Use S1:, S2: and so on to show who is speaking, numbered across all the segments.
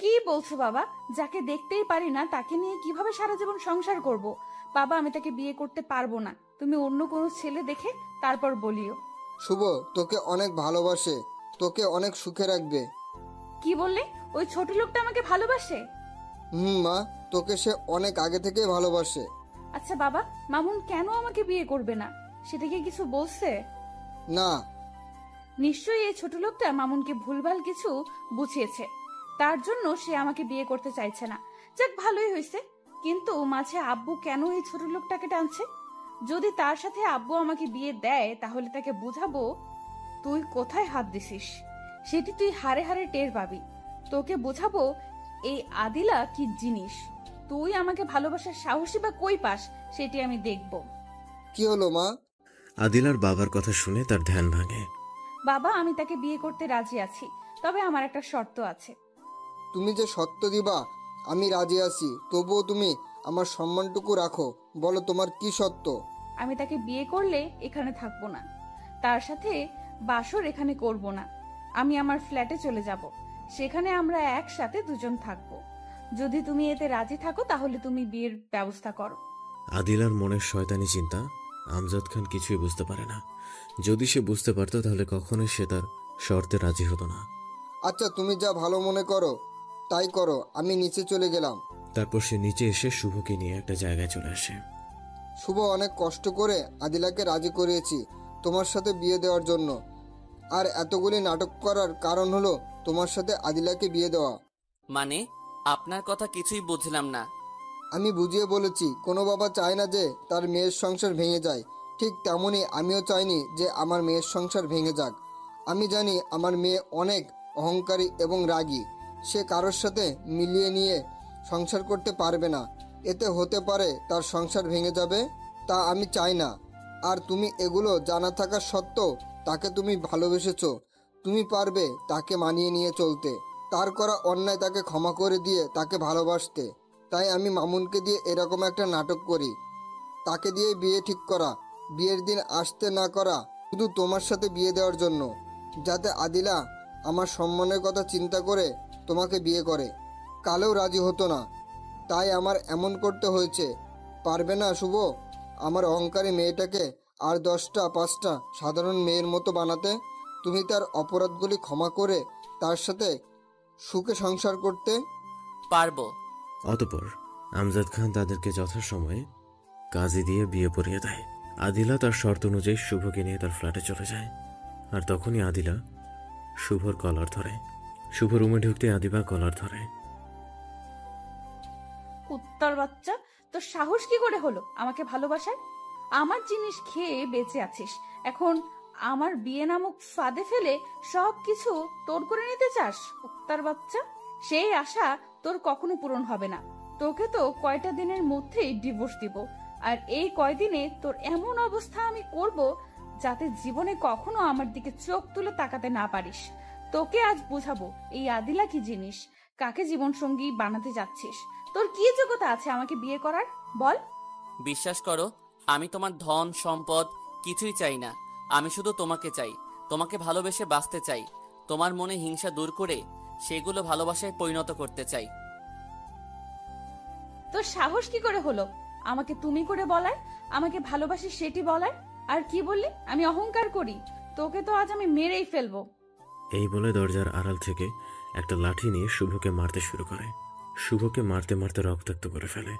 S1: কি বলছো বাবা? যাকে দেখতেই পারি না তাকে নিয়ে কিভাবে সারা জীবন সংসার করব? বাবা, আমি তাকে বিয়ে করতে পারবো না। তুমি অন্য কোনো ছেলে দেখে তারপর বলিও।
S2: শুভ তোকে অনেক ভালোবাসে, তোকে অনেক সুখে রাখবে।
S1: কি বললে? ওই ছোট লোকটা আমাকে ভালোবাসে?
S2: মা, তোকে সে অনেক আগে থেকেই ভালোবাসে।
S1: আচ্ছা বাবা, মামুন কেন আমাকে বিয়ে করবে না? সেটা কি কিছু বলছে?
S2: না।
S1: নিশ্চয়ই এই ছোট লোকটা মামুনকে ভুলভাল কিছু বুঝিয়েছে, তার জন্য সে আমাকে বিয়ে করতে চাইছে না। যাক, ভালোই হয়েছে। কিন্তু মাঝে আব্বু কেন এই ছোট লোকটাকে টানছে? যদি তার সাথে আব্বু আমাকে বিয়ে দেয় তাহলে তাকে বুঝাবো তুই কোথায় হাত দিছিস, সেটি তুই হারে হারে টের পাবি। তোকে বুঝাবো এই আদিলা কি জিনিস। তুই আমাকে ভালোবাসার সাহসী বা কই পাস সেটি আমি দেখব।
S2: কি হলো মা?
S3: আদিলার বাবার কথা শুনে তার ধ্যান ভাঙে।
S1: বাবা, আমি তাকে বিয়ে করতে রাজি আছি, তবে আমার একটা শর্ত আছে।
S2: তুমি যে সত্য দিবা আমি রাজি আছি, তবুও তুমি আমার সম্মানটুকু রাখো। বলো তোমার কি সত্য?
S1: আমি তাকে বিয়ে করলে এখানে থাকবো না, তার সাথে বাসর এখানে করব না। আমি আমার ফ্ল্যাটে চলে যাব, সেখানে আমরা একসাথে দুজন থাকবো। যদি তুমি এতে রাজি থাকো তাহলে তুমি বিয়ের ব্যবস্থা করো।
S3: আদিলার মনের শয়তানি চিন্তা আমজাদ খান কিছুই বুঝতে পারে না। যদি সে বুঝতে পারত তাহলে কখনোই সে তার শর্তে রাজি হতো না।
S2: আচ্ছা, তুমি যা ভালো মনে করো তাই করো, আমি নিচে চলে গেলাম।
S3: তারপর সে নিচে এসে শুভকে নিয়ে একটা জায়গায় চলে আসে।
S2: শুভ, অনেক কষ্ট করে আদিলাকে রাজি করিয়েছি তোমার সাথে বিয়ে দেওয়ার জন্য। আর এতগুলি নাটক করার কারণ হলো তোমার সাথে আদিলাকে বিয়ে দেওয়া।
S4: মানে আপনার কথা কিছুই বুঝলাম না।
S2: আমি বুঝিয়ে বলেছি, কোনো বাবা চায় না যে তার মেয়ের সংসার ভেঙে যায়। ঠিক তেমনই আমিও চাইনি যে আমার মেয়ের সংসার ভেঙে যাক। আমি জানি আমার মেয়ে অনেক অহংকারী এবং রাগী। সে কারোর সাথে মিলিয়ে নিয়ে সংসার করতে পারবে না। এতে হতে পারে তার সংসার ভেঙে যাবে, তা আমি চাই না। আর তুমি এগুলো জানা থাকা সত্ত্বেও তাকে তুমি ভালোবেসেছো। তুমি পারবে তাকে মানিয়ে নিয়ে চলতে, তার করা অন্যায় তাকে ক্ষমা করে দিয়ে তাকে ভালোবাসতে। তাই আমি মামুনকে দিয়ে এরকম একটা নাটক করি, তাকে দিয়ে বিয়ে ঠিক করা, বিয়ের দিন আসতে না করা, শুধু তোমার সাথে বিয়ে দেওয়ার জন্য, যাতে আদিলা আমার সম্মানের কথা চিন্তা করে তোমাকে বিয়ে করে। কালেও রাজি হতো না, তাই আমার এমন করতে হয়েছে। পারবে না শুভ আমার অহংকারী মেয়েটাকে আর 10টা 5টা সাধারণ মেয়ের মতো বানাতে? তুমি তার অপরাধগুলি ক্ষমা করে তার সাথে সুখে সংসার করতে?
S4: পারবো।
S3: অতঃপর আমজাদ খান তাদেরকে যথাসময়ে কাজী দিয়ে বিয়ে পড়িয়ে দেয়। আদিলা তার শর্ত অনুযায়ী শুভকে নিয়ে তার ফ্ল্যাটে চলে যায়। আর তখনই আদিলা শুভর কলার ধরে। শুভ রুমে ঢুকতে আদিবা কলার ধরে।
S1: কুত্তার বাচ্চা, তোর সাহস কি করে হলো আমাকে ভালোবাসার? আমার জিনিস খেয়ে বেঁচে আছিস, এখন আমার বিয়ে নামক ফাঁদে ফেলে সব কিছু তোর করে নিতে চাস? কুত্তার বাচ্চা, সেই আশা তোর কখনো পূরণ হবে না। তোকে তো কয়টা দিনের মধ্যেই ডিভোর্স দিব, আর এই কয়দিনে তোর এমন অবস্থা আমি করব যাতে জীবনে কখনো আমার দিকে চোখ তুলে তাকাতে না পারিস। তোকে আজ বুঝাবো এই আদিলা কি জিনিস, কাকে জীবন সঙ্গী বানাতে যাচ্ছিস। তোর কি যোগ্যতা আছে আমাকে বিয়ে করার, বল?
S4: বিশ্বাস করো, আমি তোমার ধন সম্পদ কিছুই চাই না। আমি শুধু তোমাকে চাই, তোমাকে ভালোবেসে বাঁচতে চাই। তোমার মনে হিংসা দূর করে সেগুলো ভালোবাসায় পরিণত করতে চাই।
S1: তোর সাহস কি করে হলো আমাকে তুমি করে বলার, আমাকে ভালোবাসি সেটি বলার? আর কি বললি আমি অহংকার করি? তোকে তো আজ আমি মেরেই ফেলবো।
S3: এই বলে দরজার আড়াল থেকে একটা লাঠি নিয়ে শুভকে মারতে শুরু করে। শুভকে মারতে মারতে রক্তাক্ত করে ফেলে।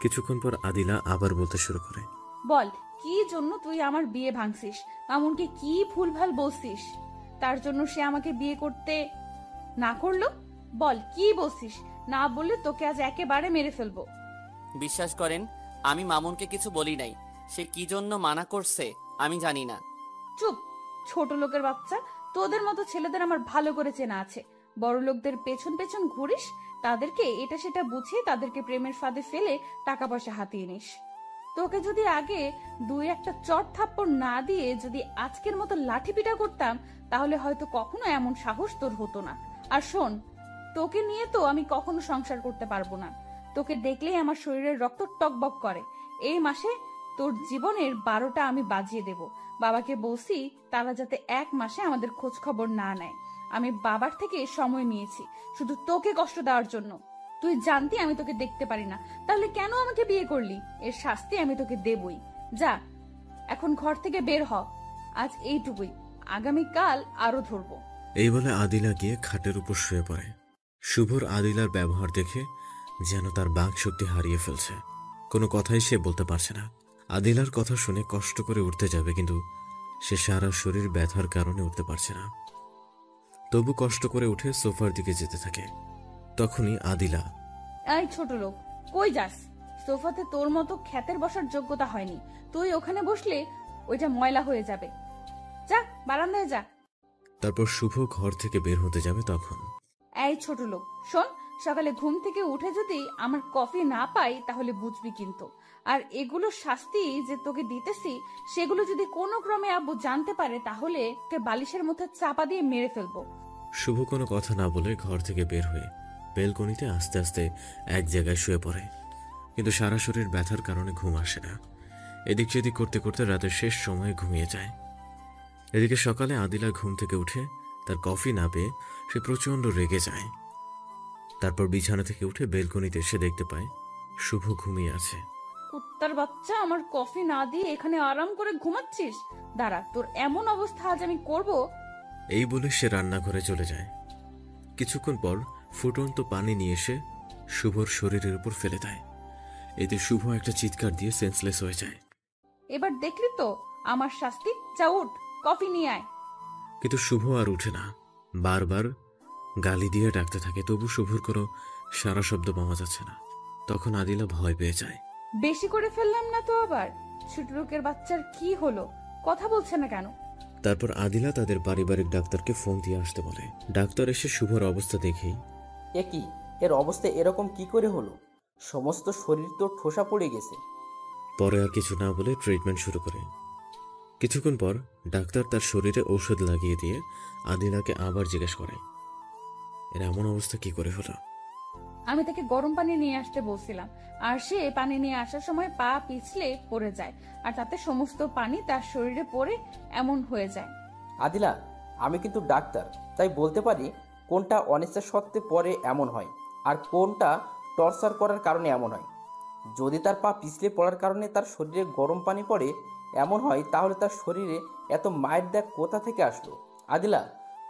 S3: কিছুক্ষণ পর আদিলা আবার বলতে শুরু করে,
S1: বল, কি জন্য তুই আমার বিয়ে ভাঙছিস? মামুনকে কি ভুলভাল বলছিস তার জন্য সে আমাকে বিয়ে করতে না করলো? বল কি বলছিস? না বললে তোকে আজ একেবারে মেরে ফেলবো।
S4: বিশ্বাস করেন, আমি মামুনকে কিছু বলি নাই। সে কি জন্য মানা করছে আমি জানি না।
S1: চুপ, ছোট লোকের বাচ্চা। তোদের মতো ছেলেদের আমার ভালো করে চেনা আছে। বড় লোকদের পেছন পেছন ঘুরিস, তাদেরকে এটা সেটা বুঝিয়ে তাদেরকে প্রেমের ফাঁদে ফেলে টাকা পয়সা হাতিয়ে নিস। তোকে যদি আগে 2-1টা চট থাপ্পড় না দিয়ে যদি আজকের মতো লাঠি পিটা করতাম তাহলে হয়তো কখনো এমন সাহস তোর হতো না। আর শোন, তোকে নিয়ে তো আমি কখনো সংসার করতে পারবো না। তোকে দেখলেই আমার শরীরের রক্ত টকবক করে। এই মাসে তোর জীবনের 12টা আমি বাজিয়ে দেব। বাবাকে বলছি তারা যাতে 1 মাসে আমাদের খোঁজ খবর না নেয়। আমি বাবার থেকে সময় নিয়েছি শুধু তোকে কষ্ট দেওয়ার জন্য। তুই জানতি আমি তোকে দেখতে পারি না, তাহলে কেন আমাকে বিয়ে করলি? এর শাস্তি আমি তোকে দেবই। যা এখন ঘর থেকে বের হ। আজ এইটুকুই, আগামীকাল আরো ধরবো।
S3: এই বলে আদিলা গিয়ে খাটের উপর শুয়ে পড়ে। শুভর আদিলার ব্যবহার দেখে যেন তার বাক শক্তি হারিয়ে ফেলছে। কোনো কথাই সে বলতে পারছে না। আদিলার কথা শুনে কষ্ট করে উঠতে যাবে, কিন্তু সে সারা শরীর ব্যথার কারণে উঠতে পারছে না। তবু কষ্ট করে উঠে সোফার দিকে যেতে থাকে। তখনই আদিলা,
S1: এই ছোট লোক, কই যাস? সোফাতে তোর মতো খ্যাতের বসার যোগ্যতা হয়নি। তুই ওখানে বসলে ওইটা ময়লা হয়ে যাবে। যা বারান্দায় যা।
S3: তারপর শুভ ঘর থেকে বের হতে যাবে। তখন,
S1: এই ছোট লোক শোন, সকালে ঘুম থেকে উঠে যদি আমার কফি না পাই তাহলে বুঝবি কিন্তু। আর এগুলো শাস্তি যে তোকে দিতেছি, সেগুলো যদি কোনো ক্রমে আব্বু জানতে পারে তাহলে তোকে বালিশের মধ্যে চাপা দিয়ে মেরে ফেলবো।
S3: শুভ কোনো কথা না বলে ঘর থেকে বের হয়ে বেলকনিতে আস্তে আস্তে এক জায়গায় শুয়ে পড়ে। কিন্তু সারা শরীর ব্যথার কারণে ঘুম আসে না। এদিক সেদিক করতে করতে রাতের শেষ সময়ে ঘুমিয়ে যায়। এদিকে সকালে আদিলা ঘুম থেকে উঠে তার কফি না পেয়ে সে প্রচণ্ড রেগে যায়। তারপর বিছানা থেকে উঠে বেলকনিতে এসে দেখতে পায় শুভ ঘুমিয়ে আছে।
S1: কুত্তার বাচ্চা, আমার কফি না দিয়ে এখানে আরাম করে ঘুমাচ্ছিস? দাঁড়া, তোর এমন অবস্থা আজ আমি করব।
S3: এই বলে সে রান্নাঘরে চলে যায়। কিছুক্ষণ পর ফুটন্ত পানি নিয়ে এসে শুভর শরীরের উপর ফেলে দেয়। এতে শুভ একটা চিৎকার দিয়ে সেন্সলেস হয়ে যায়।
S1: এবার দেখলি তো আমার শাস্তি। যা উঠ, কফি নিয়ে আয়।
S3: কিন্তু শুভ আর উঠে না, বারবার গালি দিয়ে ডাকতে থাকে। তবু শুভর কোনো সারা শব্দ পাওয়া যাচ্ছে না। তখন আদিলা ভয় পেয়ে যায়।
S1: বেশি করে ফেললাম না তো আবার? ছোট লোকের বাচ্চার কি হলো, কথা বলছে না কেন?
S3: তারপর আদিলা তাদের পারিবারিক ডাক্তারকে ফোন দিয়ে আসতে বলে। ডাক্তার এসে শুভর অবস্থা দেখেই,
S5: এ কি, এর অবস্থা এরকম কি করে হলো? সমস্ত শরীর তো ঠোসা পড়ে গেছে।
S3: পরে আর কিছু না বলে ট্রিটমেন্ট শুরু করে। কিছুক্ষণ পর ডাক্তার তার শরীরে ঔষধ লাগিয়ে দিয়ে আদিলাকে আবার জিজ্ঞেস করে, এর এমন অবস্থা কি করে হলো?
S1: আমি তাকে গরম পানি নিয়ে আসতে বলছিলাম, আর সে পানি নিয়ে আসার সময় পা পিছলে পড়ে যায়, আর তাতে সমস্ত পানি তার শরীরে পড়ে এমন হয়ে যায়।
S5: আদিলা, আমি কিন্তু ডাক্তার, তাই বলতে পারি কোনটা অনিচ্ছা সত্ত্বে পরে এমন হয় আর কোনটা টর্চার করার কারণে এমন হয়। যদি তার পা পিছলে পড়ার কারণে তার শরীরে গরম পানি পড়ে এমন হয়, তাহলে তার শরীরে এত মায়ের দাগ কোথা থেকে আসলো? আদিলা,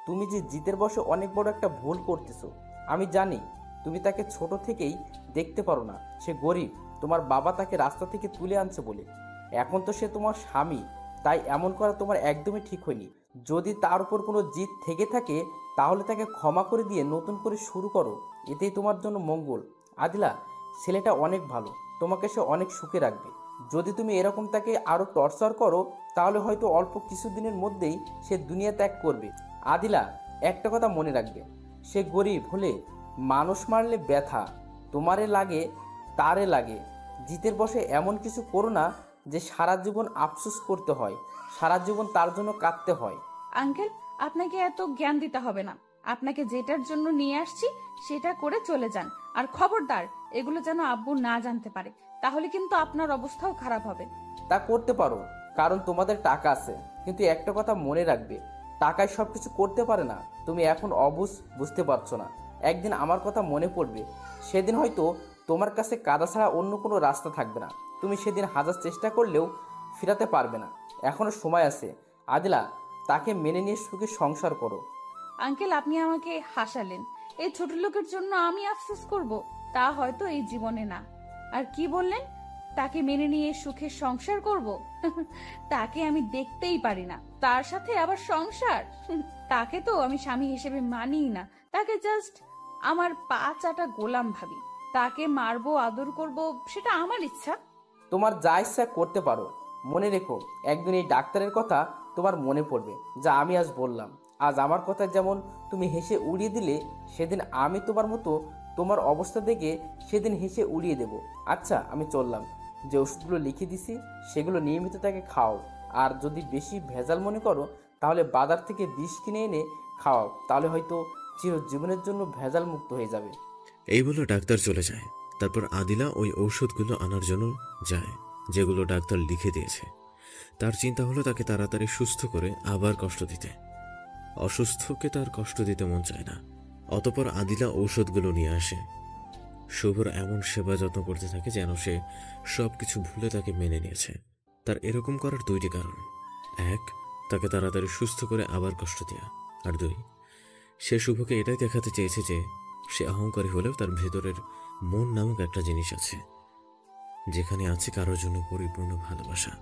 S5: তুমি যে জিতের বসে অনেক বড় একটা ভুল করতেছো। আমি জানি তুমি তাকে ছোট থেকেই দেখতে পারো না। সে গরিব, তোমার বাবা তাকে রাস্তা থেকে তুলে আনছে বলে। এখন তো সে তোমার স্বামী, তাই এমন করা তোমার একদমই ঠিক হয়নি। যদি তার উপর কোনো জিদ থেকে থাকে তাহলে তাকে ক্ষমা করে দিয়ে নতুন করে শুরু করো, এতেই তোমার জন্য মঙ্গল। আদিলা, ছেলেটা অনেক ভালো, তোমাকে সে অনেক সুখে রাখবে। যদি তুমি এরকম তাকে আরও টর্চার করো তাহলে হয়তো অল্প কিছুদিনের মধ্যেই সে দুনিয়া ত্যাগ করবে। আদিলা, একটা কথা মনে রাখবে, সে গরিব হলে মানুষ মারলে ব্যথা তোমারে লাগে, তারে লাগে। জিতের বসে এমন কিছু করো না যে সারা জীবন আফসোস করতে হয়, সারা জীবন তার জন্য কাঁদতে হয়।
S1: আঙ্কেল, আপনাকে এত জ্ঞান দিতে হবে না। আপনাকে যেটার জন্য নিয়ে আসছি সেটা করে চলে যান। আর খবরদার, এগুলো যেন আব্বু না জানতে পারে, তাহলে কিন্তু আপনার অবস্থাও খারাপ হবে।
S5: তা করতে পারো, কারণ তোমাদের টাকা আছে। কিন্তু একটা কথা মনে রাখবে, টাকায় সব কিছু করতে পারে না। তুমি এখন বুঝতে পারছো না, একদিন আমার কথা মনে পড়বে। সেদিন হয়তো তোমার কাছে কাদা ছাড়া অন্য কোনো রাস্তা থাকবে না। তুমি সেদিন হাজার চেষ্টা করলেও ফিরাতে পারবে না। এখনো সময় আছে। আদিলা, তাকে মেনে নিয়ে সুখে সংসার করো।
S1: আঙ্কেল, আপনি আমাকে হাসালেন। এই ছোট লোকের জন্য আমি আফসোস করব, তা হয়তো এই জীবনে না। আর কি বললেন? তাকে মেনে নিয়ে সুখে সংসার করব? তাকে আমি দেখতেই পারি না, তার সাথে আবার সংসার? তাকে তো আমি স্বামী হিসেবে মানিই না। তাকে জাস্ট আমার পা চাটা গোলাম ভাবি। তাকে মারবো, আদর করব, সেটা আমার ইচ্ছা।
S5: তোমার যা ইচ্ছা করতে পারো। মনে রেখো, একদিন এই ডাক্তারের কথা তোমার মনে পড়বে, যা আমি আজ বললাম। আজ আমার কথা যেমন তুমি হেসে উড়িয়ে দিলে, সেদিন আমি তোমার মতো তোমার অবস্থা দেখে সেদিন হেসে উড়িয়ে দেব। আচ্ছা, আমি চললাম। যে ওষুধগুলো লিখে দিছি সেগুলো নিয়মিত তাকে খাও। আর যদি বেশি ভেজাল মনে করো তাহলে বাজার থেকে বিষ কিনে এনে খাওয়াও, তাহলে হয়তো চিরজীবনের জন্য ভেজাল মুক্ত হয়ে যাবে।
S3: এই বলে ডাক্তার চলে যায়। তারপর আদিলা ওই ঔষধগুলো আনার জন্য যায় যেগুলো ডাক্তার লিখে দিয়েছে। তার চিন্তা হলো তাকে তাড়াতাড়ি সুস্থ করে আবার কষ্ট দিতে। অসুস্থকে তার কষ্ট দিতে মন চায় না। অতঃপর আদিলা ঔষধগুলো নিয়ে আসে। শুভর এমন সেবা যত্ন করতে থাকে যেন সে সবকিছু ভুলে তাকে মেনে নিয়েছে। তার এরকম করার দুইটি কারণ: এক, তাকে তাড়াতাড়ি সুস্থ করে আবার কষ্ট দেয়া, আর দুই, সে শুভকে এটাই দেখাতে চেয়েছে যে সে অহংকারী হলেও তার ভেতরের মন নামক একটা জিনিস আছে, যেখানে আছে কারোর জন্য পরিপূর্ণ ভালোবাসা।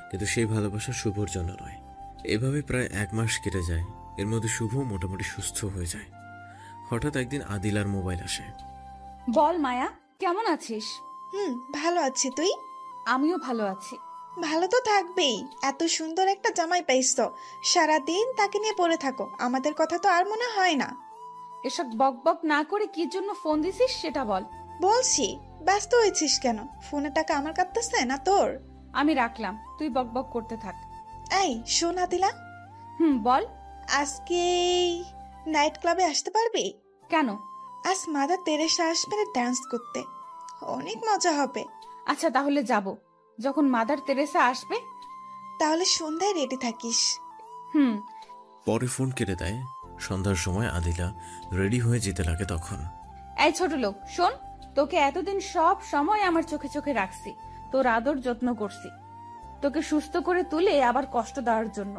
S3: কিন্তু সেই ভালোবাসা শুভর জন্য নয়। এভাবে প্রায় 1 মাস কেটে যায়। এর মধ্যে শুভ মোটামুটি সুস্থ হয়ে যায়। হঠাৎ একদিন আদিলার মোবাইল আসে।
S1: বল মায়া, কেমন আছিস?
S6: ভালো আছি। তুই?
S1: আমিও ভালো আছি।
S6: ভালো তো থাকবেই, এত সুন্দর একটা জামাই পাইছো, সারাদিন তাকে নিয়ে পড়ে থাকো, আমাদের কথা তো আর মনে হয় না।
S1: এসব বক বক না করে কি জন্য ফোন দিছিস সেটা বল।
S6: বলছি, ব্যস্ত হয়েছিস কেন? ফোনের টাকা আমার কাটতেছে না তোর?
S1: আমি রাখলাম, তুই বক বক করতে থাক।
S6: এই শোন আদিলা,
S1: বল।
S6: আজকে নাইট ক্লাবে আসতে পারবি?
S1: কেন?
S6: আজ মাদার তেরেসা আসবে ডান্স করতে, অনেক মজা হবে।
S1: আচ্ছা তাহলে যাব। যখন মাদার তেরেসা আসবে
S6: তাহলে সন্ধ্যায় রেডি থাকিস।
S3: পরে ফোন কেটে দেয়। সন্ধ্যার সময় আদিলা রেডি হয়ে যেতে লাগে। তখন,
S1: এই ছোট লোক শোন, তোকে এতদিন সব সময় আমার চোখে চোখে রাখছি, তোর আদর যত্ন করছি, তোকে সুস্থ করে তুলে আবার কষ্ট দেওয়ার জন্য।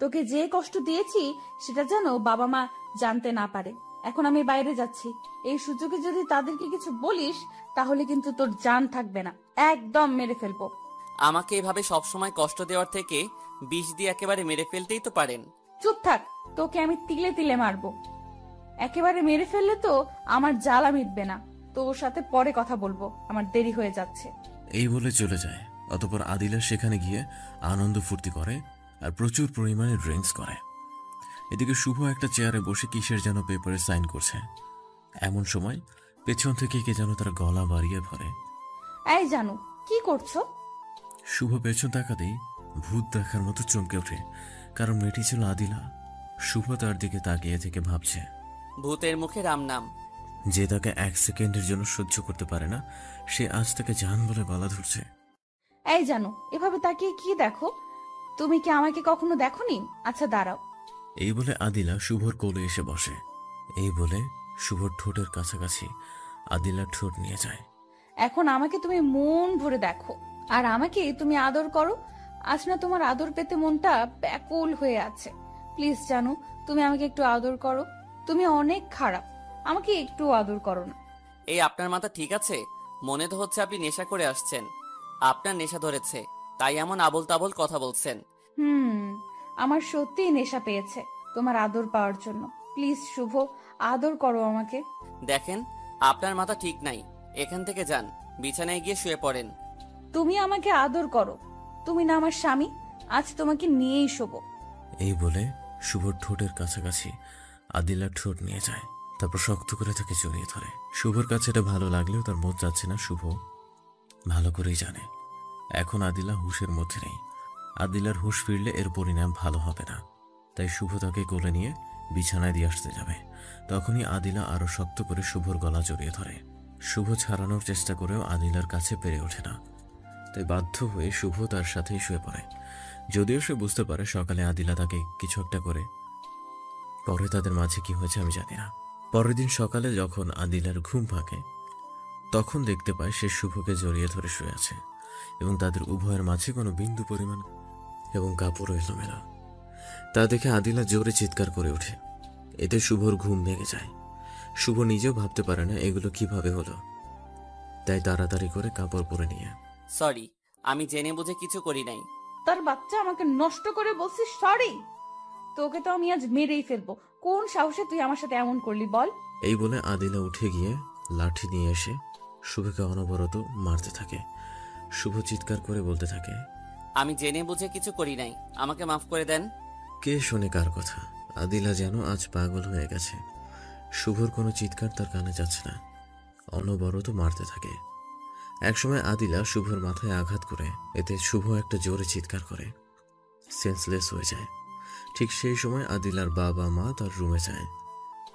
S1: তোকে যে কষ্ট দিয়েছি সেটা যেন বাবা মা জানতে না পারে। এখন আমি বাইরে যাচ্ছি, এই সুযোগে যদি তাদেরকে কিছু বলিস তাহলে কিন্তু তোর জান থাকবে না, একদম মেরে ফেলবো।
S4: আমাকে এভাবে সবসময় কষ্ট দেওয়ার থেকে বিষ দিয়ে একেবারে মেরে ফেলতেই তো পারেন।
S1: চুপ থাক, তোকে আমি তিলে তিলে মারবো। একেবারে মেরে ফেললে তো আমার জ্বালা মিটবে না। তোর সাথে পরে কথা বলবো, আমার দেরি হয়ে যাচ্ছে।
S3: এই বলে চলে যায়। অতঃপর আদিলা সেখানে গিয়ে আনন্দ ফুর্তি করে আর প্রচুর পরিমাণে ড্রিঙ্কস করে। এদিকে শুভ একটা চেয়ারে বসে কিসের যেন পেপারে সাইন করছে। এমন সময় পেছন থেকে কে যেন তার গলা বাড়িয়ে ধরে।
S1: এই জানু, কি করছো?
S3: শুভ পেছন তাকাতেই ভূত দেখার মতো চমকে ওঠে, কারণ মেয়েটি ছিল আদিলা। শুভ তার দিকে তাকিয়ে থেকে ভাবছে,
S4: ভূতের মুখে রাম নাম।
S3: যে তাকে 1 সেকেন্ডের জন্য সহ্য করতে পারে না, সে আজ তাকে জান বলে গলা ধরছে।
S1: এই জানু, এভাবে তাকিয়ে কি দেখো? তুমি কি আমাকে কখনো দেখোনি? আচ্ছা দাঁড়াও।
S3: এই বলে আদিলা শুভর কোলে এসে বসে। এই বলে শুভর ঠোঁটের কাছাকাছি আদিলার ঠোঁট নিয়ে যায়।
S1: এখন আমাকে তুমি মন ভরে দেখো, আর আমাকে তুমি আদর করো। আজ না তোমার আদর পেতে মনটা ব্যাকুল হয়ে আছে। প্লিজ জানু, তুমি আমাকে একটু আদর করো। তুমি অনেক খারাপ, আমাকে একটু আদর করো না।
S4: এই আপনার মাথা ঠিক আছে? মনে তো হচ্ছে আপনি নেশা করে আসছেন। আপনার নেশা ধরেছে, তাই এমন আবোল তাবোল কথা বলছেন।
S1: আমার সত্যিই নেশা পেয়েছে তোমার আদর পাওয়ার জন্য। প্লিজ শুভ, আদর করো আমাকে।
S4: দেখেন, আপনার মাথা ঠিক নাই। এখান থেকে যান, বিছানায় গিয়ে শুয়ে পড়েন।
S1: তুমি আমাকে আদর করো, তুমি না আমার স্বামী? আজ তোমাকে নিয়েই শোবো।
S3: এই বলে শুভর ঠোঁটের কাছাকাছি আদিলার ঠোঁট নিয়ে যায়। তারপর শক্ত করে তাকে জড়িয়ে ধরে। শুভর কাছে এটা ভালো লাগলেও তার মন চাচ্ছে না। শুভ ভালো করেই জানে এখন আদিলা হুঁশের মধ্যে নেই। আদিলার হুঁশ ফিরলে এর পরিণাম ভালো হবে না। তাই শুভ তাকে কোলে নিয়ে বিছানায় দিয়ে আসতে যাবে। তখনই আদিলা আরো শক্ত করে শুভর গলা জড়িয়ে ধরে। শুভ ছাড়ানোর চেষ্টা করেও আদিলার কাছে পেরে ওঠে না। তাই বাধ্য হয়ে শুভ তার সাথেই শুয়ে পড়ে। যদিও সে বুঝতে পারে সকালে আদিলা তাকে কিছু একটা করে। পরে তাদের মাঝে কি হয়েছে আমি জানি না। পরের দিন সকালে যখন আদিলার ঘুম ভাঙে, তখন দেখতে পায় সে শুভকে জড়িয়ে ধরে শুয়ে আছে এবং তাদের উভয়ের মাঝে কোনো বিন্দু পরিমাণ এবং কাপড় এলোমেলো। তা দেখে আদিলা জোরে চিৎকার করে ওঠে। এতে শুভর ঘুম ভেঙে যায়। শুভ নিজেও ভাবতে পারে না এগুলো কিভাবে হলো। তাই তাড়াতাড়ি করে কাপড় পরে নিয়ে,
S4: সরি, আমি জেনে বুঝে কিছু করি নাই।
S1: তার বাচ্চা, আমাকে নষ্ট করে বলছিস সরি? তোকে তো আমি আজ মেরেই ফেলবো। কোন সাহসে তুই আমার সাথে এমন করলি বল?
S3: এই বলে আদিলা উঠে গিয়ে লাঠি নিয়ে এসে শুভকে অনবরত মারতে থাকে। শুভ চিৎকার করে বলতে থাকে,
S4: আমি জেনে বুঝে কিছু করি নাই, আমাকে মাফ করে দেন।
S3: কে শোনে কার কথা? আদিলা যেন আজ পাগল হয়ে গেছে। শুভর কোনো চিৎকার তার কানে যাচ্ছে না, অনবরত মারতে থাকে। একসময় আদিলা শুভর মাথায় আঘাত করে, এতে শুভ একটা জোরে চিৎকার করে সেন্সলেস হয়ে যায়। ঠিক সেই সময় আদিলার বাবা মা তার রুমে যায়।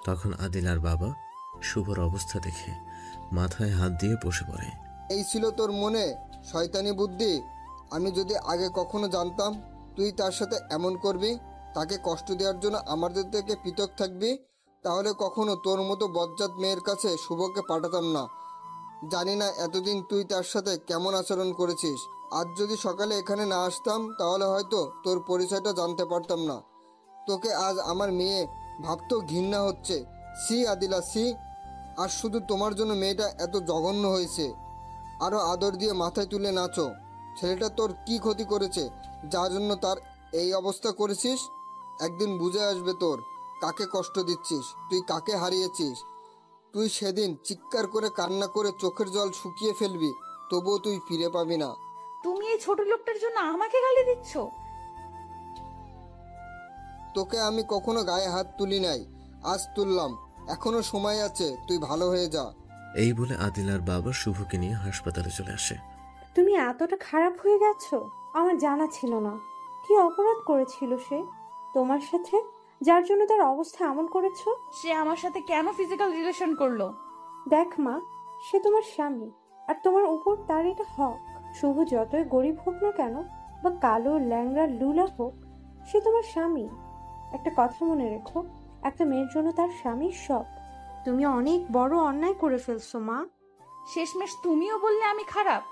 S3: তখন আদিলার বাবা শুভর অবস্থা দেখে মাথায় হাত দিয়ে বসে পড়ে।
S2: এই ছিল তোর মনে শয়তানি বুদ্ধি? আমি যদি আগে কখনো জানতাম তুই তার সাথে এমন করবি, তাকে কষ্ট দেওয়ার জন্য আমাদের থেকে পৃথক থাকবি? তাহলে কখনো তোর মতো বজ্জাত মেয়ের কাছে শুভকে পাঠাতাম না। জানি না এতদিন তুই তার সাথে কেমন আচরণ করেছিস। আজ যদি সকালে এখানে না আসতাম তাহলে হয়তো তোর পরিচয়টা জানতে পারতাম না। তোকে আজ আমার মেয়ে ভাবতেও ঘৃণা হচ্ছে। C Adila, C. আর শুধু তোমার জন্য মেয়েটা এত জঘন্য হয়েছে। আরও আদর দিয়ে মাথায় তুলে নাচো। ছেলেটা তোর কি ক্ষতি করেছে যার জন্য তার এই অবস্থা করেছিস? একদিন বুঝে আসবে তোর কাকে কষ্ট দিচ্ছিস, তুই কাকে হারিয়েছিস। তুই সেদিন চিৎকার করে কান্না করে চোখের জল শুকিয়ে ফেলবি, তবুও তুই ফিরে পাবি না।
S1: তুমি এই ছোট লোকটার জন্য আমাকে গালি দিচ্ছ?
S2: তোকে আমি কখনো গায়ে হাত তুলি নাই, আজ তুললাম। এখনো সময় আছে, তুই ভালো হয়ে যা।
S3: এই বলে আদিলার বাবা শুভকে নিয়ে হাসপাতালে চলে আসে।
S7: তুমি এতটা খারাপ হয়ে গেছো? আমার জানা ছিল না। কি অপরাধ করেছিল সে তোমার সাথে, যার জন্য তার অবস্থা এমন করেছো?
S1: সে আমার সাথে কেন ফিজিক্যাল রিলেশন করলো?
S7: দেখ মা, সে তোমার স্বামী, আর তোমার উপর তার এটা হক। শুভ যতই গরিব হোক না কেন, বা কালো ল্যাংড়া লুলা হোক, সে তোমার স্বামী। একটা কথা মনে রেখো, একটা মেয়ের জন্য তার স্বামীর সব। তুমি অনেক বড় অন্যায় করে ফেলছো মা।
S1: শেষমেশ তুমিও বললে আমি খারাপ?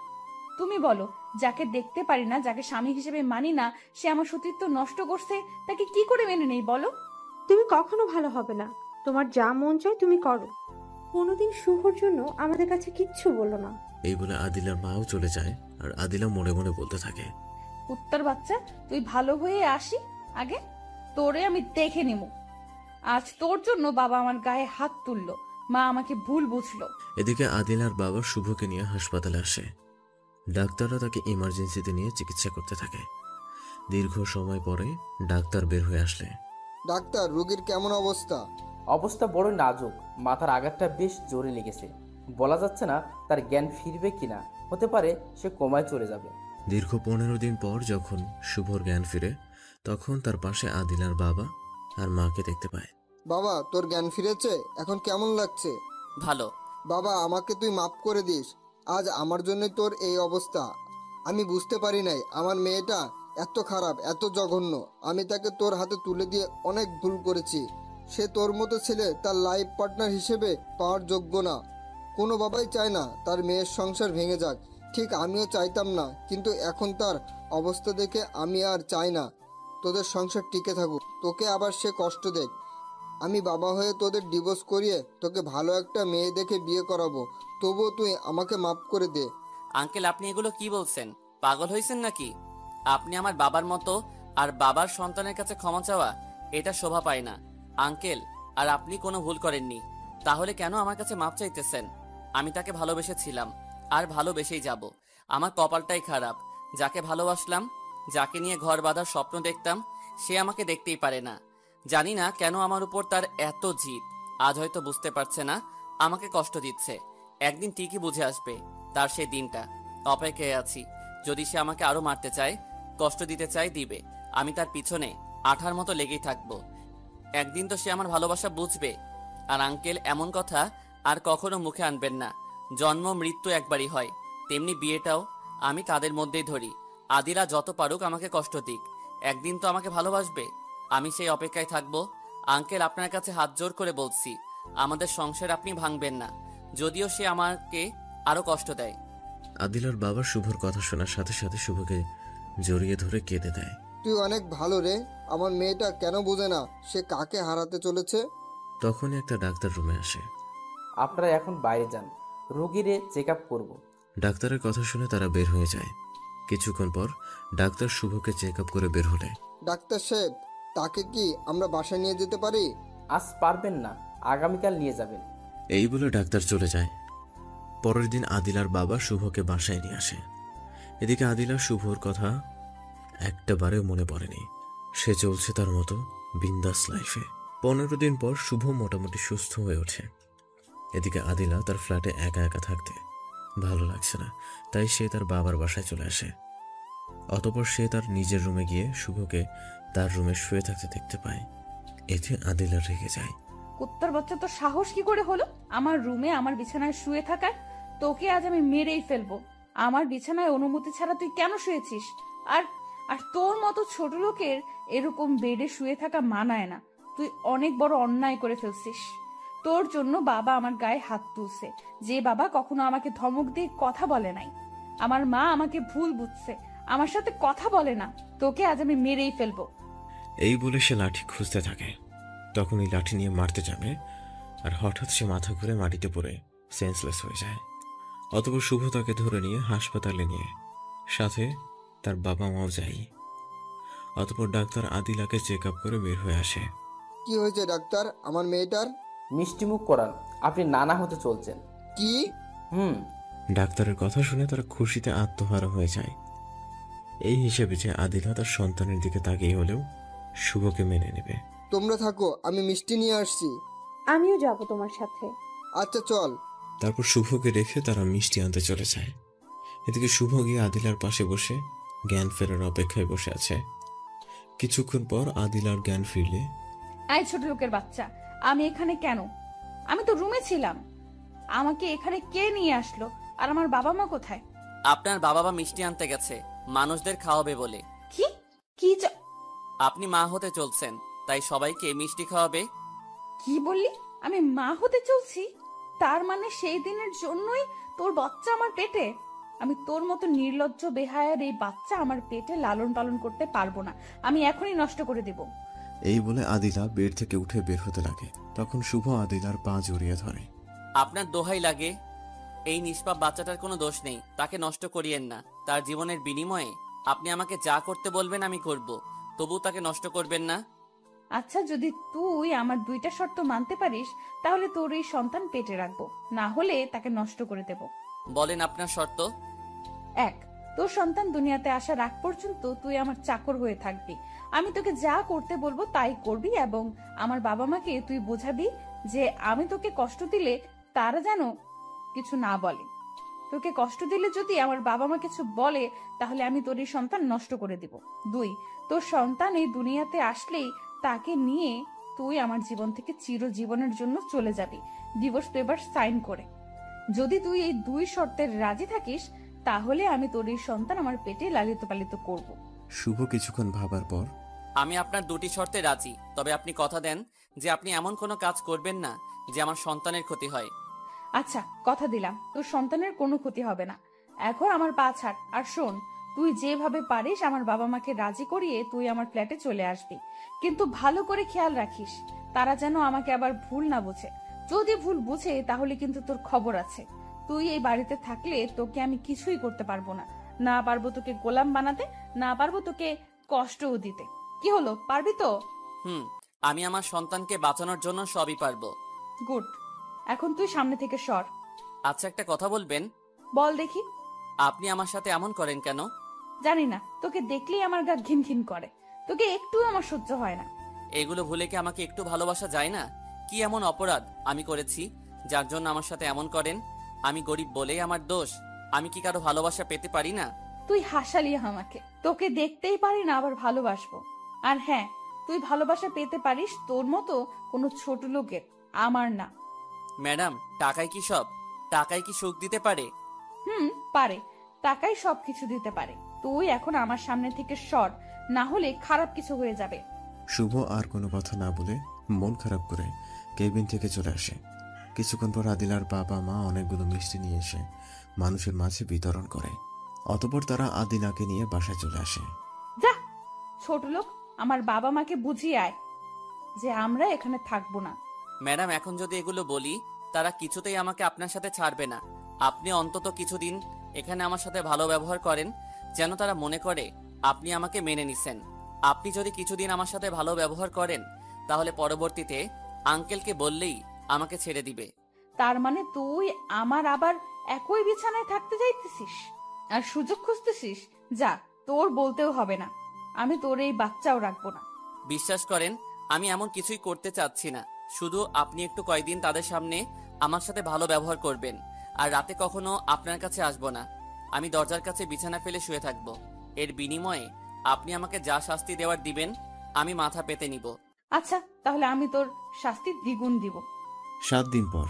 S1: তুমি বলো, যাকে দেখতে পারি না, যাকে স্বামী হিসেবে মানি না, সে আমার সতীত্ব নষ্ট করছে, তাকে কি করে মেনে নেই বলো?
S7: তুমি কখনো ভালো হবে না। তোমার যা মন চায় তুমি করো। কোনোদিন শুভর জন্য আমাদের কাছে কিচ্ছু বলো না।
S3: এই বলে আদিলার মাও চলে যায়, আর আদিলা মনে মনে বলতে থাকে,
S1: কুত্তার বাচ্চা, তুই ভালো হয়ে আসি আগে, তোরে আমি দেখে নিব। আজ তোর জন্য বাবা আমার গায়ে হাত তুললো, মা আমাকে ভুল বুঝলো।
S3: এদিকে আদিলার বাবা শুভকে নিয়ে হাসপাতালে আসে। ডাক্তাররা তাকে ইমার্জেন্সিতে নিয়ে চিকিৎসা করতে থাকে। দীর্ঘ সময় পরে ডাক্তার বের হয়ে আসলে।
S2: ডাক্তার, রোগীর কেমন অবস্থা?
S5: অবস্থা বড় নাজুক, মাথার আঘাতটা বেশ জোরে লেগেছে। বলা যাচ্ছে না তার জ্ঞান ফিরবে কিনা, হতে পারে সে কোমায় চলে যাবে।
S3: দীর্ঘ 15 দিন পর যখন শুভর জ্ঞান ফিরে, তখন তার পাশে আদিলার বাবা আর মাকে দেখতে পায়।
S2: বাবা, তোর জ্ঞান ফিরেছে? এখন কেমন লাগছে?
S4: ভালো।
S2: বাবা, আমাকে তুই মাফ করে দিস। আজ আমার জন্যই তোর এই অবস্থা। আমি বুঝতে পারি নাই আমার মেয়েটা এত খারাপ, এত জঘন্য। আমি তাকে তোর হাতে তুলে দিয়ে অনেক ভুল করেছি। সে তোর মতো ছেলে তার লাইফ পার্টনার হিসেবে পাওয়ার যোগ্য না। কোনো বাবাই চায় না তার মেয়ের সংসার ভেঙে যাক, ঠিক আমিও চাইতাম না। কিন্তু এখন তার অবস্থা দেখে আমি আর চাই না তোদের সংসার টিকে থাকুক, তোকে আবার সে কষ্ট দেখ। আমি বাবা হয়ে তোদের ডিভোর্স করিয়ে তোকে ভালো একটা মেয়ে দেখে বিয়ে করাবো, তবুও তুই আমাকে মাফ করে দে।
S4: আঙ্কেল, আপনি এগুলো কি বলছেন? পাগল হয়েছেন নাকি? আপনি আমার বাবার মতো, আর বাবার সন্তানের কাছে ক্ষমা চাওয়া এটা শোভা পায় না। আঙ্কেল, আর আপনি কোনো ভুল করেননি, তাহলে কেন আমার কাছে মাপ চাইতেছেন? আমি তাকে ভালোবেসেছিলাম আর ভালোবেসেই যাব। আমার কপালটাই খারাপ। যাকে ভালোবাসলাম, যাকে নিয়ে ঘর বাঁধার স্বপ্ন দেখতাম, সে আমাকে দেখতেই পারে না। জানি না কেন আমার উপর তার এত জিদ। আজ হয়তো বুঝতে পারছে না, আমাকে কষ্ট দিচ্ছে। একদিন ঠিকই বুঝে আসবে তার সেই দিনটা। অপেক্ষায় আছি। যদি সে আমাকে আরো মারতে চায়, কষ্ট দিতে চায়, দিবে। আমি তার পিছনে আঠার মতো লেগেই থাকবো। একদিন তো সে আমার ভালোবাসা বুঝবে। আর আঙ্কেল, এমন কথা আর কখনো মুখে আনবেন না। জন্ম মৃত্যু একবারই হয়, তেমনি বিয়েটাও আমি তাদের মধ্যেই ধরি। আদিরা যত পারুক আমাকে কষ্ট দিক, একদিন তো আমাকে ভালোবাসবে। আমি সেই অপেক্ষায় থাকবো। আঙ্কেল, আপনার কাছে হাত জোর করে বলছি, আমাদের সংসার আপনি ভাঙবেন না, যদিও সে আমাকে আরো কষ্ট দেয়।
S3: আদিলার বাবা শুভর কথা শোনার সাথে সাথে শুভকে জড়িয়ে ধরে কেঁদে দেয়।
S2: তুই অনেক ভালো রে। আমার মেয়েটা কেন বোঝে না সে কাকে হারাতে চলেছে?
S3: তখনই একটা ডাক্তার রুমে আসে।
S5: আপনারা এখন বাইরে যান, রোগীরে চেক আপ করবো।
S3: ডাক্তারের কথা শুনে তারা বের হয়ে যায়। কিছুক্ষণ পর ডাক্তার শুভকে চেক আপ করে বের হলে।
S2: ডাক্তার সাহেব, তাকে কি আমরা বাসায় নিয়ে যেতে পারি?
S5: আজ পারবেন না, আগামীকাল নিয়ে যাবেন।
S3: এই বলে ডাক্তার চলে যায়। পরের দিন আদিলার বাবা শুভকে বাসায় নিয়ে আসে। এদিকে আদিলা শুভর কথা একটাবারেও মনে পড়েনি। সে চলছে তার মতো বিন্দাস লাইফে। 15 দিন পর শুভ মোটামুটি সুস্থ হয়ে ওঠে। এদিকে আদিলা তার ফ্ল্যাটে একা একা থাকতে ভালো লাগছে না, তাই সে তার বাবার বাসায় চলে আসে। অতঃপর সে তার নিজের রুমে গিয়ে শুভকে তার রুমে শুয়ে থাকতে দেখতে পায়। এতে আদিলা রেগে যায়।
S1: কুত্তার বাচ্চা, তো সাহস কি করে হলো আমার রুমে আমার বিছানায় শুয়ে থাকার? তোকে আজ আমি মেরেই ফেলবো। আমার বিছানায় অনুমতি ছাড়া তুই কেন শুয়েছিস? আর আর তোর মতো ছোট লোকের এরকম বেডে শুয়ে থাকা মানায় না। তুই অনেক বড় অন্যায় করে ফেলছিস। তোর জন্য বাবা আমার গায়ে হাত তুলছে, যে বাবা কখনো আমাকে ধমক দিয়ে কথা বলে নাই। আমার মা আমাকে ভুল বুঝছে, আমার সাথে কথা বলে না। তোকে আজ আমি মেরেই ফেলবো।
S3: এই বলে সে লাঠি খুঁজতে থাকে। তখনই লাঠি নিয়ে মারতে যাবে, আর হঠাৎ সে মাথা ঘুরে মাটিতে পড়ে সেন্সলেস হয়ে যায়। অতঃপর শুভ তাকে ধরে নিয়ে হাসপাতালে নিয়ে, সাথে তার বাবা মাও যায়। অতঃপর ডাক্তার আদিলাকে চেক আপ করে বের হয়ে আসে।
S2: কি হয়েছে ডাক্তার আমার মেয়েটার?
S5: মিষ্টিমুখ করান, আপনি নানা হতে চলছেন।
S2: কি?
S3: ডাক্তারের কথা শুনে তারা খুশিতে আত্মহারা হয়ে যায়। এই হিসেবে যে আদিলা তার সন্তানের দিকে তাকিয়ে হলেও শুভকে মেনে নেবে।
S2: তোমরা থাকো, আমি মিষ্টি নিয়ে আসছি।
S7: আমিও যাব তোমার সাথে।
S2: আচ্ছা চল।
S3: তারপর শুভকে রেখে তারা মিষ্টি আনতে চলে যায়। এদিকে শুভ গিয়ে আদিলার পাশে বসে জ্ঞান ফেরার অপেক্ষায় বসে আছে। কিছুক্ষণ পর আদিলার জ্ঞান ফিরলে,
S1: আই ছোট লোকের বাচ্চা, আমি এখানে কেন? আমি তো রুমে ছিলাম। আমাকে এখানে কে নিয়ে আসলো? আর আমার বাবা মা কোথায়?
S4: আপনার বাবা মা মিষ্টি আনতে গেছে মানুষদের খাওয়াবে বলে।
S1: কি কি
S4: আপনি মা হতে চলছেন, তাই সবাইকে মিষ্টি খাওয়াবে।
S1: কি বললি? আমি মা হতে চলছি? তার মানে সেই দিনের জন্যই তোর বাচ্চা আমার পেটে? আমি তোর মতো নির্লজ্জ বেহায়ার এই বাচ্চা আমার পেটে লালন পালন করতে পারবো না। আমি এখনই নষ্ট করে দেব।
S3: এই বলে আদিলা বেড থেকে উঠে বের হতে লাগে। তখন শুভ আদিলার পা জড়িয়ে ধরে।
S4: আপনার দোহাই লাগে, এই নিষ্পাপ বাচ্চাটার কোনো দোষ নেই, তাকে নষ্ট করিয়েন না। তার জীবনের বিনিময়ে আপনি আমাকে যা করতে বলবেন আমি করব, তবু তাকে নষ্ট করবেন না।
S1: আচ্ছা, যদি তুই আমার দুইটা শর্ত মানতে পারিস তাহলে তোর এই সন্তান পেটে রাখবো, না হলে তাকে নষ্ট করে দেব।
S4: বলেন আপনার শর্ত।
S1: 1, তোর সন্তান দুনিয়াতে আসার আগ পর্যন্ত তুই আমার চাকর হয়ে থাকবি। আমি তোকে যা করতে বলবো তাই করবি, এবং আমার বাবা মাকে তুই বোঝাবি যে আমি তোকে কষ্ট দিলে তারা যেন কিছু না বলে। তোকে কষ্ট দিলে যদি আমার বাবা মা কিছু বলে তাহলে আমি তোর এই সন্তান নষ্ট করে দিব। 2, তোর সন্তান এই দুনিয়াতে আসলেই তাকে নিয়ে তুই আমার জীবন থেকে চিরজীবনের জন্য চলে যাবি, ডিভোর্স পেপার সাইন করে। যদি তুই এই 2 শর্তের রাজি থাকিস তাহলে আমি তোর এই সন্তান আমার পেটে লালিত পালিত করব।
S3: শুভ কিছুক্ষণ ভাবার পর,
S4: আমি আপনার দুটি শর্তে রাজি, তবে আপনি কথা দেন যে আপনি এমন কোনো কাজ করবেন না যে আমার সন্তানের ক্ষতি হয়।
S1: আচ্ছা, কথা দিলাম তোর সন্তানের কোনো ক্ষতি হবে না। এখন আমার পা ছাড়, আর শোন, তুই যেভাবে পারিস আমার বাবা মাকে রাজি করিয়ে তুই আমার ফ্ল্যাটে চলে আসবি, কিন্তু ভালো করে খেয়াল রাখিস তারা যেন আমাকে আবার ভুল না বোঝে। যদি ভুল বুঝে তাহলে কিন্তু তোর খবর আছে। তুই এই বাড়িতে থাকলে তোকে আমি কিছুই করতে পারবো না, না পারবো তোকে গোলাম বানাতে, না পারবো তোকে কষ্টও দিতে। কি হলো, পারবি তো?
S4: আমি আমার সন্তানকে বাঁচানোর জন্য সবই পারবো।
S1: গুড, এখন তুই সামনে থেকে সর।
S4: আচ্ছা, একটা কথা বলবেন?
S1: বল দেখি।
S4: আপনি আমার সাথে এমন করেন কেন?
S1: জানি না, তোকে দেখলেই আমার গা ঘিন ঘিন করে। তোকে একটু আমার সহ্য হয় না।
S4: এগুলো ভুলে কি আমাকে একটু ভালোবাসা যায় না? কি এমন অপরাধ আমি করেছি যার জন্য আমার সাথে এমন করেন? আমি গরিব বলেই আমার দোষ? আমি কি কারো ভালোবাসা পেতে পারি না?
S1: তুই হাসালি আমাকে। তোকে দেখতেই পারি না আবার ভালোবাসবো? আর হ্যাঁ, তুই ভালোবাসা পেতে পারিস তোর মতো কোনো ছোট লোকের, আমার না।
S4: ম্যাডাম, টাকাই কি সব? টাকাই কি সুখ দিতে পারে?
S1: পারে, টাকাই সবকিছু দিতে পারে। তুই এখন আমার সামনে থেকে সর, না হলে খারাপ কিছু হয়ে যাবে।
S3: শুভ আর কোনো কথা না বলে মন খারাপ করে কেবিন থেকে চলে আসে। কিছুক্ষণ পর আদিলার বাবা মা অনেকগুলো মিষ্টি নিয়ে এসে মানুষের মাঝে বিতরণ করে। অতঃপর তারা আদিলাকে নিয়ে বাসায় চলে আসে।
S1: যা ছোট লোক, আমার বাবা মাকে বুঝিয়ে আয় যে আমরা এখানে থাকবো না।
S4: ম্যাডাম, এখন যদি এগুলো বলি তারা কিছুতেই আমাকে আপনার সাথে ছাড়বে না। আপনি অন্তত কিছুদিন এখানে আমার সাথে ভালো ব্যবহার করেন, যেন তারা মনে করে আপনি আমাকে মেনে নিছেন। আপনি যদি কিছুদিন আমার সাথে ভালো ব্যবহার করেন তাহলে পরবর্তীতে আঙ্কেলকে বললেই আমাকে ছেড়ে দিবে।
S1: তার মানে তুই আমার আবার একই বিছানায় থাকতে চাইতেছিস আর সুযোগ খুঁজতেছিস? যা, তোর বলতেও হবে না, আমি তোর এই বাচ্চাও রাখবো না।
S4: বিশ্বাস করেন, আমি এমন কিছুই করতে চাচ্ছি না। শুধু আপনি একটু কয়েকদিন তাদের সামনে আমার সাথে ভালো ব্যবহার করবেন, আর রাতে কখনো আপনার কাছে আসবো না। আমি দরজার কাছে বিছানা ফেলে শুয়ে থাকবো। এর বিনিময়ে আপনি আমাকে যা শাস্তি দেওয়ার দিবেন আমি মাথা পেতে নিব।
S1: আচ্ছা, তাহলে আমি তোর শাস্তি দ্বিগুণ দিব।
S3: 7 দিন পর।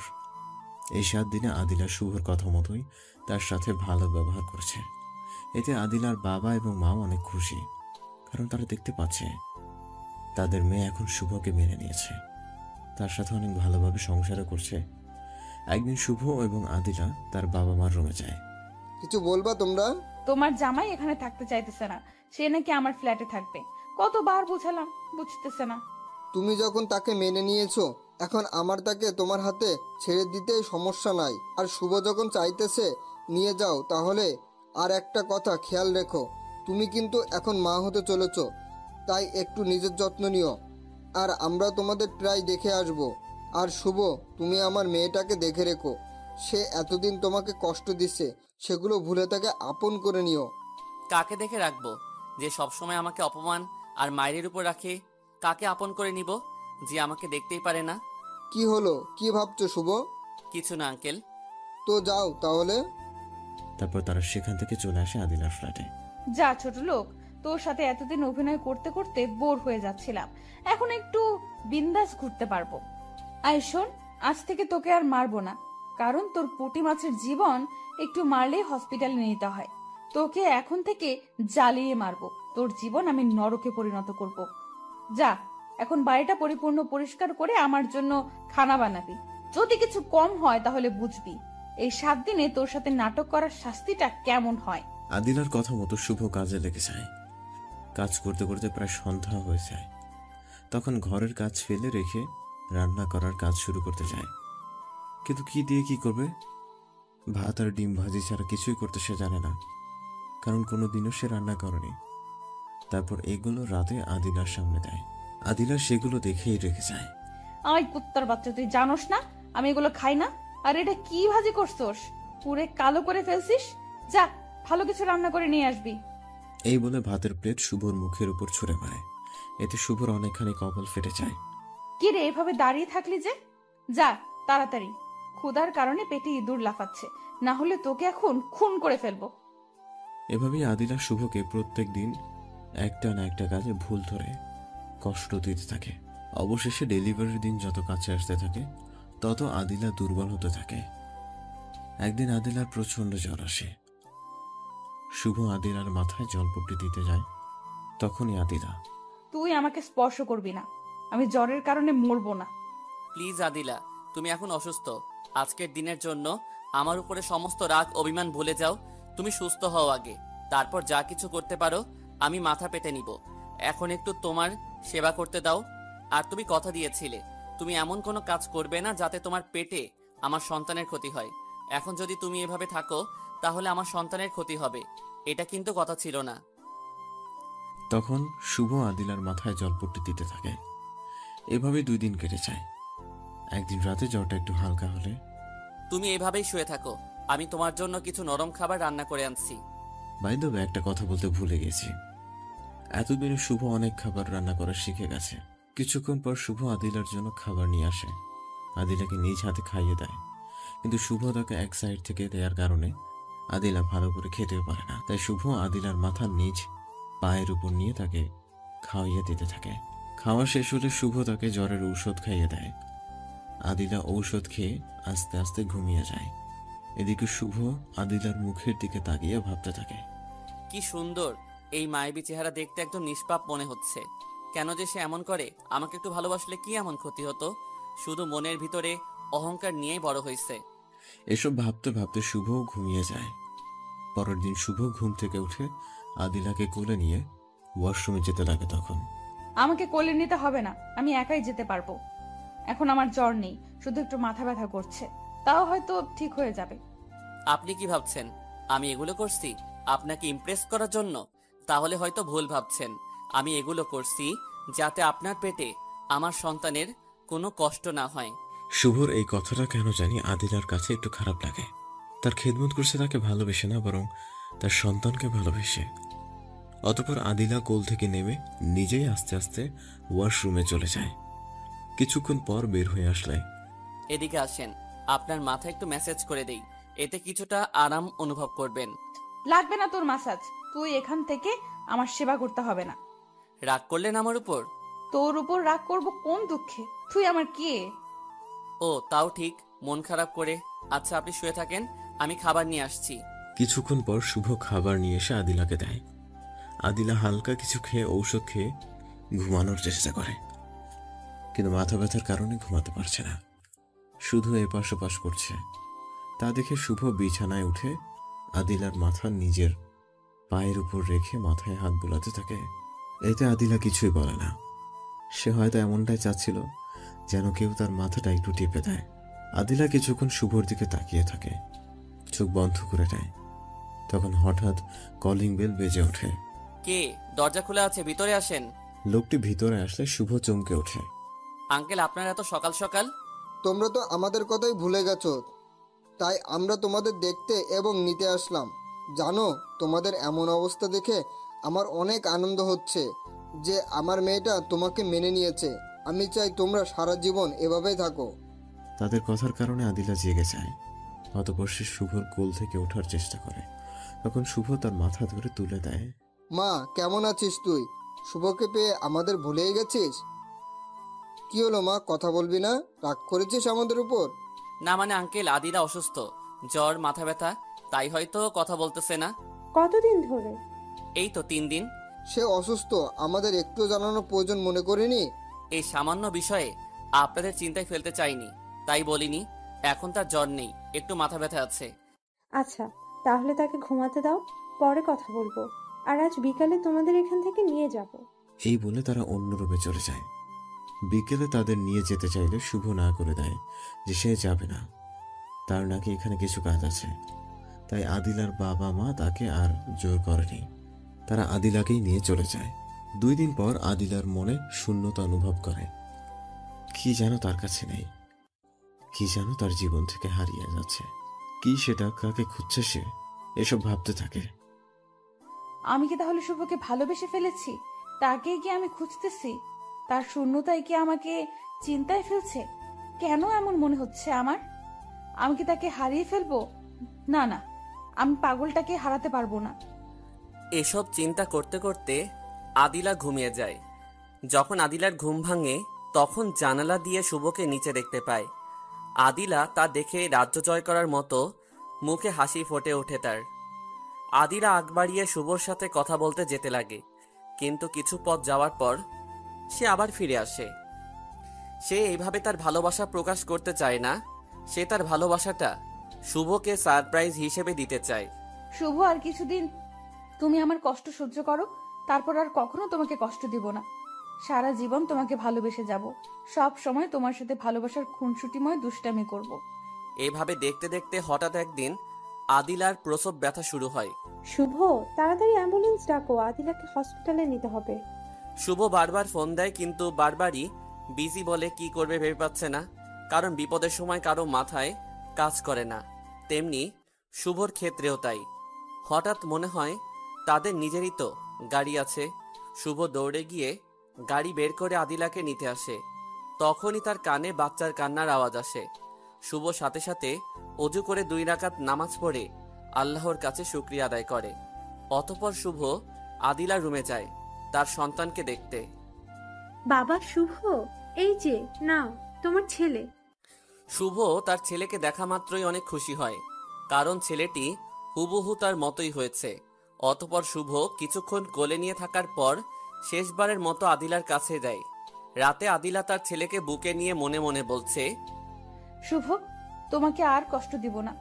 S3: এই 7 দিনে আদিলা শুভর কথা মতোই তার সাথে ভালো ব্যবহার করছে। এতে আদিলার বাবা এবং মা অনেক খুশি। কারণ তারা দেখতে পাচ্ছে তাদের মেয়ে এখন শুভকে মেনে নিয়েছে, তার সাথে অনেক ভালোভাবে সংসারও করছে। একদিন শুভ এবং আদিলা তার বাবা মার রুমে যায়।
S2: কিছু বলবা তোমরা?
S1: তোমার জামাই এখানে থাকতে চাইতেছে না, সে নাকি আমার ফ্ল্যাটে থাকবে। কতবার বুঝালাম, বুঝতেছে না।
S2: তুমি যখন তাকে মেনে নিয়েছো, এখন আমার তাকে তোমার হাতে ছেড়ে দিতে সমস্যা নাই। আর শুভ যখন চাইতেছে নিয়ে যাও, তাহলে আর একটা কথা খেয়াল রেখো, তুমি কিন্তু এখন মা হতে চলেছো, তাই একটু নিজের যত্ন নিও। আর আমরা তোমাদের প্রায় দেখে আসব। আর শুভ, তুমি আমার মেয়েটাকে দেখে রেখো, সে এতদিন তোমাকে কষ্ট দিচ্ছে, সেগুলো ভুলে তাকে আপন করে নিও।
S4: কাকে দেখে রাখবো যে সবসময় আমাকে অপমান আর মায়ের উপর রাখে? কাকে আপন করে নিব যে আমাকে দেখতেই পারে না?
S2: কি হলো, কি ভাবছো শুভ?
S4: কিছু না আঙ্কেল।
S2: তো যাও তাহলে।
S3: তারপর তারা সেখান থেকে চলে আসে আদিলার ফ্ল্যাটে।
S1: যা ছোট লোক, তোর সাথে এতদিন অভিনয় করতে করতে বোর হয়ে যাচ্ছিলাম, এখন একটু বিন্দাস ঘুরতে পারবো। আয় শোন, আজ থেকে তোকে আর মারবো না, কারণ তোর পুঁটি মাছের জীবন একটু মারলেই হসপিটালে নিতে হয়। তোকে এখন থেকে জ্বালিয়ে মারবো, তোর জীবন আমি নরকে পরিণত করব। যা, এখন বাড়িটা পরিপূর্ণ পরিষ্কার করে আমার জন্য খানা বানাবি। যদি কিছু কম হয় তাহলে বুঝবি এই 7 দিনে তোর সাথে নাটক করার শাস্তিটা কেমন হয়।
S3: আদিলার কথা মতো শুভ কাজে লেগে যায়। কাজ করতে করতে প্রায় সন্ধ্যা হয়ে যায়। তখন ঘরের কাজ ফেলে রেখে রান্না করার কাজ শুরু করতে যায়। কিন্তু কি দিয়ে কি করবে? ভাত আর ডিম ভাজি ছাড়া কিছুই করতে সে জানে না, কারণ কোনোদিনও সে রান্না করেনি। তারপর এগুলো রাতে আদিলার সামনে দেয়। আদিলা সেগুলো দেখেই রেখে যায়।
S1: আয় কুত্তার বাচ্চা, তুই জানোস না আমি এগুলো খাই না? আর এটা কি ভাজি করছস, পুরে কালো করে ফেলছিস। যা, ভালো কিছু রান্না করে নিয়ে আসবি।
S3: এই বলে ভাতের প্লেট শুভর মুখের উপর ছুঁড়ে মারে। এতে শুভর অনেকখানি কপাল ফেটে যায়।
S1: কি রে, এভাবে দাঁড়িয়ে থাকলি যে? যা তাড়াতাড়ি, ক্ষুধার কারণে পেটে ইঁদুর লাফাচ্ছে, না হলে তোকে এখন খুন করে ফেলবো।
S3: এভাবেই আদিলা শুভকে প্রত্যেক দিন একটা না একটা কাজে ভুল ধরে কষ্ট দিতে থাকে। অবশেষে ডেলিভারির দিন যত কাছে আসতে থাকে তত আদিলা দুর্বল হতে থাকে। একদিন আদিলার প্রচন্ড জ্বর আসে। শুভ আদিলার মাথায় জলপট্টি দিতে যায়। তখনই আদিলা,
S1: তুই আমাকে স্পর্শ করবি না, আমি জ্বরের কারণে মরবো না।
S4: প্লিজ আদিলা, তুমি এখন অসুস্থ। আজকের দিনের জন্য আমার উপরে সমস্ত রাগ অভিমান ভুলে যাও। তুমি সুস্থ হও আগে, তারপর যা কিছু করতে পারো আমি মাথা পেতে নিব। এখন একটু তোমার সেবা করতে দাও। আর তুমি কথা দিয়েছিলে তুমি এমন কোনো কাজ করবে না যাতে তোমার পেটে আমার সন্তানের ক্ষতি হয়। এখন যদি তুমি এভাবে থাকো তাহলে আমার সন্তানের ক্ষতি হবে, এটা কিন্তু কথা ছিল না।
S3: তখন শুভ আদিলার মাথায় জলপট্টি দিতে থাকে। এভাবে 2 দিন কেটে যায়। একদিন রাতে জ্বরটা একটু হালকা হলে,
S4: তুমি এভাবেই শুয়ে থাকো, আমি তোমার জন্য কিছু নরম খাবার রান্না করে আনছি।
S3: বাই দ্য ওয়ে, একটা কথা বলতে ভুলে গেছি। এতদিনে শুভ অনেক খাবার রান্না করা শিখে গেছে। কিছুক্ষণ পর শুভ আদিলার জন্য খাবার নিয়ে আসে। আদিলাকে নিজ হাতে খাইয়ে দেয়, কিন্তু শুভ তাকে এক সাইড থেকে দেওয়ার কারণে আদিলা ভালো করে খেতেও পারে না। তাই শুভ আদিলার মাথার নিচ পায়ের উপর নিয়ে তাকে খাওয়াইয়ে দিতে থাকে। খাওয়া শেষ হলে শুভ তাকে জ্বরের ঔষধ খাইয়ে দেয়। আদিলা ঔষধ খেয়ে আস্তে আস্তে ঘুমিয়ে যায়। এদিকে শুভ আদিলার মুখের দিকে তাকিয়ে ভাবতে থাকে,
S4: কি সুন্দর এই মায়াবী চেহারা, দেখতে একদম নিষ্পাপ মনে হচ্ছে। কেন যে সে এমন করে? আমাকে একটু ভালোবাসলে কি এমন ক্ষতি হতো? শুধু মনের ভিতরে অহংকার নিয়েই বড় হয়েছে।
S3: এসব ভাবতে ভাবতে শুভ ঘুমিয়ে যায়। পরের দিন শুভ ঘুম থেকে উঠে আদিলাকে কোলে নিয়ে ওয়াশরুমে যেতে লাগে। তখন,
S1: আমাকে কোলে নিতে হবে না, আমি একাই যেতে পারবো। এখন আমার জ্বর নেই, শুধু একটু মাথা ব্যথা করছে, তাও হয়তো ঠিক হয়ে যাবে।
S4: আপনি কি ভাবছেন আমি এগুলো করছি আপনাকে ইমপ্রেস করার জন্য? তাহলে হয়তো ভুল ভাবছেন। আমি এগুলো করছি যাতে আপনার পেটে আমার সন্তানের কোনো কষ্ট না হয়।
S3: শুভর এই কথাটা কেন জানি আদিলার কাছে একটু খারাপ লাগে। তার খেদমত করছে তাকে ভালোবেসে না, বরং তার সন্তানকে ভালোবেসে। অতঃপর আদিলা কোল থেকে নেমে নিজেই আস্তে আস্তে ওয়াশরুমে চলে যায়। কিছুক্ষণ পর বের হয়ে আসলে,
S4: এদিকে আসেন, আপনার মাথায় একটু ম্যাসেজ করে দেই, এতে কিছুটা আরাম অনুভব করবেন।
S1: লাগবে না তোর মাসাজ, তুই এখান থেকে আমার সেবা করতে হবে না।
S4: রাগ করলেন আমার উপর?
S1: তোর উপর রাগ করব কোন দুঃখে? তুই আমার কে?
S4: ও তাও ঠিক, মন খারাপ করে। আচ্ছা আপনি শুয়ে থাকেন, আমি খাবার নিয়ে আসছি।
S3: কিছুক্ষণ পর শুভ খাবার নিয়ে এসে আদিলাকে দেয়। আদিলা হালকা কিছু খেয়ে ঔষধ খেয়ে ঘুমানোর চেষ্টা করে, কিন্তু মাথা ব্যথার কারণে ঘুমাতে পারছে না, শুধু এপাশ ওপাশ করছে। তা দেখে শুভ বিছানায় উঠে আদিলার মাথা নিজের পায়ের উপর রেখে মাথায় হাত বুলাতে থাকে। এতে আদিলা কিছুই বলে না। সে হয়তো এমনটাই চাচ্ছিল যেন কেউ তার মাথাটা একটু টিপে দেয়। আদিলা কিছুক্ষণ শুভর দিকে তাকিয়ে থাকে, চোখ বন্ধ করে নেয়। তখন হঠাৎ কলিং বেল বেজে ওঠে।
S4: কে? দরজা খোলা আছে, ভিতরে আসেন।
S3: লোকটি ভিতরে আসলে শুভ চমকে ওঠে।
S4: আঙ্কেল, আপনার এত সকাল সকাল?
S2: তোমরা তো আমাদের কথাই ভুলে গেছো, তাই আমরা তোমাদের দেখতে এবং নিতে আসলাম। জানো, তোমাদের এমন অবস্থা দেখে আমার অনেক আনন্দ হচ্ছে যে আমার মেয়েটা তোমাকে মেনে নিয়েছে। আমি চাই তোমরা সারা জীবন এভাবেই থাকো।
S3: তাদের কথার কারণে আদিলা জেগে যায়। অতঃপর সে শুভর কোল থেকে ওঠার চেষ্টা করে। তখন শুভ তার মাথা ধরে তুলে দেয়।
S2: মা, কেমন আছিস তুই? শুভকে পেয়ে আমাদের ভুলেই গেছিস? কি হলো মা, কথা বলবি না? রাগ করেছিস আমাদের উপর?
S4: না মানে আঙ্কেল, আদিলা অসুস্থ, জ্বর, মাথা ব্যথা, তাই হয়তো কথা বলতেছে না।
S7: কতদিন ধরে?
S4: এই তো 3 দিন।
S2: সে অসুস্থ, আমাদের একটু জানানোর প্রয়োজন মনে করিনি?
S4: এই সামান্য বিষয়ে আপনাদের চিন্তায় ফেলতে চাইনি, তাই বলিনি। এখন তার জ্বর নেই, একটু মাথা ব্যথা আছে।
S7: আচ্ছা, তাহলে তাকে ঘুমাতে দাও, পরে কথা বলবো। আর আজ বিকালে তোমাদের এখান থেকে নিয়ে যাব।
S3: এই বলে তারা অন্য রুমে চলে যায়। বিকেলে তাদের নিয়ে যেতে চাইলে শুভ না করে দেয় যে সে যাবে না, তার নাকি এখানে কিছু কাজ আছে। তাই আদিলার বাবা মা তাকে আর জোর করেনি, তারা আদিলাকেই নিয়ে চলে যায়। 2 দিন পর আদিলার মনে শূন্যতা অনুভব করে। কি যেন তার কাছে নেই, কি যেন তার জীবন থেকে হারিয়ে যাচ্ছে। কি সেটা, কাকে খুঁজছে সে, এসব ভাবতে থাকে।
S1: আমি কি তাহলে শুভকে ভালোবেসে ফেলেছি? তাকেই কি আমি খুঁজতেছি? তার শূন্যতায় কি আমাকে চিন্তায় ফেলছে? কেন এমন মনে হচ্ছে আমার? আমি কি তাকে হারিয়ে ফেলবো? না না, আমি পাগলটাকে হারাতে পারবো না।
S4: এসব চিন্তা করতে করতে আদিলা ঘুমিয়ে যায়। যখন আদিলার ঘুম ভাঙে তখন জানালা দিয়ে শুভকে নিচে দেখতে পায়। আদিলা তা দেখে রাজ্য জয় করার মতো মুখে হাসি ফুটে ওঠে তার। আদিলা আগ বাড়িয়ে শুভর সাথে কথা বলতে যেতে লাগে, কিন্তু কিছু পথ যাওয়ার পর সে আবার ফিরে আসে। সে এইভাবে তার ভালোবাসা প্রকাশ করতে চায় না, সে তার ভালোবাসাটা শুভকে সারপ্রাইজ হিসেবে দিতে চায়।
S1: শুভ, আর কিছুদিন তুমি আমার কষ্ট সহ্য করো, তারপর আর কখনো তোমাকে কষ্ট দিব না। সারা জীবন তোমাকে ভালোবেসে যাব, সব সময় তোমার সাথে ভালোবাসার খুনসুটিময় দুষ্টামি করব।
S4: এইভাবে দেখতে দেখতে হঠাৎ একদিন আদিলার প্রসব ব্যথা শুরু হয়।
S7: শুভ, তাড়াতাড়ি অ্যাম্বুলেন্স ডাকো, আদিলাকে হসপিটালে নিতে হবে।
S4: শুভ বারবার ফোন দেয়, কিন্তু বারবারই বিজি বলে কি করবে ভেবে পাচ্ছে না, কারণ বিপদের সময় কারো মাথায় কাজ করে না। তেমনি শুভর ক্ষেত্রেও তাই। হঠাৎ মনে হয় তাদের নিজেরই তো গাড়ি আছে। শুভ দৌড়ে গিয়ে গাড়ি বের করে আদিলাকে নিতে আসে। তখনই তার কানে বাচ্চার কান্নার আওয়াজ আসে। শুভ সাথে সাথে অজু করে 2 রাকাত নামাজ পড়ে আল্লাহর কাছে শুকরিয়া আদায় করে। অতঃপর শুভ আদিলার রুমে যায় তার সন্তানকে দেখতে।
S7: বাবা শুভ, এই যে নাও তোমার ছেলে।
S4: শুভ তার ছেলেকে দেখা মাত্রই অনেক খুশি হয়, কারণ ছেলেটি হুবহু তার মতোই হয়েছে। অতঃপর শুভ কিছুক্ষণ কোলে নিয়ে থাকার পর শেষবারের মতো আদিলার কাছে যায়। রাতে আদিলা তার ছেলেকে বুকে নিয়ে মনে মনে বলছে,
S1: শুভ, তোমাকে আর কষ্ট দিব না।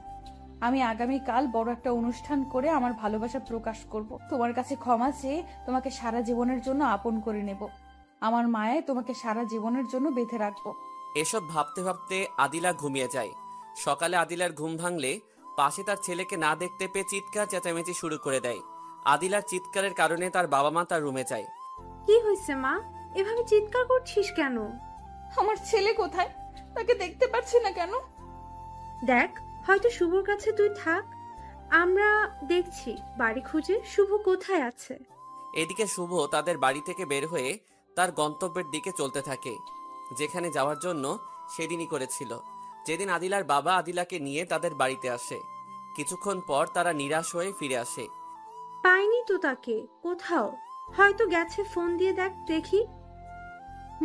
S1: আমি আগামীকাল বড় একটা অনুষ্ঠান করে আমার ভালোবাসা প্রকাশ করব। তোমার কাছে ক্ষমা চেয়ে তোমাকে সারা জীবনের জন্য আপন করে নেব। আমার মায়ায় তোমাকে সারা জীবনের জন্য বেঁধে রাখবো।
S4: এসব ভাবতে ভাবতে আদিলা ঘুমিয়ে যায়। সকালে আদিলার ঘুম ভাঙলে পাশে তার ছেলেকে না দেখতে পেয়ে চিৎকার চেঁচামেচি শুরু করে দেয়। আদিলার চিৎকারের কারণে তার বাবা মা তার রুমে যায়।
S7: কি হয়েছে মা, এভাবে চিৎকার করছিস কেন?
S1: আমার ছেলে কোথায়? তাকে দেখতে পাচ্ছি না কেন?
S7: দেখ, হয়তো শুভর কাছে তুই থাক, আমরা দেখছি বাড়ি খুঁজে শুভ কোথায় আছে।
S4: এদিকে শুভ তাদের বাড়ি থেকে বের হয়ে তার গন্তব্যের দিকে চলতে থাকে, যেখানে যাওয়ার জন্য সেদিনই করেছিল, যেদিন আদিলার বাবা আদিলাকে নিয়ে তাদের বাড়িতে আসে। কিছুক্ষণ পর তারা নিরাশ হয়ে ফিরে আসে।
S7: পাইনি তো তাকে কোথাও, হয়তো গেছে, ফোন দিয়ে দেখ দেখি।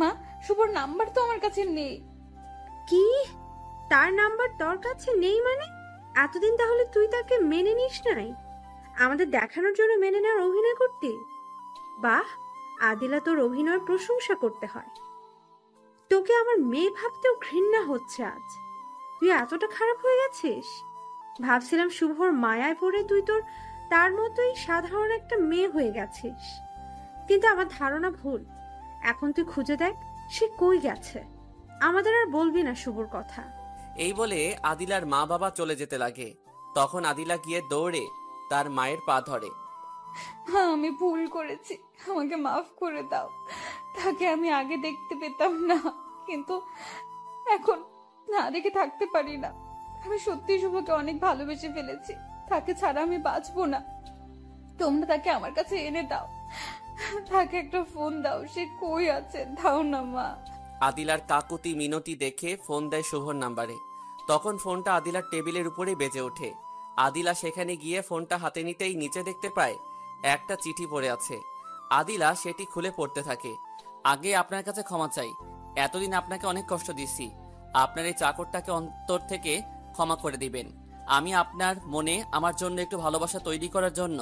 S1: মা, শুভর নাম্বার তো আমার কাছে নেই।
S7: কি, তার নাম্বার তোর কাছে নেই মানে? এতদিন তাহলে তুই তাকে মেনে নিস নাই? আমাদের দেখানোর জন্য মেনে নেওয়ার অভিনয় করতি? বাহ, আদিলা, তোর অভিনয়ের প্রশংসা করতে হয়। তোকে আমার মেয়ে ভাবতেও ঘৃণা হচ্ছে আজ। তুই এতটা খারাপ হয়ে গেছিস? ভাবছিলাম শুভর মায়ায় পড়ে তুই তার মতোই সাধারণ একটা মেয়ে হয়ে গেছিস, কিন্তু আমার ধারণা ভুল। এখন তুই খুঁজে দেখ সে কই গেছে। আমাদের আর বলবি না শুভর কথা।
S4: এই বলে আদিলার মা বাবা চলে যেতে লাগে। তখন আদিলা গিয়ে দৌড়ে তার মায়ের পা ধরে।
S1: হ্যাঁ, আমি ভুল করেছি, আমাকে মাফ করে দাও। তাকে আমি আগে দেখতে পেতাম না, কিন্তু এখন না দেখে থাকতে পারি না। আমি সত্যি শুভকে অনেক ভালোবেসে ফেলেছি, তাকে ছাড়া আমি বাঁচবো না। তোমরা তাকে আমার কাছে এনে দাও, তাকে একটা ফোন দাও। সে কই আছে, দাও না মা।
S4: আদিলার কাকুতি মিনতি দেখে ফোন দেয় শুভর নাম্বারে। তখন ফোনটা আদিলার টেবিলের উপরেই বেজে ওঠে। আদিলা সেখানে গিয়ে ফোনটা হাতে নিতেই নিচে দেখতে পায় একটা চিঠি পড়ে আছে। আদিলা সেটি খুলে পড়তে থাকে। আগে আপনার কাছে ক্ষমা চাই, এতদিন আপনাকে অনেক কষ্ট দিছি। আপনার এই চাকরটাকে অন্তর থেকে ক্ষমা করে দিবেন। আমি আপনার মনে আমার জন্য একটু ভালোবাসা তৈরি করার জন্য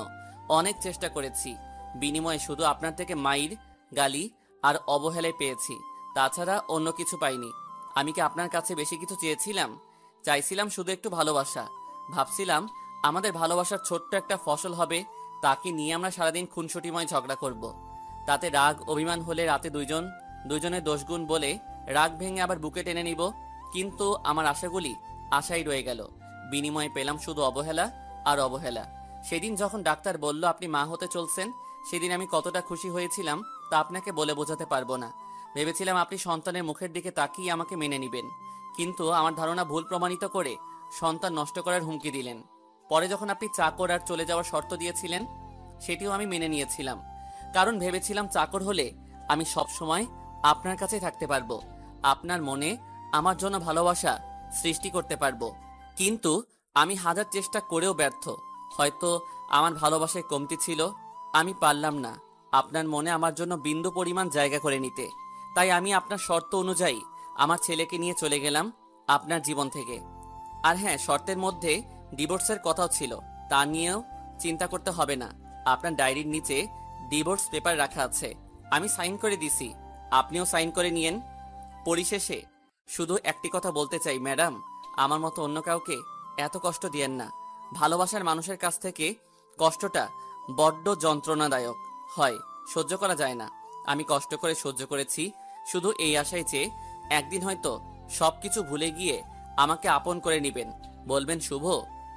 S4: অনেক চেষ্টা করেছি, বিনিময়ে শুধু আপনার থেকে মাইর, গালি আর অবহেলায় পেয়েছি, তাছাড়া অন্য কিছু পাইনি। আমি কি আপনার কাছে বেশি কিছু চেয়েছিলাম? চাইছিলাম শুধু একটু ভালোবাসা। ভাবছিলাম আমাদের ভালোবাসার ছোট্ট একটা ফসল হবে, তাকে নিয়ে আমরা সারাদিন খুনসুটিময় ঝগড়া করব। তাতে রাগ অভিমান হলে রাতে দুজনের দোষগুণ বলে রাগ ভেঙে আবার বুকে টেনে নিব। কিন্তু আমার আশাগুলি আশাই রয়ে গেল, বিনিময়ে পেলাম শুধু অবহেলা আর অবহেলা। সেদিন যখন ডাক্তার বলল আপনি মা হতে চলছেন, সেদিন আমি কতটা খুশি হয়েছিলাম তা আপনাকে বলে বোঝাতে পারবো না। ভেবেছিলাম আপনি সন্তানের মুখের দিকে তাকিয়ে আমাকে মেনে নেবেন, কিন্তু আমার ধারণা ভুল প্রমাণিত করে সন্তান নষ্ট করার হুমকি দিলেন। পরে যখন আপনি চাকর আর চলে যাওয়ার শর্ত দিয়েছিলেন, সেটিও আমি মেনে নিয়েছিলাম, কারণ ভেবেছিলাম চাকর হলে আমি সব সময় আপনার কাছে থাকতে পারবো, আপনার মনে আমার জন্য ভালোবাসা সৃষ্টি করতে পারবো। কিন্তু আমি হাজার চেষ্টা করেও ব্যর্থ। হয়তো আমার ভালোবাসায় কমতি ছিল, আমি পারলাম না আপনার মনে আমার জন্য বিন্দু পরিমাণ জায়গা করে নিতে। তাই আমি আপনার শর্ত অনুযায়ী আমার ছেলেকে নিয়ে চলে গেলাম আপনার জীবন থেকে। আর হ্যাঁ, শর্তের মধ্যে ডিভোর্সের কথাও ছিল, তা নিয়েও চিন্তা করতে হবে না। আপনার ডায়েরির নিচে ডিভোর্স পেপার রাখা আছে, আমি সাইন করে দিছি, আপনিও সাইন করে নিয়েন। পরিশেষে শুধু একটি কথা বলতে চাই, ম্যাডাম, আমার মতো অন্য কাউকে এত কষ্ট দিয়েন না। ভালোবাসার মানুষের কাছ থেকে কষ্টটা বড্ড যন্ত্রণাদায়ক হয়, সহ্য করা যায় না। আমি কষ্ট করে সহ্য করেছি শুধু এই আশায় যে একদিন হয়তো সবকিছু ভুলে গিয়ে আমাকে আপন করে নিবেন, বলবেন শুভ,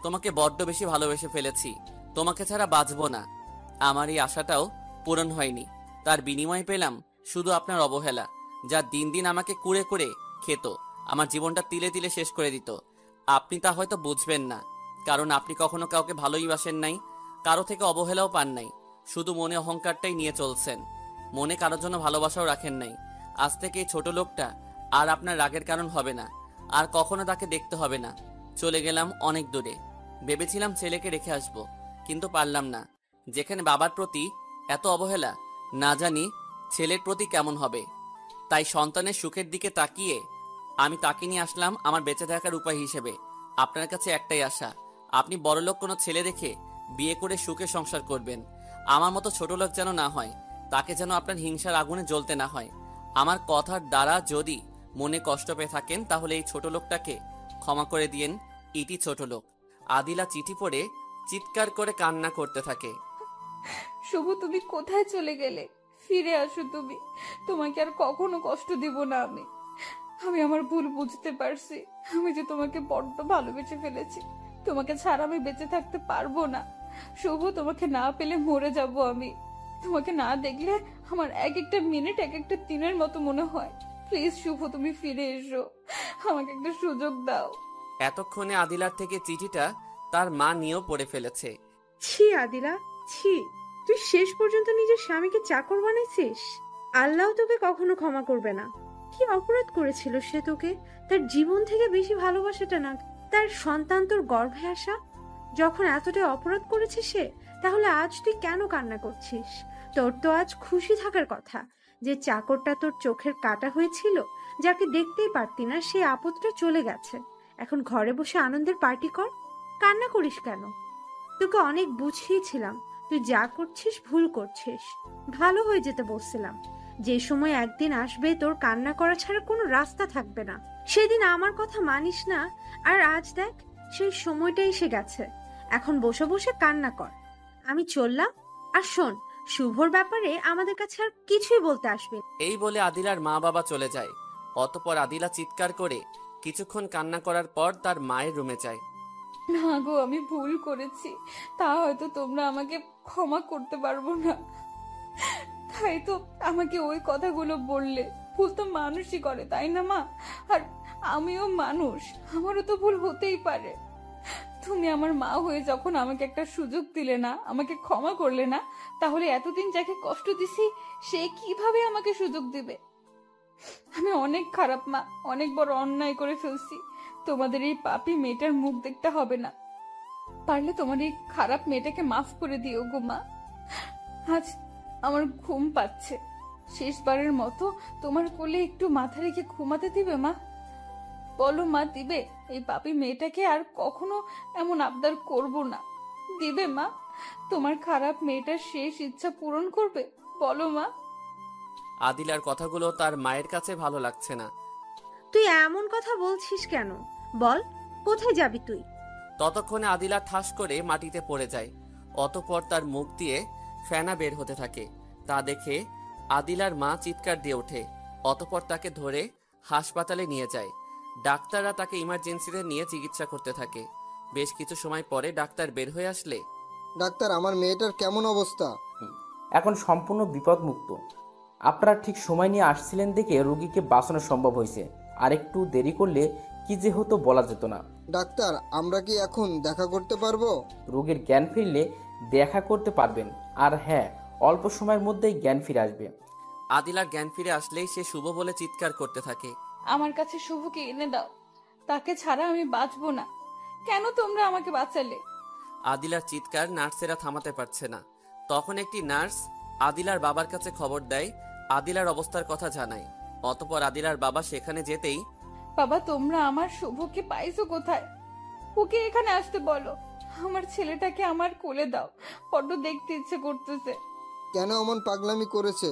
S4: তোমাকে বড্ড বেশি ভালোবেসে ফেলেছি, তোমাকে ছাড়া বাঁচবো না। আমার এই আশাটাও পূরণ হয়নি, তার বিনিময়ে পেলাম শুধু আপনার অবহেলা, যা দিন দিন আমাকে কুড়ে কুড়ে খেত, আমার জীবনটা তিলে তিলে শেষ করে দিত। আপনি তা হয়তো বুঝবেন না, কারণ আপনি কখনো কাউকে ভালোই বাসেন নাই, কারো থেকে অবহেলাও পান নাই, শুধু মনে অহংকারটাই নিয়ে চলছেন, মনে কারোর জন্য ভালোবাসাও রাখেন নাই। আজ থেকে এই ছোট লোকটা আর আপনার রাগের কারণ হবে না, আর কখনো তাকে দেখতে হবে না। চলে গেলাম অনেক দূরে, ভেবেছিলাম ছেলেকে রেখে আসবো, কিন্তু পারলাম না। যেখানে বাবার প্রতি এত অবহেলা, না জানি ছেলের প্রতি কেমন হবে। তাই সন্তানের সুখের দিকে তাকিয়ে আমি তাকে নিয়ে আসলাম আমার বেঁচে থাকার উপায় হিসেবে। আপনার কাছে একটাই আশা, আপনি বড়লোক কোনো ছেলে দেখে বিয়ে করে সুখে সংসার করবেন, আমার মতো ছোট লোক যেন না হয়, তাকে যেন আপনার হিংসার আগুনে জ্বলতে না হয়। আমার কথার দ্বারা যদি মনে কষ্ট পেয়ে থাকেন, তাহলে এই ছোট লোকটাকে ক্ষমা করে দিয়েন। ইতি ছোট লোক। আদিলা চিঠি পড়ে চিৎকার করে কান্না করতে থাকে।
S1: শুভ, তুমি কোথায় চলে গেলে? ফিরে আসো তুমি, তোমাকে আর কখনো কষ্ট দিব না। আমি আমার ভুল বুঝতে পারছি, আমি যে তোমাকে বড্ড ভালোবেসে ফেলেছি, তোমাকে ছাড়া আমি বেঁচে থাকতে পারবো না। শুভ, তোমাকে না পেলে মরে যাব আমি। তোমাকে না দেখলে আমার এক একটা মিনিট এক একটা দিনের মতো মনে হয়। প্লিজ শুভ, তুমি ফিরে এসো, আমাকে একটা সুযোগ দাও।
S4: এতক্ষণে আদিলার থেকে চিঠিটা তার মা নিয়েও পড়ে ফেলেছে।
S7: ছি আদিলা, ছি, তুই শেষ পর্যন্ত নিজের স্বামীকে চাকর বানাইছিস। আল্লাহ তোকে কখনো ক্ষমা করবে না। কি অপরাধ করেছিল সে তোকে? তার জীবন থেকে বেশি ভালোবাসাটা না তার সন্তান তোর গর্ভে আসা। যখন এতটা অপরাধ করেছে সে, তাহলে আজ তুই কেন কান্না করছিস? তোর তো আজ খুশি থাকার কথা যে চাকরটা তোর চোখের কাটা হয়েছিল, যাকে দেখতেই পারতি না, সে আপদটা চলে গেছে। এখন ঘরে বসে আনন্দের পার্টি কর, কান্না করিস কেন? তোকে অনেক বুঝিয়েছিলাম, তুই তুই যা করছিস ভুল করছিস। ভালো হয়ে যেতে বলছিলাম। যে সময় একদিন আসবে তোর কান্না করা ছাড়া কোনো রাস্তা থাকবে না, সেদিন আমার কথা মানিস না। আর আজ দেখ, সেই সময়টা এসে গেছে। এখন বসে বসে কান্না কর। আমি চললাম। আর শোন, শুভর ব্যাপারে আমাদের কাছে আর কিছুই বলতে আসবে না।
S4: এই বলে আদিলার মা বাবা চলে যায়। অতপর আদিলা চিৎকার করে কিছুক্ষণ কান্না করার পর তার মায়ের রুমে যায়।
S1: না গো, আমি ভুল করেছি, তা হয়তো তোমরা আমাকে ক্ষমা করতে পারবো না, তাই তো আমাকে ওই কথাগুলো বললে। ভুল তো মানুষই করে, তাই না মা? আর আমিও মানুষ, আমারও তো ভুল হতেই পারে। তুমি আমার মা হয়ে যখন আমাকে একটা সুযোগ দিলে না, আমাকে ক্ষমা করলে না, তাহলে এতদিন যাকে কষ্ট দিছি সে কিভাবে আমাকে সুযোগ দিবে? আমি অনেক খারাপ মা, অনেক বড় অন্যায় করে ফেলছি। তোমাদের এই পাপী মেয়েটার মুখ দেখতে হবে না, পারলে তোমার এই খারাপ মেয়েটাকে মাফ করে দিও গো মা। আজ আমার ঘুম পাচ্ছে, শেষবারের মতো তোমার কোলে একটু মাথা রেখে ঘুমাতে দিবে মা? বলো মা, দিবে? এই পাপী মেয়েটাকে আর কখনো এমন আবদার করব না, দিবে মা? তোমার খারাপ মেয়েটার শেষ ইচ্ছা পূরণ করবে, বলো মা।
S4: আদিলার কথাগুলো তার মায়ের কাছে ভালো লাগছে না।
S7: তুই এমন কথা বলছিস কেন? বল, কোথায় যাবি তুই?
S4: ততক্ষণে আদিলা ঠাস করে মাটিতে পড়ে যায়। অতপর তার মুখ দিয়ে ফেনা বের হতে থাকে। তা দেখে আদিলার মা চিৎকার দিয়ে ওঠে। অতপর তাকে ধরে হাসপাতালে নিয়ে যায়। ডাক্তাররা তাকে ইমার্জেন্সিতে নিয়ে চিকিৎসা করতে থাকে। বেশ কিছু সময় পরে ডাক্তার বের হয়ে আসলে,
S2: ডাক্তার, আমার মেয়েটার কেমন অবস্থা?
S5: এখন সম্পূর্ণ বিপদমুক্ত। আপনারা ঠিক সময় নিয়ে আসছিলেন দেখে রোগীকে বাঁচানো সম্ভব হয়েছে। আর একটু দেরি করলে কি যে হতো বলা যেত না।
S2: ডাক্তার, আমরা কি এখন দেখা করতে পারবো?
S5: রোগীর জ্ঞান ফিরলে দেখা করতে পারবেন। আর হ্যাঁ, অল্প সময়ের মধ্যেই জ্ঞান ফিরে আসবে।
S4: আদিলার জ্ঞান ফিরে আসলেই সে শুভ বলে চিৎকার করতে থাকে।
S1: আমার কাছে শুভকে এনে দাও, তাকে ছাড়া আমি বাঁচবো না। কেন তোমরা আমাকে বাঁচালে?
S4: আদিলার চিৎকার নার্সেরা থামাতে পারছে না। তখন একটি নার্স আদিলার বাবার কাছে খবর দেয়, আদিলার অবস্থার কথা জানায়। অতপর আদিলার বাবা সেখানে যেতেই,
S1: বাবা, তোমরা আমার শুভকে পাইছো কোথায়? ওকে এখানে আসতে বলো। আমার ছেলেটাকে আমার কোলে দাও, বড্ড দেখতে ইচ্ছে করতেছে।
S2: কেন এমন পাগলামি করেছে?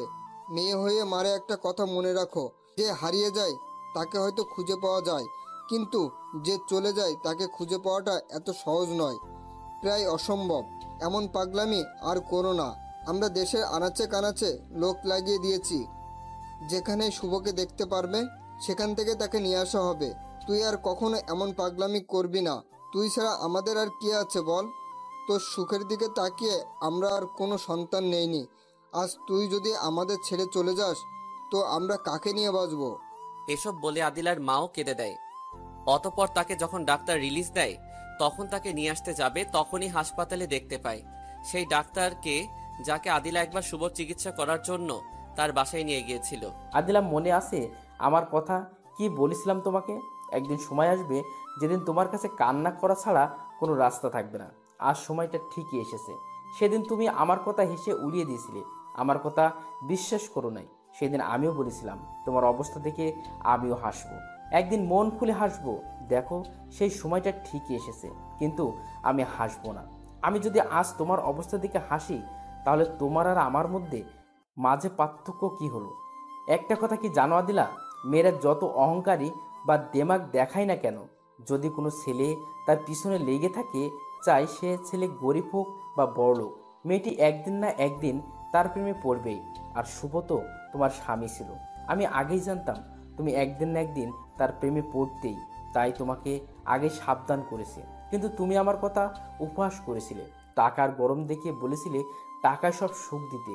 S2: মেয়ে হয়ে মারে একটা কথা মনে রাখো, যে হারিয়ে যায় তাকে হয়তো খুঁজে পাওয়া যায়, কিন্তু যে চলে যায় তাকে খুঁজে পাওয়াটা এত সহজ নয়, প্রায় অসম্ভব। এমন পাগলামি আর করো না। আমরা দেশের আনাচে কানাচে লোক লাগিয়ে দিয়েছি, যেখানে শুভকে দেখতে পারবে সেখান থেকে তাকে নিয়ে আসা হবে। তুই আর কখনো এমন পাগলামি করবি না। তুই ছাড়া আমাদের আর কে আছে বল? তোর সুখের দিকে তাকিয়ে আমরা আর কোনো সন্তান নেইনি। আজ তুই যদি আমাদের ছেড়ে চলে যাস তো আমরা কাকে নিয়ে বাঁচবো?
S4: এসব বলে আদিলার মাও কেঁদে দেয়। অতপর তাকে যখন ডাক্তার রিলিজ দেয়, তখন তাকে নিয়ে আসতে যাবে, তখনই হাসপাতালে দেখতে পায় সেই ডাক্তারকে যাকে আদিলা একবার শুভ চিকিৎসা করার জন্য তার বাসায় নিয়ে গিয়েছিল।
S5: আদিলা, মনে আছে আমার কথা? কি বলেছিলাম তোমাকে? একদিন সময় আসবে যেদিন তোমার কাছে কান্না করা ছাড়া কোনো রাস্তা থাকবে না। আজ সময়টা ঠিকই এসেছে। সেদিন তুমি আমার কথা হেসে উড়িয়ে দিয়েছিলে, আমার কথা বিশ্বাস করো নাই। সেদিন আমিও বলেছিলাম তোমার অবস্থা দেখে আমিও হাসবো, একদিন মন খুলে হাসবো। দেখো, সেই সময়টা ঠিকই এসেছে, কিন্তু আমি হাসবো না। আমি যদি আজ তোমার অবস্থা দেখে হাসি, তাহলে তোমার আর আমার মধ্যে মাঝে পার্থক্য কি হলো? একটা কথা কি জানো আদিলা, মেয়েরা যত অহংকারী বা দেমাগ দেখায় না কেন, যদি কোনো ছেলে তার পিছনে লেগে থাকে, চাই সে ছেলে গরিব হোক বা বড়লোক, মেয়েটি একদিন না একদিন তার প্রেমে পড়বেই। আর শুভ তো তোমার স্বামী ছিল। আমি আগেই জানতাম তুমি একদিন না একদিন তার প্রেমে পড়তেই, তাই তোমাকে আগে সাবধান করেছে। কিন্তু তুমি আমার কথা উপহাস করেছিলে, টাকার গরম দেখিয়ে বলেছিলে টাকায় সব সুখ দিতে।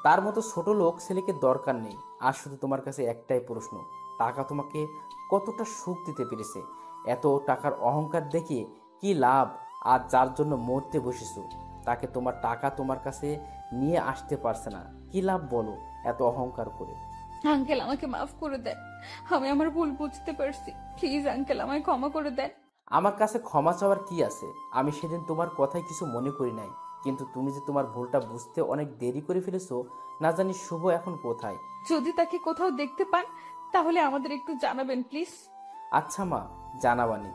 S5: তার মতো ছোট লোক ছেলেকে দরকার নেই। আর শুধু তোমার কাছে একটাই প্রশ্ন, টাকা তোমাকে কতটা সুখ দিতে পেরেছে? এত টাকার অহংকার দেখিয়ে কি লাভ? আর যার জন্য মরতে বসেছো, তাকে তোমার টাকা তোমার কাছে নিয়ে আসতে পারছে না, কি লাভ বলো এত অহংকার করে?
S1: আঙ্কেল, আমাকে মাফ করে দেন, আমি আমার ভুল বুঝতে পারছি। প্লিজ আঙ্কেল, আমায় ক্ষমা করে দেন।
S5: আমার কাছে ক্ষমা চাওয়ার কি আছে? আমি সেদিন তোমার কথায় কিছু মনে করি নাই, কিন্তু তুমি যে তোমার ভুলটা বুঝতে অনেক দেরি করে ফেলেছো। না জানি শুভ এখন কোথায়?
S1: যদি তাকে কোথাও দেখতে পান তাহলে আমাদের একটু জানাবেন প্লিজ।
S5: আচ্ছা মা, জানাবানি।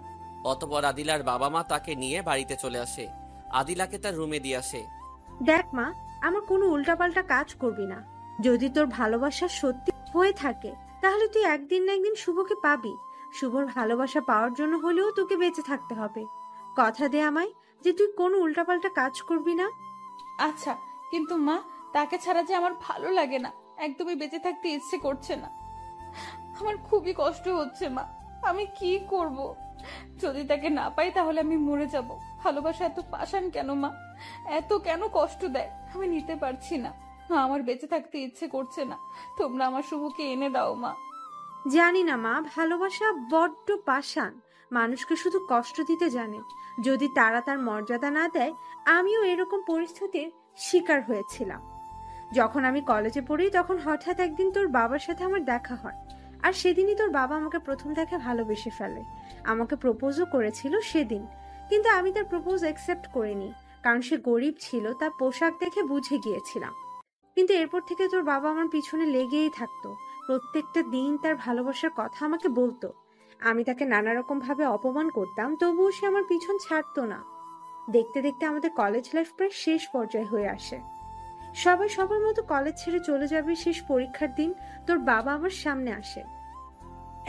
S4: অতপর আদিলার বাবা মা তাকে নিয়ে বাড়িতে চলে আসে। আদিলাকে তার রুমে দিয়ে আসে।
S7: দেখ মা, আমার কোনো উল্টাপাল্টা কাজ করবি না। যদি তোর ভালোবাসা সত্যি হয়ে থাকে তাহলে তুই একদিন না একদিন শুভকে পাবি। শুভর ভালোবাসা পাওয়ার জন্য হলেও তোকে বেঁচে থাকতে হবে। কথা দে আমায় যে তুই কোনো উল্টাপাল্টা কাজ করবি না।
S1: আচ্ছা, কিন্তু মা, তাকে ছাড়া যে আমার ভালো লাগে না, একদমই বেঁচে থাকতে ইচ্ছে করছে না। আমার খুবই কষ্ট হচ্ছে মা, আমি কি করব? যদি তাকে না পাই তাহলে আমি মরে যাব। ভালোবাসা এত পাষাণ কেন মা? এত কেন কষ্ট দেয়? আমি নিতে পারছি না। আমার বেঁচে থাকতে ইচ্ছে করছে না। তোমরা আমার শুভকে এনে দাও মা।
S7: জানি না মা, ভালোবাসা বড্ড পাষাণ, মানুষকে শুধু কষ্ট দিতে জানে। যদি তারা তার মর্যাদা না দেয়, আমিও এরকম পরিস্থিতির শিকার হয়েছিলাম। যখন আমি কলেজে পড়ি তখন হঠাৎ একদিন তোর বাবার সাথে আমার দেখা হয়, আর সেদিনই তোর বাবা আমাকে প্রথম দেখে ভালোবেসে ফেলে। আমাকে প্রপোজও করেছিল সেদিন, কিন্তু আমি তার প্রপোজ অ্যাকসেপ্ট করিনি, কারণ সে গরিব ছিল, তার পোশাক দেখে বুঝে গিয়েছিলাম। কিন্তু এরপর থেকে তোর বাবা আমার পিছনে লেগেই থাকতো, প্রত্যেকটা দিন তার ভালোবাসার কথা আমাকে বলতো। আমি তাকে নানা রকম ভাবে অপমান করতাম, তবুও সে আমার পিছন ছাড়তো না। দেখতে দেখতে আমাদের কলেজ লাইফ প্রায় শেষ পর্যায়ে হয়ে আসে। সবাই সবার মতো কলেজ ছেড়ে চলে যাবে শেষ পরীক্ষার দিন তোর বাবা আমার সামনে আসে।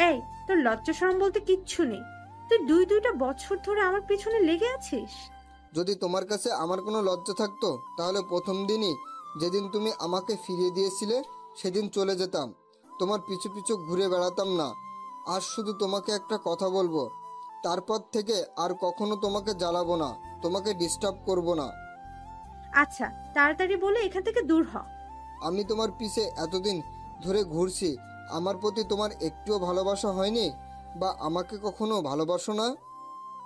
S7: এই, তোর লজ্জা শরম বলতে কিচ্ছু নেই? তুই দুইটা বছর ধরে আমার পিছনে লেগে আছিস।
S2: যদি তোমার কাছে আমার কোনো লজ্জা থাকতো তাহলে প্রথম দিনই, যেদিন তুমি আমাকে ফিরিয়ে দিয়েছিলে, সেদিন চলে যেতাম। তোমার পিছু পিছু ঘুরে বেড়াতাম না। আর শুধু তোমাকে একটা কথা বলবো, তারপর থেকে আর কখনো তোমাকে জ্বালাবো না, তোমাকে ডিস্টার্ব করব না।
S7: আচ্ছা, তাড়াতাড়ি বলে এখান থেকে দূর হ।
S2: আমি তোমার পিছে এতদিন ধরে ঘুরছি, আমার প্রতি তোমার একটুও ভালোবাসা হয়নি? বা আমাকে কখনো ভালোবাসো না?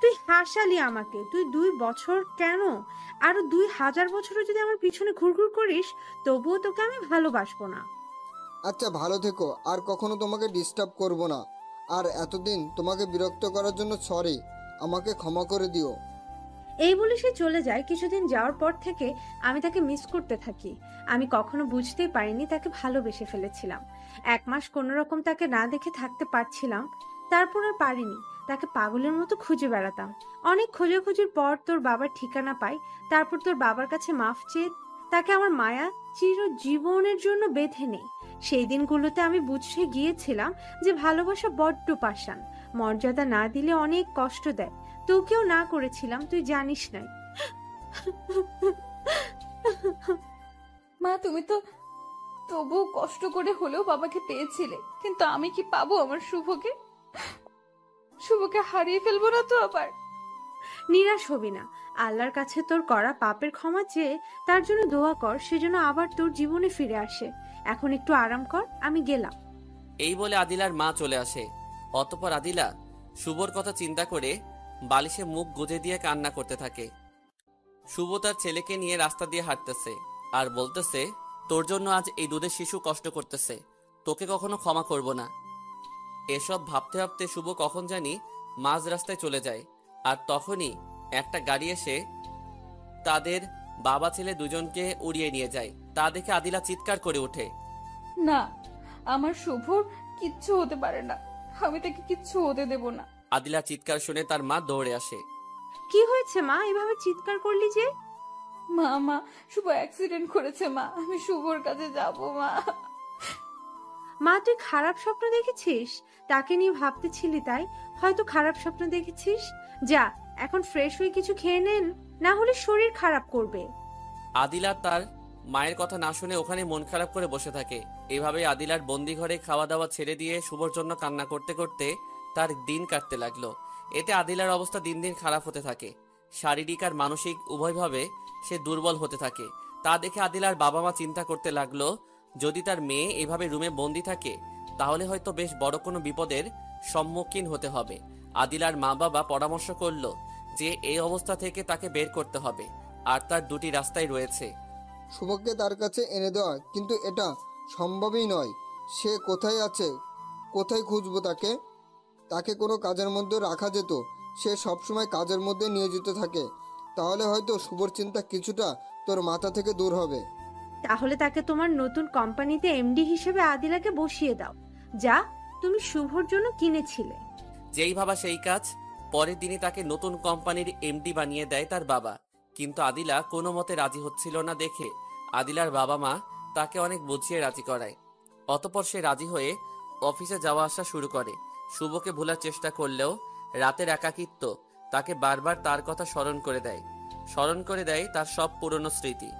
S7: তুই হাসালি আমাকে। তুই 2 বছর কেন, আরো 2000 বছরও যদি আমার পিছনে ঘুরঘুর করিস, তবুও তোকে আমি ভালোবাসবো না।
S2: আচ্ছা, ভালো থেকো, আর কখনো তোমাকে ডিস্টার্ব করব না। আর এতদিন তোমাকে বিরক্ত করার জন্য সরি, আমাকে ক্ষমা করে দিও।
S7: এই বলে সে চলে যায়। কিছুদিন যাওয়ার পর থেকে আমি তাকে মিস করতে থাকি। আমি কখনো বুঝতেই পারিনি তাকে ভালোবেসে ফেলেছিলাম। 1 মাস কোনো রকম তাকে না দেখে থাকতে পারছিলাম, তারপর আর পারিনি। তাকে পাগলের মতো খুঁজে বেড়াতাম। অনেক খোঁজাখুঁজির পর তোর বাবার ঠিকানা পাই। তারপর তোর বাবার কাছে মাফ চেয়ে তাকে আমার মায়া চিরজীবনের জন্য বেঁধে নেই। সেই দিনগুলোতে আমি বুঝে গিয়েছিলাম যে ভালোবাসা বড্ড পাষাণ, মর্যাদা না দিলে অনেক কষ্ট দেয়। তোকেও না করেছিলাম, তুই জানিস নাই।
S1: মা, তুমি তো তবু কষ্ট করে হলেও বাবাকে পেয়েছিলে, কিন্তু আমি কি পাবো আমার শুভকে? শুভকে হারিয়ে ফেলবো না তো আবার?
S7: নিরাশ হবি না। আল্লাহর কাছে তোর করা পাপের ক্ষমা চেয়ে তার জন্য দোয়া কর, সেজন্য আবার তোর জীবনে ফিরে আসে। এখন একটু আরাম কর, আমি গেলাম।
S4: এই বলে আদিলার মা চলে আসে। অতঃপর আদিলা শুভর কথা চিন্তা করে বালিশে মুখ গুজে দিয়ে কান্না করতে থাকে। শুভ তার ছেলেকে নিয়ে রাস্তা দিয়ে হাঁটতেছে আর বলতেছে, তোর জন্য আজ এই দুধের শিশু কষ্ট করতেছে, তোকে কখনো ক্ষমা করব না। এসব ভাবতে ভাবতে শুভ কখন জানি মাঝ রাস্তায় চলে যায়। আর তখনই একটা গাড়ি এসে তাদের বাবা ছেলে দুজনকে উড়িয়ে নিয়ে যায়। তা দেখে আদিলা চিৎকার করে ওঠে,
S1: না, আমার শুভর কিচ্ছু হতে পারে না। আমি তাকে কিচ্ছু হতে দেব না।
S4: আদিলা চিৎকার শুনে তার মা দৌড়ে আসে।
S7: কি হয়েছে মা, এভাবে চিৎকার করলি যে?
S1: মা, শুভ অ্যাক্সিডেন্ট করেছে মা, আমি শুভর কাছে যাব মা।
S7: মা, তুই খারাপ স্বপ্ন দেখেছিস? তাকে নিয়ে ভাবতেছিলি তাই হয়তো খারাপ স্বপ্ন দেখেছিস। যা, এখন ফ্রেশ হয়ে কিছু খেয়ে নেন, না হলে শরীর খারাপ করবে।
S4: আদিলা তার মায়ের কথা না শুনে ওখানে মন খারাপ করে বসে থাকে। এভাবে আদিলার বন্দি ঘরে খাওয়া দাওয়া ছেড়ে দিয়ে শুভর জন্য কান্না করতে করতে তার দিন কাটতে লাগলো। এতে আদিলার অবস্থা দিন দিন খারাপ হতে থাকে। শারীরিক আর মানসিক উভয়ভাবে সে দুর্বল হতে থাকে। তা দেখে আদিলার বাবা মা চিন্তা করতে লাগলো, যদি তার মেয়ে এভাবে রুমে বন্দি থাকে তাহলে হয়তো বেশ বড় কোনো বিপদের সম্মুখীন হতে হবে। আদিলার মা বাবা পরামর্শ করলো যে এই অবস্থা থেকে তাকে বের করতে হবে, আর তার দুটি রাস্তাই রয়েছে।
S2: শুভকে তার কাছে এনে দেওয়া, কিন্তু এটা সম্ভবই নয়। সে কোথায় আছে, কোথায় খুঁজবো তাকে? তাকে কোনো কাজের মধ্যে রাখা যেত, সে সবসময় কাজের মধ্যে নিয়োজিত থাকে। তাহলে হয়তো শুভর চিন্তা কিছুটা তোর মাথা থেকে দূর হবে।
S7: তাহলে তাকে তোমার নতুন কোম্পানিতে এমডি হিসেবে আদিলাকে বসিয়ে দাও, যা তুমি শুভর জন্য কিনেছিলে।
S4: যেই ভাবা সেই কাজ। পরের দিনই তাকে নতুন কোম্পানির এমডি বানিয়ে দেয় তার বাবা। কিন্তু আদিলা কোনো মতে রাজি হচ্ছিল না দেখে আদিলার বাবা মা তাকে অনেক বুঝিয়ে রাজি করায়। অতপর সে রাজি হয়ে অফিসে যাওয়া আসা শুরু করে। শুভকে ভোলার চেষ্টা করলেও রাতের একাকিত্ব তাকে বারবার তার কথা স্মরণ করে দেয় তার সব পুরনো স্মৃতি।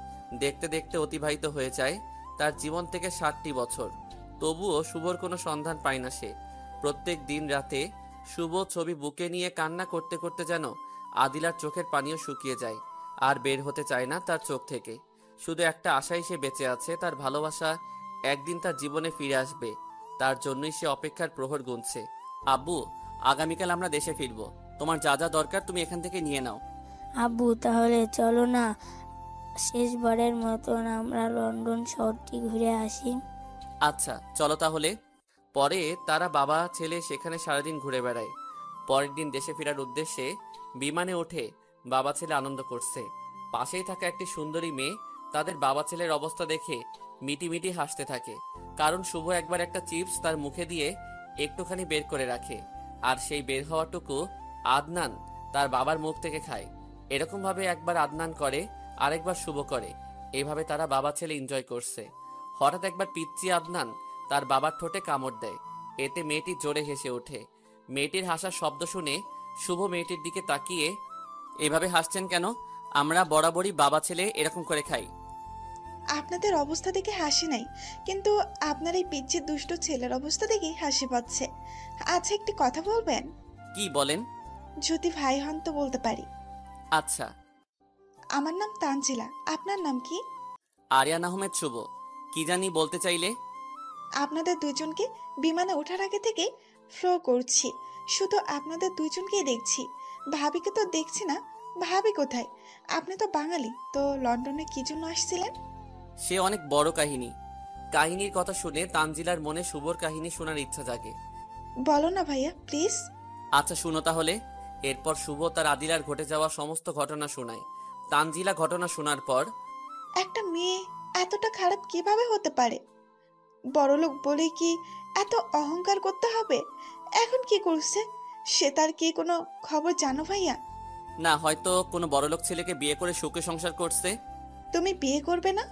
S4: দেখতে দেখতে অতিবাহিত হয়ে যায় তার জীবন থেকে 60টি বছর। তবুও শুভর কোনো সন্ধান পায় না সে। প্রত্যেক দিন রাতে শুভ ছবি বুকে নিয়ে কান্না করতে করতে যেন আদিলার চোখের পানিও শুকিয়ে যায়, আর বের হতে চায় না তার চোখ থেকে। শুধু একটা আশাই সে বেঁচে আছে, তার ভালোবাসা একদিন তার জীবনে ফিরে আসবে। তার জন্যই সে অপেক্ষার প্রহর গুনছে। আব্বু, আগামীকাল আমরা দেশে ফিরবো। তোমার যা যা দরকার তুমি এখান থেকে নিয়ে নাও।
S8: আব্বু, তাহলে চলো না শেষবারের মতন আমরা লন্ডন শহরটি ঘুরে আসি।
S4: আচ্ছা চলো তাহলে। পরে তারা বাবা ছেলে সেখানে সারাদিন ঘুরে বেড়ায়। পরের দিন দেশে ফেরার উদ্দেশ্যে বিমানে ওঠে বাবা ছেলে আনন্দ করছে। পাশেই থাকা একটি সুন্দরী মেয়ে তাদের বাবা ছেলের অবস্থা দেখে মিটিমিটি হাসতে থাকে। কারণ শুভ একবার একটা চিপস তার মুখে দিয়ে একটুখানি বের করে রাখে, আর সেই বের হওয়াটুকু আদনান তার বাবার মুখ থেকে খায়। এরকম ভাবে একবার আদনান করে, আরেকবার শুভ করে। এইভাবে তারা বাবা ছেলে এনজয় করছে। হঠাৎ একবার পিচ্চি আদনান তার বাবার ঠোঁটে কামড় দেয়। এতে মেয়েটি জোরে হেসে ওঠে। মেয়েটির হাসার শব্দ শুনে শুভ মেয়েটির দিকে তাকিয়ে, এভাবে হাসছেন কেন? আমরা বরাবরই বাবা ছেলে এরকম করে খাই।
S6: আপনাদের অবস্থা দেখে হাসি নাই, কিন্তু আপনার এই পিচ্ছি দুষ্ট ছেলের অবস্থা দেখেই হাসি পাচ্ছে। আচ্ছা, একটি কথা বলবেন?
S4: কি বলেন?
S6: যদি ভাই হন তো বলতে পারি।
S4: আচ্ছা।
S6: আমার নাম তানজিলা, আপনার নাম কি?
S4: আরিয়ান আহমেদ শুভ। কি জানি বলতে চাইলে?
S6: আপনাদের দুজনকে বিমানে ওঠার আগে থেকে ফ্লো করছি, শুধু আপনাদের দুজনকেই দেখছি। ভাবিকে তো দেখছি না। ভাবি কোথায়? আপনি তো বাঙালি, তো লন্ডনে কি জন্য আসছিলেন?
S4: সে অনেক বড় কাহিনী। কাহিনীর কথা শুনে তানজিলার মনে শুভর কাহিনী শোনার ইচ্ছা জাগে।
S6: বলো না ভাইয়া, প্লিজ।
S4: আচ্ছা শুনো তাহলে। এরপর শুভ তার আদিলার ঘটে যাওয়া সমস্ত ঘটনা শোনায়। তানজিলা ঘটনা শোনার পর,
S6: একটা মেয়ে এতটা খারাপ কিভাবে হতে পারে? বড়লোক বলে কি এত অহংকার করতে হবে? এখন কি করছে সে, তার কি কোনো খবর জানো ভাইয়া?
S4: না, হয়তো কোনো বড়লোক ছেলেকে বিয়ে করে সুখে সংসার করছে।
S6: তুমি বিয়ে করবে না?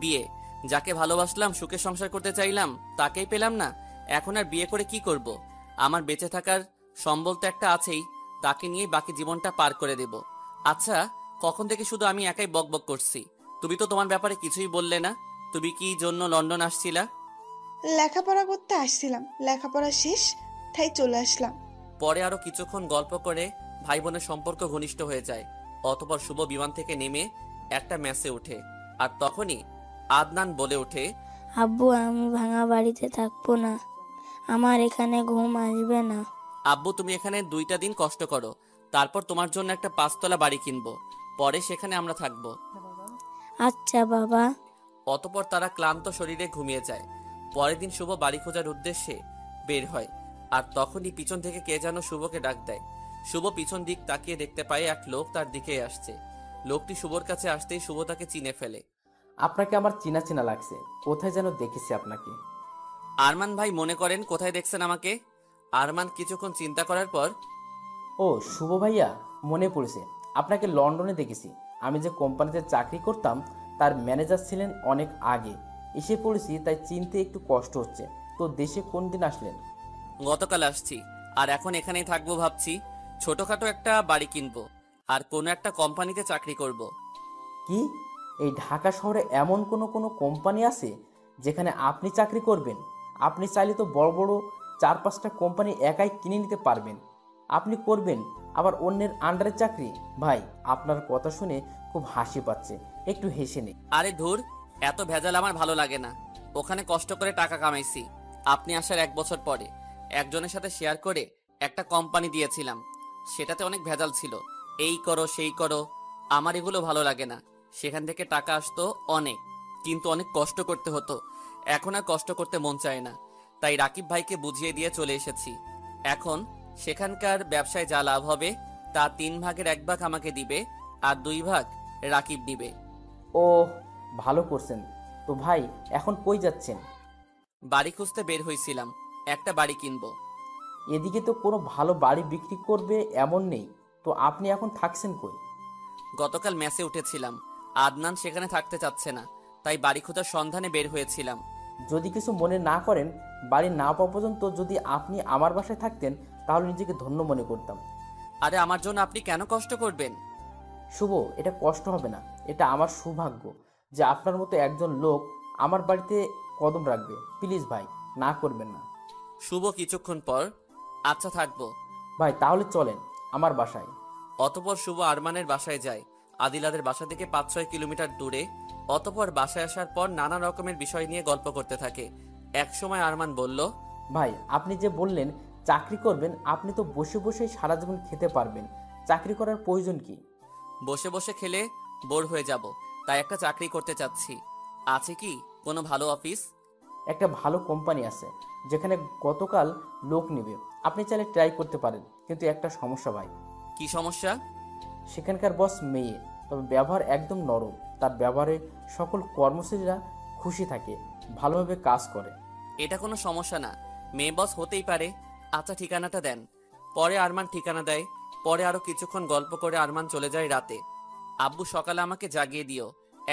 S4: বিয়ে? যাকে ভালোবাসলাম, সুখে সংসার করতে চাইলাম, তাকেই পেলাম না। এখন আর বিয়ে করে কি করব? আমার বেঁচে থাকার সম্বল তো একটা আছেই, তাকে নিয়ে বাকি জীবনটা পার করে দেব। আচ্ছা, কখন থেকে শুধু আমি একাই বকবক করছি? তুমি তো তোমার ব্যাপারে কিছুই বললে না। তুমি কি জন্য লন্ডন আসছিলা?
S6: লেখাপড়া করতে আসছিলাম, লেখাপড়া শেষ তাই চলে আসলাম।
S4: পরে আরো কিছুক্ষণ গল্প করে ভাই বোনের সম্পর্ক ঘনিষ্ঠ হয়ে যায়। অতঃপর শুভ বিমান থেকে নেমে একটা ম্যাচে ওঠে, আর তখনই আদনান বলে ওঠে,
S8: আব্বু, আমি ভাঙা বাড়িতে থাকবো না, আমার এখানে ঘুম আসবে না।
S4: আব্বু তুমি এখানে 2টা দিন কষ্ট করো, তারপর তোমার জন্য একটা 5তলা বাড়ি কিনবো, পরে সেখানে আমরা থাকবো।
S8: আচ্ছা বাবা।
S4: অতঃপর তারা ক্লান্ত শরীরে ঘুমিয়ে যায়। পরের দিন শুভ বাড়ি খোঁজার উদ্দেশ্যে বের হয়, আর তখনই পিছন থেকে কে যেন শুভকে ডাক দেয়। শুভ পিছন দিক তাকিয়ে দেখতে পায় এক লোক তার দিকে আসছে। লোকটি শুভর কাছে আসতেই শুভ তাকে চিনে ফেলে।
S5: আপনাকে আমার চেনা চেনা লাগছে, কোথায় যেন দেখেছি আপনাকে।
S4: আরমান ভাই মনে করেন কোথায় দেখছেন আমাকে? আরমান কিছুক্ষণ চিন্তা করার পর,
S5: ও শুভ ভাইয়া, মনে পড়েছে, আপনাকে লন্ডনে দেখেছি। আমি যে কোম্পানিতে চাকরি করতাম তার ম্যানেজার ছিলেন অনেক আগে। এসে পড়েছি, তাই চিনতে একটু কষ্ট হচ্ছে। তো দেশে কোন দিন আসলেন?
S4: গতকাল আসছি, আর এখন এখানেই থাকবো ভাবছি। ছোটখাটো একটা বাড়ি কিনবো, আর কোনো একটা কোম্পানিতে চাকরি করব।
S5: কি, এই ঢাকা শহরে এমন কোনো কোম্পানি আছে যেখানে আপনি চাকরি করবেন? আপনি চাইলে তো বড় বড় 4-5টা কোম্পানি একাই কিনে নিতে পারবেন। আপনি করবেন আবার অন্যের আন্ডারে চাকরি? ভাই, আপনার কথা শুনে খুব হাসি পাচ্ছে, একটু হেসে নে।
S4: আরে ধুর, এত ভেজাল আমার ভালো লাগে না। ওখানে কষ্ট করে টাকা কামাইছি। আপনি আসার 1 বছর পরে একজনের সাথে শেয়ার করে একটা কোম্পানি দিয়েছিলাম। সেটাতে অনেক ভেজাল ছিল, এই করো সেই করো। আমার এগুলো ভালো লাগে না। সেখান থেকে টাকা আসতো অনেক, কিন্তু অনেক কষ্ট করতে হতো। এখন আর কষ্ট করতে মন চায় না, তাই রাকিব ভাইকে বুঝিয়ে দিয়ে চলে এসেছি। এখন সেখানকার ব্যবসায় যা লাভ হবে তা 3 ভাগের 1 ভাগ আমাকে দিবে, আর 2 ভাগ রাকিব নিবে।
S5: ও, ভালো করছেন। তো ভাই, এখন কই যাচ্ছেন?
S4: বাড়ি খুঁজতে বের হয়েছিলাম, একটা বাড়ি কিনবো।
S5: এদিকে তো কোনো ভালো বাড়ি বিক্রি করবে এমন নেই, তো আপনি এখন থাকছেন কই?
S4: গতকাল ম্যাচে উঠেছিলাম, আদনান সেখানে থাকতে চাচ্ছে না, তাই বাড়ি খোঁজার সন্ধানে বের হয়েছিলাম।
S5: যদি কিছু মনে না করেন, বাড়ি না পাওয়া পর্যন্ত যদি আপনি আমার বাসায় থাকতেন তাহলে নিজেকে ধন্য মনে করতাম।
S4: আরে আমার জন্য আপনি কেন কষ্ট করবেন?
S5: শুভ, এটা কষ্ট হবে না, এটা আমার সৌভাগ্য যে আপনার মতো একজন লোক আমার বাড়িতে কদম রাখবে। প্লিজ ভাই, না করবেন না।
S4: শুভ কিছুক্ষণ পর, আচ্ছা থাকবো।
S5: ভাই তাহলে চলেন আমার বাসায়।
S4: অতপর শুভ আরমানের বাসায় যায়, আদিলাদের বাসা থেকে 5-6 কিলোমিটার দূরে। অতপর বাসায় আসার পর নানা রকমের বিষয় নিয়ে গল্প করতে থাকে। একসময় আরমান বলল,
S5: ভাই আপনি যে বললেন চাকরি করবেন, আপনি তো বসে বসেই সারা জীবন খেতে পারবেন, চাকরি করার প্রয়োজন কি?
S4: বসে বসে খেলে বোর হয়ে যাব, তাই একটা চাকরি করতে চাচ্ছি। আছে কি কোনো ভালো অফিস?
S5: একটা ভালো কোম্পানি আছে যেখানে গতকাল লোক নেবে, আপনি চাইলে ট্রাই করতে পারেন। কিন্তু একটা সমস্যা ভাই।
S4: কি সমস্যা?
S5: সেখানকার বস মেয়ে, তবে ব্যবহার একদম নরম। তার ব্যবহারে সকল কর্মচারীরা খুশি থাকে, ভালোভাবে কাজ করে।
S4: এটা কোনো সমস্যা না, মেয়ে বস হতেই পারে। আচ্ছা ঠিকানাটা দেন। পরে আরমান ঠিকানা দেয়। পরে আরো কিছুক্ষণ গল্প করে আরমান চলে যায় রাতে। আব্বু সকালে আমাকে জাগিয়ে দিও,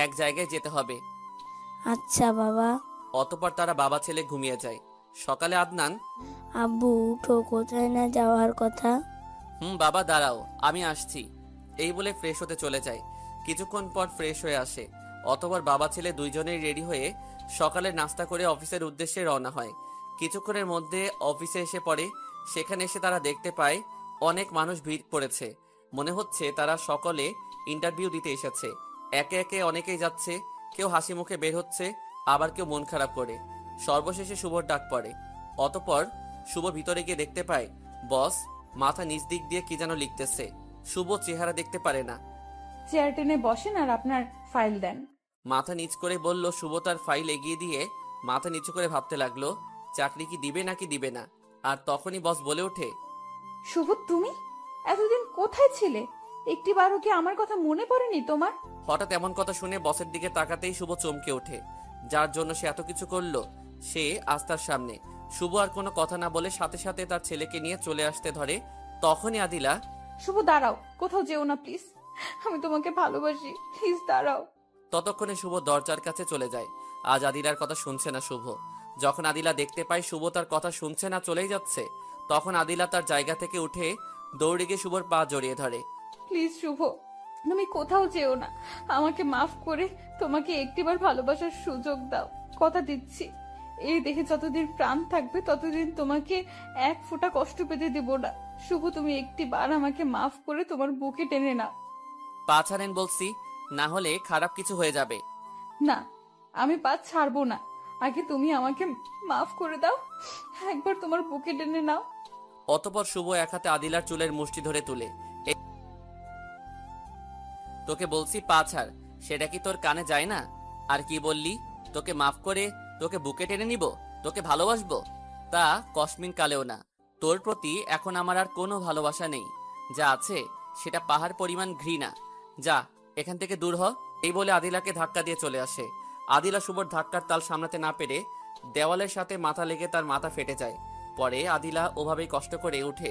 S4: এক জায়গায় যেতে হবে।
S8: আচ্ছা বাবা।
S4: অতপর তারা বাবা ছেলে ঘুমিয়ে যায়। সকালে আদনান,
S8: আব্বু উঠো, কোথায় না যাওয়ার কথা।
S4: বাবা দাঁড়াও, আমি আসছি, এই বলে ফ্রেশ হতে চলে যায়। কিছুক্ষণ পর ফ্রেশ হয়ে আসে। অতপর বাবা ছেলে দুইজনেই রেডি হয়ে সকালে নাস্তা করে অফিসের উদ্দেশ্যে রওনা হয়। কিছুক্ষণের মধ্যে অফিসে এসে পড়ে। সেখানে এসে তারা দেখতে পায় অনেক মানুষ ভিড় পড়েছে। মনে হচ্ছে তারা সকলে ইন্টারভিউ দিতে এসেছে। একে একে অনেকেই যাচ্ছে, কেউ হাসি মুখে বের হচ্ছে, আবার কেউ মন খারাপ করে। সর্বশেষে শুভর ডাক পড়ে। অতপর শুভ ভিতরে গিয়ে দেখতে পায় বস মাথা নিচ দিক দিয়ে কি যেন লিখতেছে। শুভ চেহারা দেখতে পারে না।
S1: চেয়ার টেনে বসেন আর আপনার ফাইল দেন।
S4: মাথা নিচ করে বলল। শুভ তার ফাইল এগিয়ে দিয়ে মাথা নিচু করে ভাবতে লাগলো চাকরি কি দিবে নাকি দিবে না। আর তখনই বস বলে ওঠে,
S1: শুভ তুমি এতদিন কোথায় ছিলে? একটিবারও কি আমার কথা মনে পড়েনি তোমার?
S4: হঠাৎ এমন কথা শুনে বসের দিকে তাকাতেই শুভ চমকে ওঠে। যার জন্য সে এত কিছু করলো সে আজ তার সামনে। শুভ আর কোনো কথা না বলে সাথে সাথে তার ছেলেকে নিয়ে চলে আসতে ধরে। তখনই আদিলা,
S1: শুভ দাঁড়াও, কোথাও যেও না প্লিজ, আমি তোমাকে ভালোবাসি, প্লিজ দাঁড়াও।
S4: ততক্ষণে শুভ দরজার কাছে চলে যায়। আজ আদিলার কথা শুনছে না শুভ। যখন আদিলা দেখতে পায় শুভ তার কথা শুনছে না, চলেই যাচ্ছে, তখন আদিলা তার জায়গা থেকে উঠে দৌড়ে গিয়ে শুভর পা জড়িয়ে ধরে।
S1: প্লিজ শুভ, তুমি কোথাও যেও না, আমাকে মাফ করে তোমাকে একটিবার ভালোবাসার সুযোগ দাও। কথা দিচ্ছি, এই দেখে যতদিন প্রাণ থাকবে ততদিন তোমাকে এক ফোঁটা কষ্ট পেতে দেব না। শুভ তুমি একটিবার আমাকে মাফ করে তোমার বুকে টেনে নাও।
S4: পা ছাড়েন বলছি, না হলে খারাপ কিছু হয়ে যাবে।
S1: না, আমি পা ছাড়বো না, আগে তুমি আমাকে মাফ করে দাও, একবার তোমার বুকে টেনে নাও।
S4: অতপর শুভ এক হাতে আদিলার চুলের মুষ্টি ধরে তুলে, তোকে বলছি পা ছাড়, সেটা কি তোর কানে যায় না? আর কি বললি? তোকে মাফ করে তোকে বুকে টেনে নিব, তোকে ভালোবাসবো? তা কসমিন কালেও না। তোর প্রতি এখন আমার আর কোনো ভালোবাসা নেই, যা আছে সেটা পাহাড় পরিমাণ ঘৃণা। যা এখান থেকে দূর হ। এই বলে আদিলাকে ধাক্কা দিয়ে চলে আসে। আদিলা শুভর ধাক্কার তাল সামলাতে না পেরে দেওয়ালের সাথে মাথা লেগে তার মাথা ফেটে যায়। পরে আদিলা ওভাবেই কষ্ট করে উঠে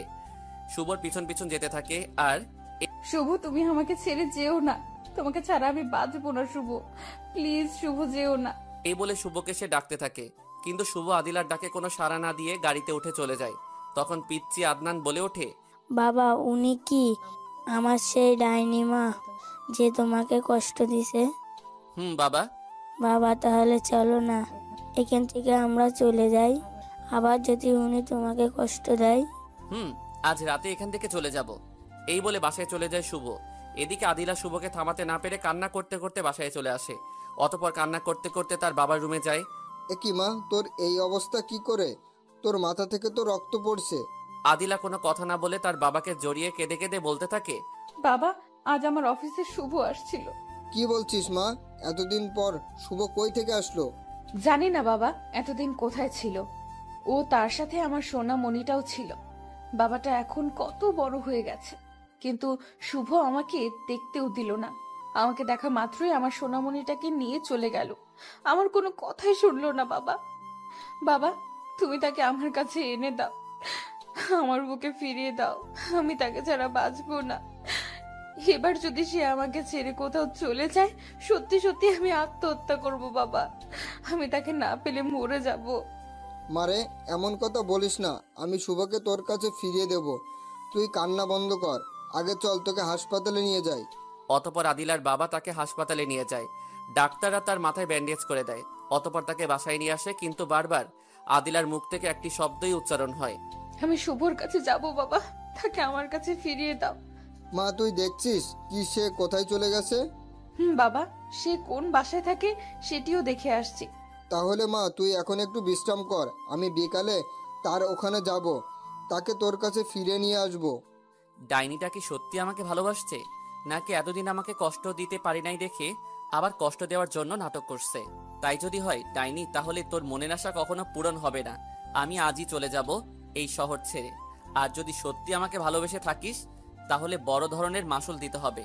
S4: শুভর পিছন পিছন যেতে থাকে। আর
S1: শুভ তুমি আমাকে ছেড়ে যেও না, তোমাকে ছাড়া আমি বাঁচবো না শুভ, প্লিজ শুভ যেও না।
S4: এই বলে শুভকে সে ডাকতে থাকে, কিন্তু শুভ আদিলার ডাকে কোনো সাড়া না দিয়ে গাড়িতে উঠে চলে যায়। তখন পিচ্চি আদনান বলে ওঠে,
S8: বাবা উনি কি আমার সেই ডাইনি মা যে তোমাকে কষ্ট দিছে?
S4: বাবা।
S8: বাবা তাহলে চলো না, এখান থেকে আমরা চলে যাই, আবার যদি উনি তোমাকে কষ্ট দেয়।
S4: আজ রাতে এখান থেকে চলে যাব। এই বলে বাসায় চলে যায় শুভ। এদিকে আদিলা শুভকে থামাতে না পেরে কান্না করতে করতে বাসায় চলে আসে। অতপর কান্না করতে করতে তার বাবার রুমে যায়।
S2: একি মা, তোর এই অবস্থা কি করে? তোর মাথা থেকে তো রক্ত পড়ছে।
S4: আদিলা কোনো কথা না বলে তার বাবাকে জড়িয়ে কেঁদে কেঁদে বলতে থাকে,
S1: বাবা আজ আমার অফিসে শুভ আসছিল।
S2: কি বলছিস মা? এতদিন পর শুভ কই থেকে আসলো?
S1: জানি না বাবা এতদিন কোথায় ছিল ও, তার সাথে আমার সোনা মণিটাও ছিল। বাবাটা এখন কত বড় হয়ে গেছে, কিন্তু শুভ আমাকে দেখতেও দিল না। আমাকে দেখা মাত্রই আমার সোনামণিটাকে নিয়ে চলে গেল, আমার কোনো কথাই শুনলো না। বাবা বাবা তুমি তাকে আমার কাছে এনে দাও, আমার বুকে ফিরিয়ে দাও, আমি তাকে ছাড়া বাঁচবো না। এবার যদি সে আমাকে ছেড়ে কোথাও চলে যায়, সত্যি সত্যি আমি আত্মহত্যা করব বাবা। আমি তাকে না পেলে মরে যাব।
S2: মারে, এমন কথা বলিস না। আমি শুভকে তোর কাছে ফিরিয়ে দেব। তুই কান্না বন্ধ কর। আগে চল, তোকে হাসপাতালে নিয়ে যাই।
S4: অতপর আদিলার বাবা তাকে হাসপাতালে নিয়ে যায়। ডাক্তাররা তার মাথায় ব্যান্ডেজ করে দেয়। অতপর তাকে বাসায় নিয়ে আসে, কিন্তু বারবার আদিলার মুখ থেকে একটি শব্দই উচ্চারণ হয়।
S1: আমি শুভর কাছে যাব বাবা, তাকে আমার কাছে ফিরিয়ে দাও।
S2: মা, তুই দেখছিস কি সে কোথায় চলে গেছে?
S1: বাবা, সে কোন বাসায় থাকে সেটিও দেখে আসছি।
S2: তাহলে মা, তুই এখন একটু বিশ্রাম কর। আমি বিকালে তার ওখানে যাব, তাকে তোর কাছে ফিরে নিয়ে আসব।
S4: ডাইনিটা কি সত্যি আমাকে ভালোবাসছে, নাকি এতদিন আমাকে কষ্ট দিতে পারি নাই দেখে আবার কষ্ট দেওয়ার জন্য নাটক করছে? তাই যদি হয় ডাইনি, তাহলে তোর মনের আশা কখনো পূরণ হবে না। আমি আজই চলে যাব এই শহর ছেড়ে। আর যদি সত্যি আমাকে ভালোবেসে থাকিস, তাহলে বড় ধরনের মাসুল দিতে হবে।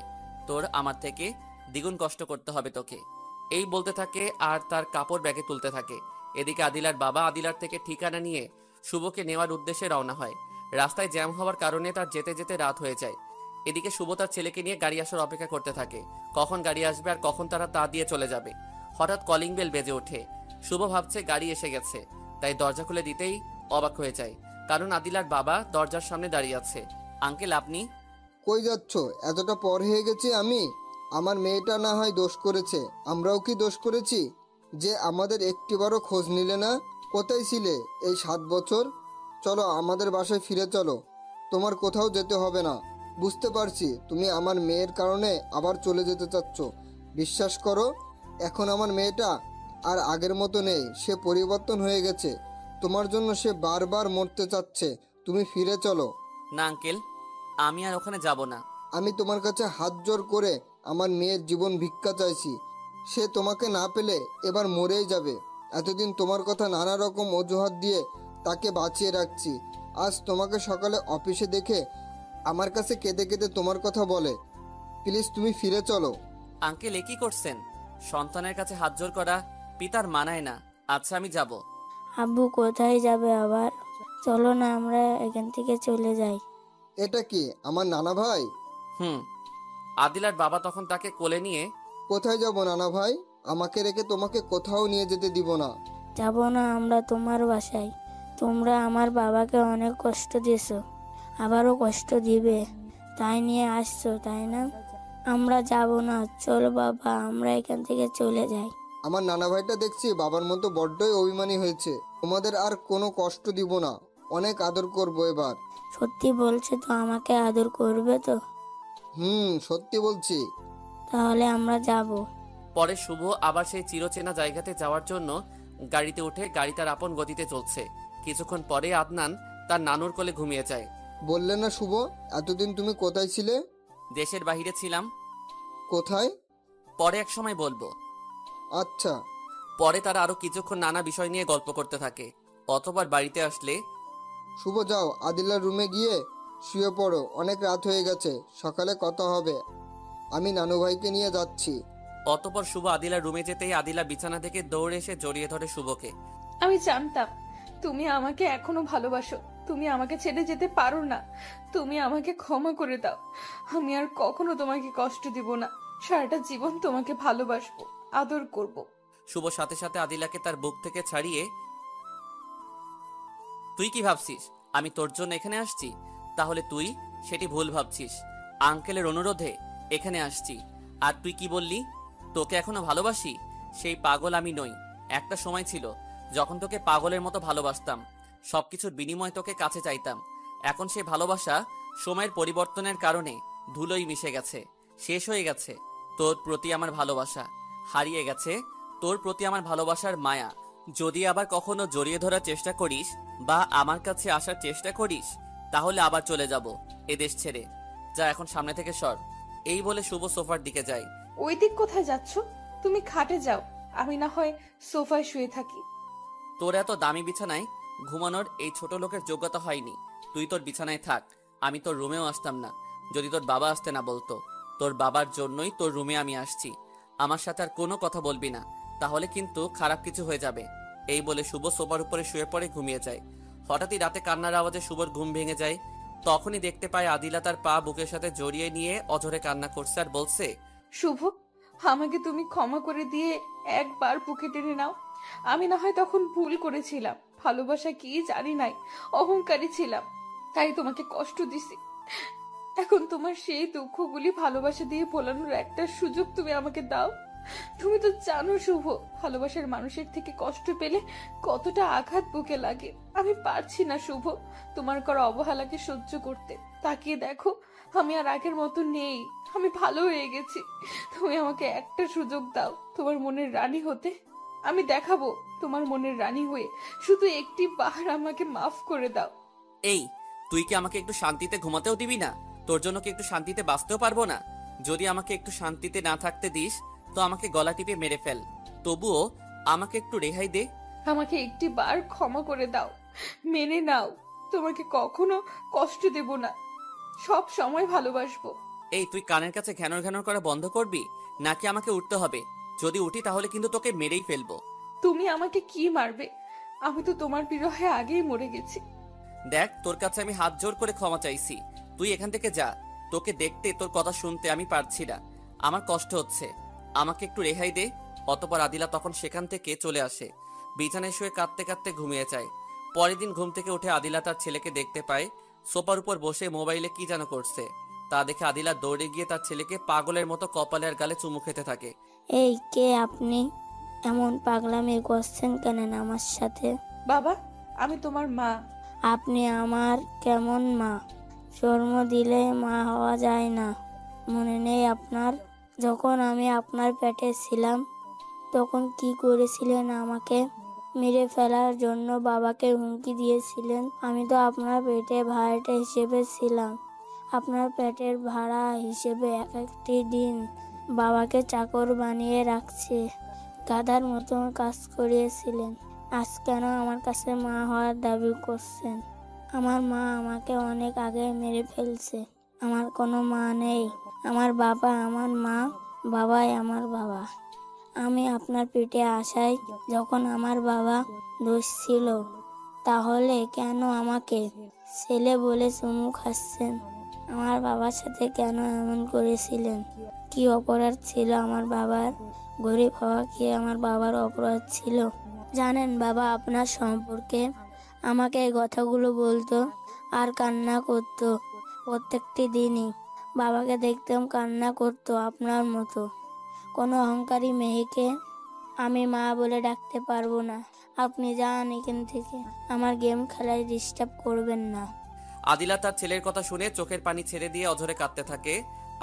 S4: তোর আমার থেকে দ্বিগুণ কষ্ট করতে হবে তোকে। এই বলতে থাকে আর তার কাপড় ব্যাগে তুলতে থাকে। এদিকে আদিলার বাবা আদিলার থেকে ঠিকানা নিয়ে শুভকে নেওয়ার উদ্দেশ্যে রওনা হয়। রাস্তায় জ্যাম হওয়ার কারণে তার যেতে যেতে রাত হয়ে যায়। এদিকে শুভ তার ছেলেকে নিয়ে গাড়ি আসার অপেক্ষা করতে থাকে, কখন গাড়ি আসবে আর কখন তারা তা দিয়ে চলে যাবে। হঠাৎ কলিং বেল বেজে ওঠে। শুভ ভাবছে গাড়ি এসে গেছে, তাই দরজা খুলে দিতেই অবাক হয়ে যায়, কারণ আদিলার বাবা দরজার সামনে দাঁড়িয়ে আছে। আঙ্কেল, আপনি?
S2: কই যাচ্ছ? এতটা পর হয়ে গেছি আমি? আমার মেয়েটা না হয় দোষ করেছে, আমরাও কি দোষ করেছি যে আমাদের একটিবারও খোঁজ নিলে না? কোথায় ছিলে এই 7 বছর? চলো, আমাদের বাসায় ফিরে চলো। তোমার কোথাও যেতে হবে না। বুঝতে পারছি তুমি আমার মেয়ের কারণে আবার চলে যেতে চাচ্ছ। বিশ্বাস করো, এখন আমার মেয়েটা আর আগের মতো নেই। সে পরিবর্তন হয়ে গেছে। তোমার জন্য সে বারবার মরতে চাচ্ছে। তুমি ফিরে চলো।
S4: না আঙ্কেল, আমি আর ওখানে যাব না।
S2: আমি তোমার কাছে হাত জোর করে আমার মেয়ের জীবন ভিক্ষা চাইছি। সে তোমাকে না পেলে এবার মরেই যাবে। এতদিন তোমার কথা নানা রকম অজুহাত দিয়ে তাকে বাঁচিয়ে রাখছি। আজ তোমাকে সকালে অফিসে দেখে আমার কাছে কেঁদে কেঁদে তোমার কথা বলে। প্লিজ তুমি ফিরে চলো।
S4: আঙ্কেল, এ কি করছেন? সন্তানের কাছে হাত জোর করা পিতার মানায় না। আচ্ছা, আমি যাব।
S8: আব্বু কোথায় যাবে আবার? চলো না আমরা এখান থেকে চলে যাই।
S2: এটা কি আমার নানা ভাই?
S4: আদিলার বাবা তখন তাকে কোলে নিয়ে,
S2: কোথায় যাব নানা ভাই? আমাকে রেখে তোমাকে কোথাও নিয়ে যেতে দিব না।
S8: যাব না আমরা তোমার বাসায়। তোমরা আমার বাবাকে অনেক কষ্ট দিয়েছো, আবারও কষ্ট দিবে, তাই নিয়ে আসছো, তাই না? আমরা যাব না। চলো বাবা, আমরা এখান থেকে চলে যাই।
S2: আমার নানা ভাইটা দেখছি বাবার মতো বড্ডই অভিমানী হয়েছে। তোমাদের আর কোনো কষ্ট দিব না, অনেক আদর করবো এবার।
S8: সত্যি বলছে তো? আমাকে আদর করবে তো?
S2: সত্যি বলছি।
S8: তাহলে আমরা যাব।
S4: পরে শুভ আবার সেই চিরচেনা জায়গাতে যাওয়ার জন্য গাড়িতে উঠে গাড়ি তার আপন গতিতে চলছে। কিছুক্ষণ পরে আদনান তার নানুর কোলে ঘুমিয়ে যায়।
S2: বললে না শুভ, এতদিন তুমি কোথায় ছিলে?
S4: দেশের বাহিরে ছিলাম।
S2: কোথায়?
S4: পরে এক সময় বলবো।
S2: আচ্ছা।
S4: পরে তারা আরো কিছুক্ষণ নানা বিষয় নিয়ে গল্প করতে থাকে। অতবার বাড়িতে আসলে,
S2: শুভ যাও, আদিলার রুমে গিয়ে শুয়ে পড়ো। অনেক রাত হয়ে গেছে, সকালে কথা হবে। আমি নানু ভাইকে নিয়ে যাচ্ছি।
S4: অতপর শুভ আদিলার রুমে যেতেই আদিলা বিছানা থেকে দৌড়ে এসে জড়িয়ে ধরে শুভকে।
S1: আমি জানতাম তুমি আমাকে এখনো ভালোবাসো। তুমি আমাকে ছেড়ে যেতে পারো না। তুমি আমাকে ক্ষমা করে দাও। আমি আর কখনো তোমাকে কষ্ট দিব না। সারাটা জীবন তোমাকে ভালোবাসবো, আদর করব।
S4: শুভ সাথে সাথে আদিলাকে তার বুক থেকে ছাড়িয়ে, তুই কি ভাবছিস আমি তোর জন্য এখানে আসছি? তাহলে তুই সেটি ভুল ভাবছিস। আঙ্কেলের অনুরোধে এখানে আসছি। আর তুই কি বললি? তোকে এখনো ভালোবাসি? সেই পাগল আমি নই। একটা সময় ছিল যখন তোকে পাগলের মতো ভালোবাসতাম, সবকিছুর বিনিময় তোকে কাছে চাইতাম। এখন সেই ভালোবাসা সময়ের পরিবর্তনের কারণে ধুলোই মিশে গেছে, শেষ হয়ে গেছে। তোর প্রতি আমার ভালোবাসা হারিয়ে গেছে, তোর প্রতি আমার ভালোবাসার মায়া। যদি আবার কখনো জড়িয়ে ধরার চেষ্টা করিস বা আমার কাছে আসার চেষ্টা করিস, তাহলে আবার চলে যাব এদেশ ছেড়ে। যা, এখন সামনে থেকে সর। এই বলে শুভ সোফার দিকে যায়।
S1: ওই দিক কোথায় যাচ্ছ? তুমি খাটে যাও, আমি না হয় সোফায় শুয়ে থাকি।
S4: তোর এত দামি বিছানায় ঘুমানোর এই ছোট লোকের যোগ্যতা হয়নি। তুই তোর বিছানায় থাক, আমি তোর রুমেও আসতাম না যদি তোর বাবা আসতে না বলতো। তোর বাবার জন্যই তোর রুমে আমি আসছি। আমার সাথে আর কোনো কথা বলবি না, তাহলে কিন্তু খারাপ কিছু হয়ে যাবে। এই বলে শুভ সোফার উপরে শুয়ে পড়ে ঘুমিয়ে যায়। হঠাৎই রাতে কান্নার আওয়াজে শুভর ঘুম ভেঙে যায়। তখনই দেখতে পায় আদিলা তার পা বুকের সাথে জড়িয়ে নিয়ে অঝরে কান্না করছে আর বলছে,
S1: শুভ, আমাকে তুমি ক্ষমা করে দিয়ে একবার বুকে টেনে নাও। আমি না হয় তখন ভুল করেছিলাম, ভালোবাসা কি জানি নাই, অহংকারী ছিলাম, তাই তোমাকে কষ্ট দিছি। এখন তোমার সেই দুঃখগুলি ভালোবাসা দিয়ে ভোলানোর একটা সুযোগ তুমি আমাকে দাও। তুমি তো জানো শুভ, ভালোবাসার মানুষের থেকে কষ্ট পেলে কতটা আঘাত বুকে লাগে। আমি পারছি না শুভ তোমার করা অবহেলাকে সহ্য করতে। তাকিয়ে দেখো, আমি আর আগের মতো নেই, আমি ভালো হয়ে গেছি। তুমি আমাকে একটা সুযোগ দাও তোমার মনের রানী হতে। আমি দেখাবো তোমার মনের রানী হয়ে, শুধু একটি বার আমাকে মাফ করে দাও।
S4: এই, তুই কি আমাকে একটু শান্তিতে ঘুমাতেও দিবি না? তোর জন্য কি একটু শান্তিতে বাঁচতেও পারবো না? যদি আমাকে একটু শান্তিতে না থাকতে দিস তো আমাকে গলা টিপে মেরে ফেল, তবুও আমাকে একটু রেহাই দে।
S1: আমাকে একটি বার ক্ষমা করে দাও, মেনে নাও। তোমাকে কখনো কষ্ট দেব না, সব সময় ভালোবাসবো।
S4: এই, তুই কানের কাছে ঘ্যানর ঘ্যানর করা বন্ধ করবি নাকি আমাকে উঠতে হবে? যদি উঠি তাহলে কিন্তু তোকে মেরেই ফেলবো।
S1: তুমি আমাকে কি মারবে? আমি তো তোমার বিরহে আগেই মরে গেছি।
S4: দেখ, তোর কাছে আমি হাত জোর করে ক্ষমা চাইছি, তুই এখান থেকে যা। তোকে দেখতে, তোর কথা শুনতে আমি পারছি না, আমার কষ্ট হচ্ছে, আমাকে একটু রেহাই দে। অতঃপর আদিলা তখন সেখান থেকে চলে আসে, বিছানায় শুয়ে কাঁদতে কাঁদতে ঘুমিয়ে যায়। পরের দিন ঘুম থেকে উঠে আদিলা তার ছেলেকে দেখতে পায় সোফার উপর বসে মোবাইলে কি যেন করছে। তা দেখে আদিলা দৌড়ে গিয়ে তার ছেলেকে পাগলের মতো কপালে আর গালে চুমু খেতে থাকে।
S8: এই, কে আপনি? এমন পাগলামি করছেন কেন আমার সাথে?
S1: বাবা, আমি তোমার মা।
S8: আপনি আমার কেমন মা? জন্ম দিলে মা হওয়া যায় না, মনে নেই আপনার? যখন আমি আপনার পেটে ছিলাম তখন কি করেছিলেন? আমাকে মেরে ফেলার জন্য বাবাকে হুমকি দিয়েছিলেন। আমি তো আপনার পেটে ভাড়াটে হিসেবে ছিলাম। আপনার পেটের ভাড়া হিসেবে এক একটি দিন বাবাকে চাকর বানিয়ে রাখছে, গাধার মতো কাজ করিয়েছিলেন। আজ কেন আমার কাছে মা হওয়ার দাবি করছেন? আমার মা আমাকে অনেক আগে মেরে ফেলছে। আমার কোনো মা নেই। আমার বাবা আমার মা, বাবাই আমার বাবা। আমি আপনার পেটে আসায় যখন আমার বাবা দোষ ছিল, তাহলে কেন আমাকে ছেলে বলে চুমু খাচ্ছেন? আমার বাবার সাথে কেন এমন করেছিলেন? কি অপরাধ ছিল আমার বাবার? গরিব হওয়া কি আমার বাবার অপরাধ ছিল? জানেন বাবা আপনার সম্পর্কে আমাকে এই কথাগুলো বলতো আর কান্না করতো প্রত্যেকটি দিনই। বাবাকে দেখতাম কান্না করতো আপনার মতো। কোনো অহংকারী মেয়েকে আমি মা বলে ডাকতে পারবো না। আপনি যান এখান থেকে, আমার গেম খেলায় ডিস্টার্ব করবেন না।
S4: আদিলা তার ছেলের কথা শুনে চোখের পানি ছেড়ে দিয়ে অঝরে কাঁদতে থাকে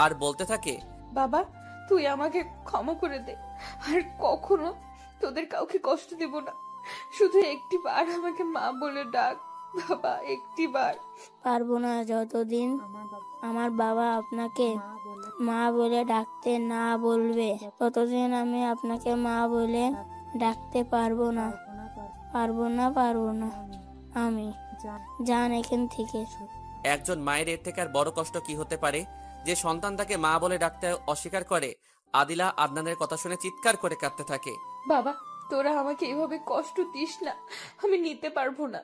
S4: আর বলতে থাকে,
S1: বাবা, তুই আমাকে ক্ষমা করে দে, আর কখনো তোদের কাউকে কষ্ট দেব না। শুধু একটি বার আমাকে মা বলে ডাক বাবা, একটি বার।
S8: পারবো না, যতদিন আমার বাবা আপনাকে মা বলে ডাকতে না বলবে ততদিন আমি আপনাকে মা বলে ডাকতে পারবো না, পারবো না, পারবো না। আমি যান এখান থেকে।
S4: একজন মায়ের এর থেকে আর বড় কষ্ট কি হতে পারে যে সন্তান তাকে মা বলে ডাকতে অস্বীকার করে। আদিলা আদনানের কথা শুনে চিৎকার করে কাঁদতে থাকে।
S1: বাবা, তোরা আমাকে এভাবে কষ্ট দিস না, আমি নিতে পারবো না।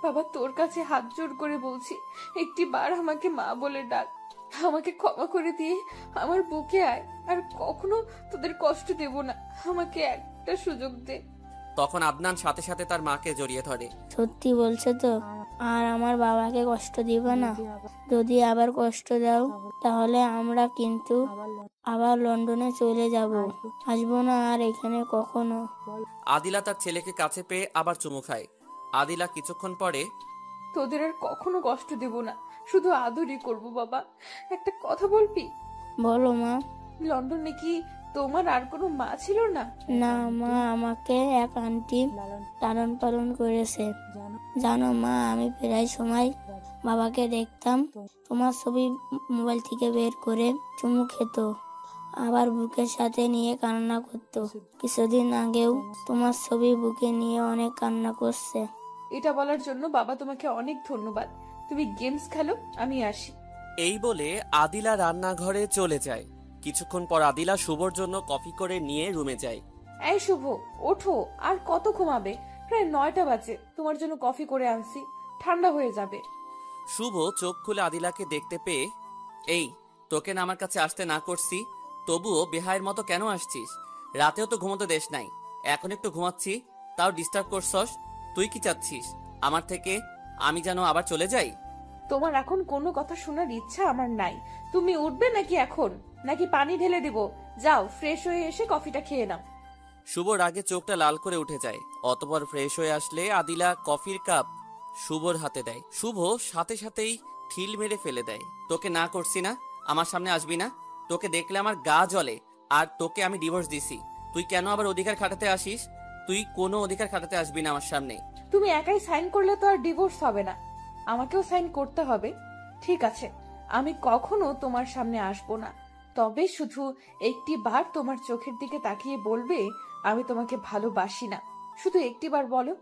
S1: বাবা, তোর কাছে হাত জোর করে বলছি, একটি বার আমাকে মা বলে ডাক। আমাকে ক্ষমা করে দিয়ে আমার বুকে আয়, আর কখনো তোদের কষ্ট দেব না। আমাকে একটা সুযোগ দে।
S4: তখন আদনান সাথে সাথে তার মাকে জড়িয়ে ধরে।
S8: সত্যি বলছো তো? আর আমার বাবাকে কষ্ট দিবা না? যদি আবার কষ্ট দাও তাহলে আমরা কিন্তু আবার লন্ডনে চলে যাব, আসবো না আর এখানে কখনো।
S4: আদিলা তার ছেলেকে কাছে পেয়ে আবার চুমু খায়। আদিলা কিছুক্ষণ পরে,
S1: তোদের আর কখনো কষ্ট দেব না, শুধু আদরই করব। বাবা, একটা কথা বলবি?
S8: বলো মা।
S1: লন্ডনে কি তোমার আর কোনো মা ছিল না?
S8: না মা, আমাকে এক আন্টি লালন পালন করেছে। জানো মা, আমি প্রায় সময় বাবাকে দেখতাম তোমার ছবি মোবাইল থেকে বের করে চুমু খেত, আবার বুকের সাথে নিয়ে কান্না করতো। কিছুদিন আগেও তোমার ছবি বুকে নিয়ে অনেক কান্না করছে।
S1: এটা বলার জন্য বাবা তোমাকে অনেক ধন্যবাদ। তুমি গেমস খেলো, আমি আসি।
S4: এই বলে আদিলা রান্নাঘরে চলে যায়। কিছুক্ষণ পর আদিলা শুভর জন্য কফি করে নিয়ে রুমে যায়।
S1: এই শুভ, ওঠো, আর কত ঘুমাবে? প্রায় 9টা বাজে। তোমার জন্য কফি করে আনছি, ঠান্ডা হয়ে যাবে।
S4: শুভ চোখ খুলে আদিলাকে দেখতে পেয়ে, এই তোকে না আমার কাছে আসতে না করছি, তবুও বেহায়ের মতো কেন আসছিস? রাতেও তো ঘুমোতে দেশ নাই, এখন একটু ঘুমাচ্ছি তাও ডিস্টার্ব করছস। তুই কি চাচ্ছিস আমার থেকে? আমি যেন আবার চলে যাই?
S1: তোমার এখন কোনো কথা শোনার ইচ্ছা আমার নাই। তুমি উঠবে নাকি এখন, নাকি পানি ঢেলে দিব? যাও, ফ্রেশ হয়ে এসে কফিটা খেয়ে নাও।
S4: শুভ রাগে চোখটা লাল করে উঠে যায়। অতঃপর ফ্রেশ হয়ে আসলে আদিলা কফির কাপ শুভর হাতে দেয়। শুভ সাথে সাথেই ঠিল মেরে ফেলে দেয়। তোকে না করছি না, আমার সামনে আসবি না। তোকে দেখলে আমার গা জ্বলে। আর তোকে আমি ডিভোর্স দিছি, তুই কেন আবার অধিকার খাটাতে আসিস? তুই কোনো অধিকার খাটাতে আসবি না আমার সামনে।
S1: তুমি একাই সাইন করলে তো আর ডিভোর্স হবে না, আমাকেও সাইন করতে হবে। ঠিক আছে, আমি কখনো তোমার সামনে আসবো না, তবে শুধু একটি বার তোমার চোখের দিকে তাকিয়ে বলবে আমি তোমাকে ভালোবাসি না। শুধু একটি বার বলো।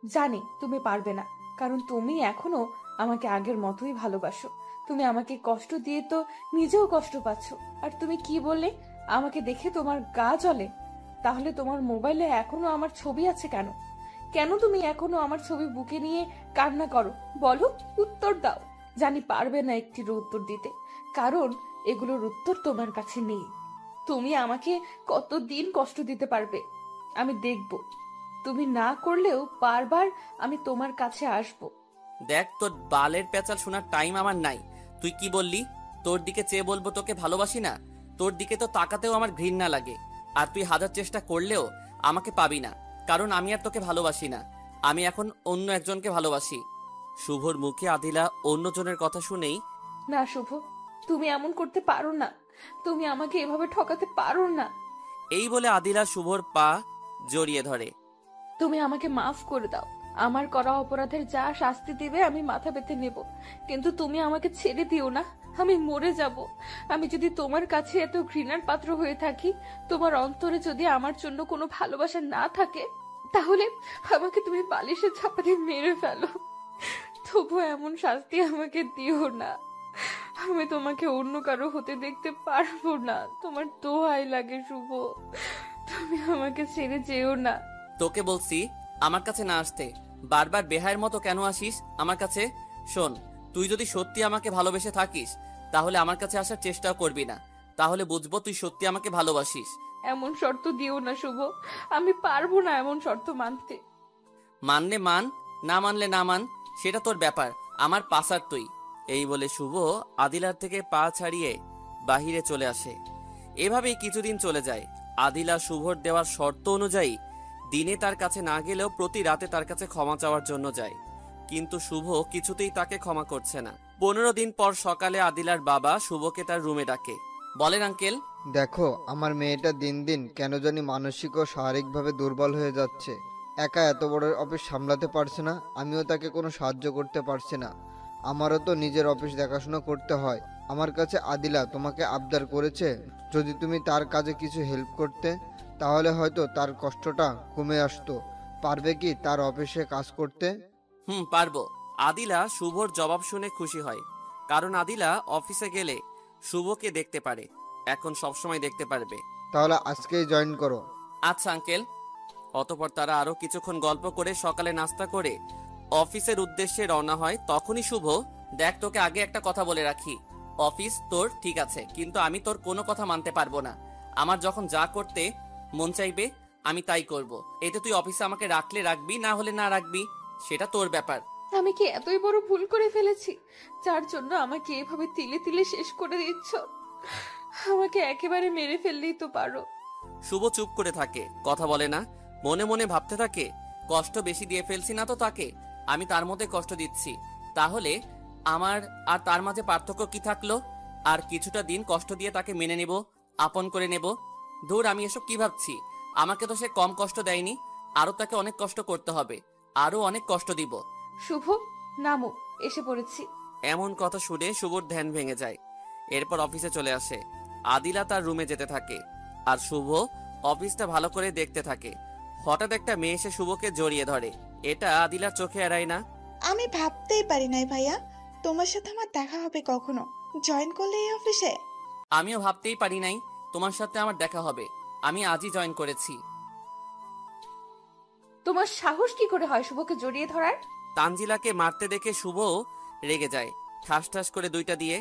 S1: জানি তুমি পারবে না, কারণ তুমি এখনো আমাকে আগের মতোই ভালোবাসো। তুমি আমাকে কষ্ট দিয়ে তো নিজেও কষ্ট পাচ্ছ। আর তুমি কি বললে, আমাকে দেখে তোমার গা জ্বলে? তাহলে তোমার মোবাইলে এখনো আমার ছবি আছে কেন? কেন তুমি এখনো আমার ছবি বুকে নিয়ে কান্না করো? বলো, উত্তর দাও। জানি পারবে না একটির উত্তর দিতে, কারণ এগুলোর উত্তর তোমার কাছে নেই। তুমি আমাকে কতদিন কষ্ট দিতে পারবে আমি দেখব। তুমি না করলেও বারবার আমি তোমার কাছে আসব।
S4: দেখ, তোর বালের পেঁচাল শোনার টাইম আমার নাই। তুই কি বললি? তোর দিকে চেয়ে বলবো তোকে ভালোবাসি না? তোর দিকে তো তাকাতেও আমার ঘৃণা লাগে। আর তুই হাজার চেষ্টা করলেও আমাকে পাবি না, কারণ আমি আর তোকে ভালোবাসি না। আমি এখন অন্য একজনকে ভালোবাসি। শুভর মুখে আদিলা অন্যজনের কথা শুনেই,
S1: না শুভ, তুমি এমন করতে পারো না। তুমি আমাকে এভাবে ঠকাতে পারো না।
S4: এই বলে আদিলা শুভর পা জড়িয়ে ধরে।
S1: তুমি আমাকে মাফ করে দাও। আমার করা অপরাধের যা শাস্তি দিবে আমি মাথা পেতে নেব, কিন্তু তুমি আমাকে ছেড়ে দিও না। আমি মরে যাব। আমি যদি তোমার কাছে এত ঘৃণার পাত্র হয়ে থাকি, তোমার অন্তরে যদি আমার জন্য কোনো ভালোবাসা না থাকে, তাহলে আমাকে তুমি বালিশে চাপা দিয়ে মেরে ফেলো। তবু এমন শাস্তি আমাকে দিও না। আমি তোমাকে অন্য কারো হতে দেখতে পারবো না। তোমার দোহাই লাগে শুভ, তুমি আমাকে ছেড়ে যেও না।
S4: তোকে বলছি আমার কাছে না আসতে। বারবার বেহায়ের মতো কেন আসিস আমার কাছে? শোন, তুই যদি সত্যি আমাকে ভালোবেসে থাকিস, তাহলে আমার কাছে আসার চেষ্টাও করবি না। তাহলে বুঝবো তুই সত্যি আমাকে ভালোবাসিস।
S1: এমন শর্ত দিও না শুভ, আমি পারবো না এমন শর্ত মানতে।
S4: মানলে মান, না মানলে না মান, সেটা তোর ব্যাপার, আমার পাসার তুই। এই বলে শুভ আদিলার থেকে পা ছাড়িয়ে বাহিরে চলে আসে। এভাবেই কিছুদিন চলে যায়। আদিলা শুভর দেওয়ার শর্ত অনুযায়ী দিনে তার কাছে না গেলেও প্রতি রাতে তার কাছে ক্ষমা চাওয়ার জন্য যায়, কিন্তু শুভ কিছুতেই তাকে ক্ষমা করছে না। 15 দিন পর সকালে আদিলার বাবা শুভকে তার রুমে ডাকে। বলেন আঙ্কেল।
S2: দেখো, আমার মেয়েটা দিন দিন কেন জানি মানসিক ও শারীরিকভাবে দুর্বল হয়ে যাচ্ছে। একা এত বড় অফিস সামলাতে পারছে না, আমিও তাকে কোনো সাহায্য করতে পারছি না। আমারও তো নিজের অফিস দেখাশোনা করতে হয়। আমার কাছে আদিলা তোমাকে আবদার করেছে, যদি তুমি তার কাজে কিছু হেল্প করতে, তাহলে হয়তো তার কষ্টটা কমে আসতো। পারবে কি তার অফিসে কাজ করতে?
S4: পারবো। আদিলা শুভর জবাব শুনে খুশি হয়, কারণ আদিলা অফিসে গেলে শুভকে দেখতে পারে, এখন সবসময় দেখতে পারবে।
S2: তাহলে আজকেই জয়েন করো।
S4: আচ্ছা আঙ্কেল। অতঃপর তারা আরো কিছুক্ষণ গল্প করে সকালে নাস্তা করে অফিসের উদ্দেশ্যে রওনা হয়। তখনই শুভ, দেখ তোকে আগে একটা কথা বলে রাখি, অফিস তোর ঠিক আছে, কিন্তু আমি তোর কোনো কথা মানতে পারবো না। আমার যখন যা করতে মন চাইবে আমি তাই করব। এতে তুই অফিসে আমাকে রাখলে রাখবি, না হলে না রাখবি, সেটা তোর ব্যাপার।
S1: আমি কি এতই বড় ভুল করে ফেলেছি, যার জন্য আমাকে এভাবে তিলে তিলে শেষ করে দিচ্ছ? আমাকে একেবারে মেরে ফেললেই তো পারো।
S4: শুভ চুপ করে থাকে, কথা বলে না। মনে মনে ভাবতে থাকে, কষ্ট বেশি দিয়ে ফেলছি না তো তাকে? আমি তার মধ্যে কষ্ট দিচ্ছি, তাহলে আমার আর তার মাঝে পার্থক্য কি থাকলো? আর কিছুটা দিন কষ্ট দিয়ে তাকে মেনে নেব, আপন করে নেব। ধুর, আমি এসব কি ভাবছি? আমাকে তো সে কম কষ্ট দেয়নি, আরো তাকে অনেক কষ্ট করতে হবে, আরো অনেক কষ্ট দিব।
S1: শুভ, নামো, এসে পড়েছি।
S4: এমন কথা শুনে শুভর ধ্যান ভেঙে যায়। এরপর অফিসে চলে আসে। আদিলা তার রুমে যেতে থাকে, আর শুভ অফিসটা ভালো করে দেখতে থাকে। হঠাৎ একটা মেয়ে এসে শুভকে জড়িয়ে ধরে। এটা আদিলার চোখে এড়ায় না।
S6: আমি ভাবতেই পারি নাই ভাইয়া তোমার সাথে আমার দেখা হবে কখনো, জয়েন করলে এই অফিসে।
S4: আমিও ভাবতেই পারি নাই তোমার সাথে আমার দেখা হবে। আমি আজই জয়েন করেছি।
S1: তোমার সাহস কি করে হয় শুভকে জড়িয়ে ধরার?
S4: তানজিলাকে মারতে দেখে শুভ রেগে যায়, ঠাস ঠাস করে দুইটা দিয়ে।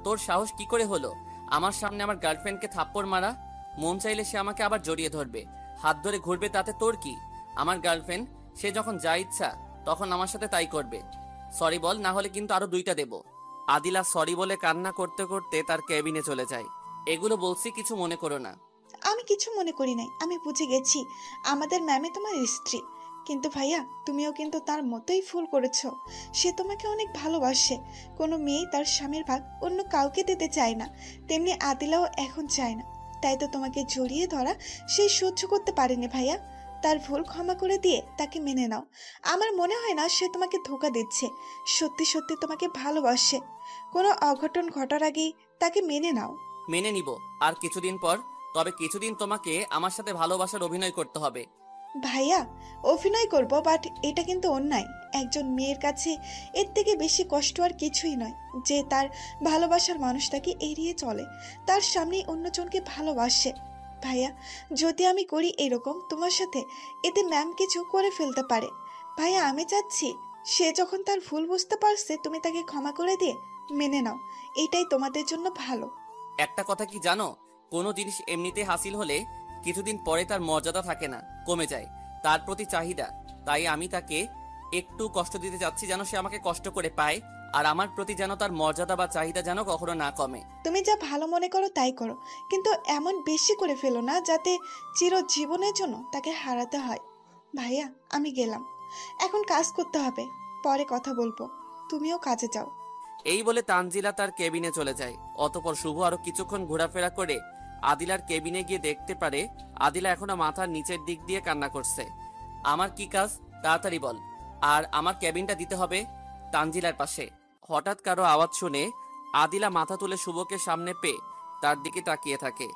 S4: তোর সাহস কি করে হলো আমার সামনে আমার গার্লফ্রেন্ডকে থাপ্পড় মারা? মন চাইলে সে আমাকে আবার জড়িয়ে ধরবে, হাত ধরে ঘুরবে, তাতে তোর কি? আমার গার্লফ্রেন্ড, সে যখন যা ইচ্ছা তখন আমার সাথে তাই করবে। সরি বল, না হলে কিন্তু আরো দুইটা দেব। আদিলা সরি বলে কান্না করতে করতে তার কেবিনে চলে যায়। এগুলো বলছি, কিছু মনে করো না।
S6: আমি কিছু মনে করি নাই, আমি বুঝে গেছি আমাদের ম্যামে তোমার স্ত্রী। কিন্তু ভাইয়া, তুমিও কিন্তু তার মতোই ভুল করেছো। সে তোমাকে অনেক ভালোবাসে। কোনো মেয়ে তার স্বামীর ভাগ অন্য কাউকে দিতে চায় না, তেমনি আদিলাও এখন চায় না। তাই তো তোমাকে জড়িয়ে ধরা সেই সহ্য করতে পারেনি ভাইয়া। তার ভুল ক্ষমা করে দিয়ে তাকে মেনে নাও। আমার মনে হয় না সে তোমাকে ধোঁকা দিচ্ছে, সত্যি সত্যি তোমাকে ভালোবাসে। কোনো অঘটন ঘটার আগেই তাকে মেনে নাও।
S4: মেনে নিব আর কিছুদিন পর, তবে কিছুদিন তোমাকে আমার সাথে ভালোবাসার অভিনয় করতে হবে।
S6: ভাইয়া, অভিনয় করব, বাট এটা কিন্তু অন্যায়। একজন মেয়ের কাছে এর থেকে বেশি কষ্ট আর কিছুই নয় যে তার ভালোবাসার মানুষটাকে এড়িয়ে চলে, তার সামনেই অন্যজনকে ভালোবাসে। ভাইয়া, যদি আমি করি এরকম তোমার সাথে, এতে ম্যাম কিছু করে ফেলতে পারে। ভাইয়া, আমি চাচ্ছি সে যখন তার ভুল বুঝতে পারছে, তুমি তাকে ক্ষমা করে দিয়ে মেনে নাও। এটাই তোমাদের জন্য ভালো।
S4: একটা কথা কি জানো, কোনো জিনিস এমনিতে হাসিল হলে কিছুদিন পরে তার মর্যাদা থাকে না, কমে যায় তার প্রতি চাহিদা। তাই আমি তাকে একটু কষ্ট দিতে চাচ্ছি, যেন সে আমাকে কষ্ট করে পায়, আর আমার প্রতি যেন তার মর্যাদা বা চাহিদা যেন কখনো না কমে।
S6: তুমি যা ভালো মনে করো তাই করো, কিন্তু এমন বেশি করে ফেলো না যাতে চিরজীবনের জন্য তাকে হারাতে হয়। ভাইয়া, আমি গেলাম, এখন কাজ করতে হবে, পরে কথা বলবো। তুমিও কাজে যাও।
S4: এই বলে তানজিলা তার কেবিনে চলে যায়। অতঃপর শুভ আরো কিছুক্ষণ ঘোরাফেরা করে আদিলার কেবিনে গিয়ে দেখতে পারে আদিলা এখনো মাথার নিচের দিক দিয়ে কান্না করছে। আমার কি কাজ, তাড়াতাড়ি বল, আর আমার কেবিনটা দিতে হবে তানজিলার পাশে। হঠাৎ কারো আওয়াজ শুনে আদিলা মাথা তুলে শুভকে সামনে পেয়ে তার দিকে তাকিয়ে থাকে।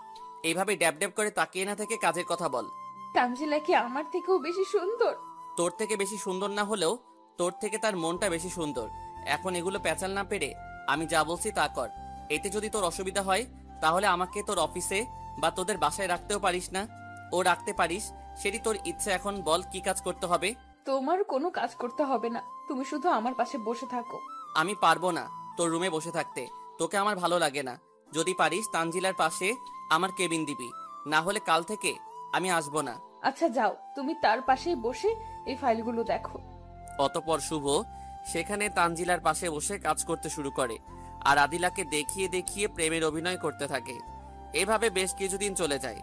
S4: এইভাবে ড্যাব ড্যাব করে তাকিয়ে না থেকে কাজের কথা বল।
S1: তানজিলা কি আমার থেকেও বেশি সুন্দর?
S4: তোর থেকে বেশি সুন্দর না হলেও তোর থেকে তার মনটা বেশি সুন্দর। এখন এগুলো প্যাচাল না পেরে আমি যা বলছি তা কর। এতে যদি তোর অসুবিধা হয় তাহলে আমাকে তোর অফিসে বা তোদের বাসায় রাখতেও পারিস না, ও রাখতে পারিস, সেটি তোর ইচ্ছা। এখন বল কি কাজ করতে হবে।
S1: তোমার কোনো কাজ করতে হবে না, তুমি শুধু আমার পাশে বসে থাকো।
S4: আমি পারবো না তোর রুমে বসে থাকতে, তোকে আমার ভালো লাগে না। যদি পারিস তানজিলার পাশে আমার কেবিন দিবি, না হলে কাল থেকে আমি আসবো না।
S1: আচ্ছা যাও, তুমি তার পাশেই বসে এই ফাইলগুলো দেখো।
S4: অতঃপর শুভ সেখানে তানজিলার পাশে বসে কাজ করতে শুরু করে আর আদিলাকে দেখিয়ে দেখিয়ে প্রেমের অভিনয় করতে থাকে। এভাবে বেশ কিছুদিন চলে যায়।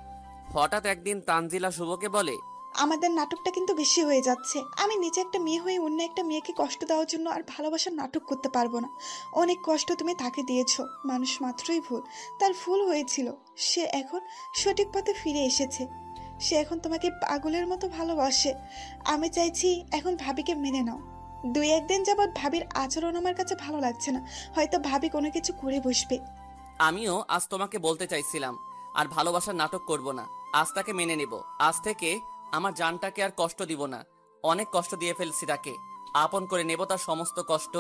S4: হঠাৎ একদিন তানজিলা শুভকে বলে,
S6: আমাদের নাটকটা কিন্তু বেশি হয়ে যাচ্ছে। আমি নিজে একটা মেয়ে হয়ে অন্য একটা মেয়েকে কষ্ট দেওয়ার জন্য আর ভালোবাসার নাটক করতে পারবো না। অনেক কষ্ট তুমি তাকে দিয়েছো, মানুষ মাত্রই ভুল, তার ভুল হয়েছিল। সে এখন সঠিক পথে ফিরে এসেছে, সে এখন তোমাকে পাগলের মতো ভালোবাসে। আমি চাইছি এখন ভাবিকে মেনে নাও। 2-1 দিন যাবৎ ভাবির আচরণ আমার কাছে ভালো লাগছে না, হয়তো ভাবি কোনো কিছু করে বসবে।
S4: আমিও আজ তোমাকে বলতে চাইছিলাম আর ভালোবাসার নাটক করব না, আজ তাকে মেনে নেব। আজ থেকে আমার জানটাকে আর কষ্ট দিব না। অনেক কষ্ট দিয়ে ফেলছি তাকে, আপন করে নেব, তার সমস্ত কষ্ট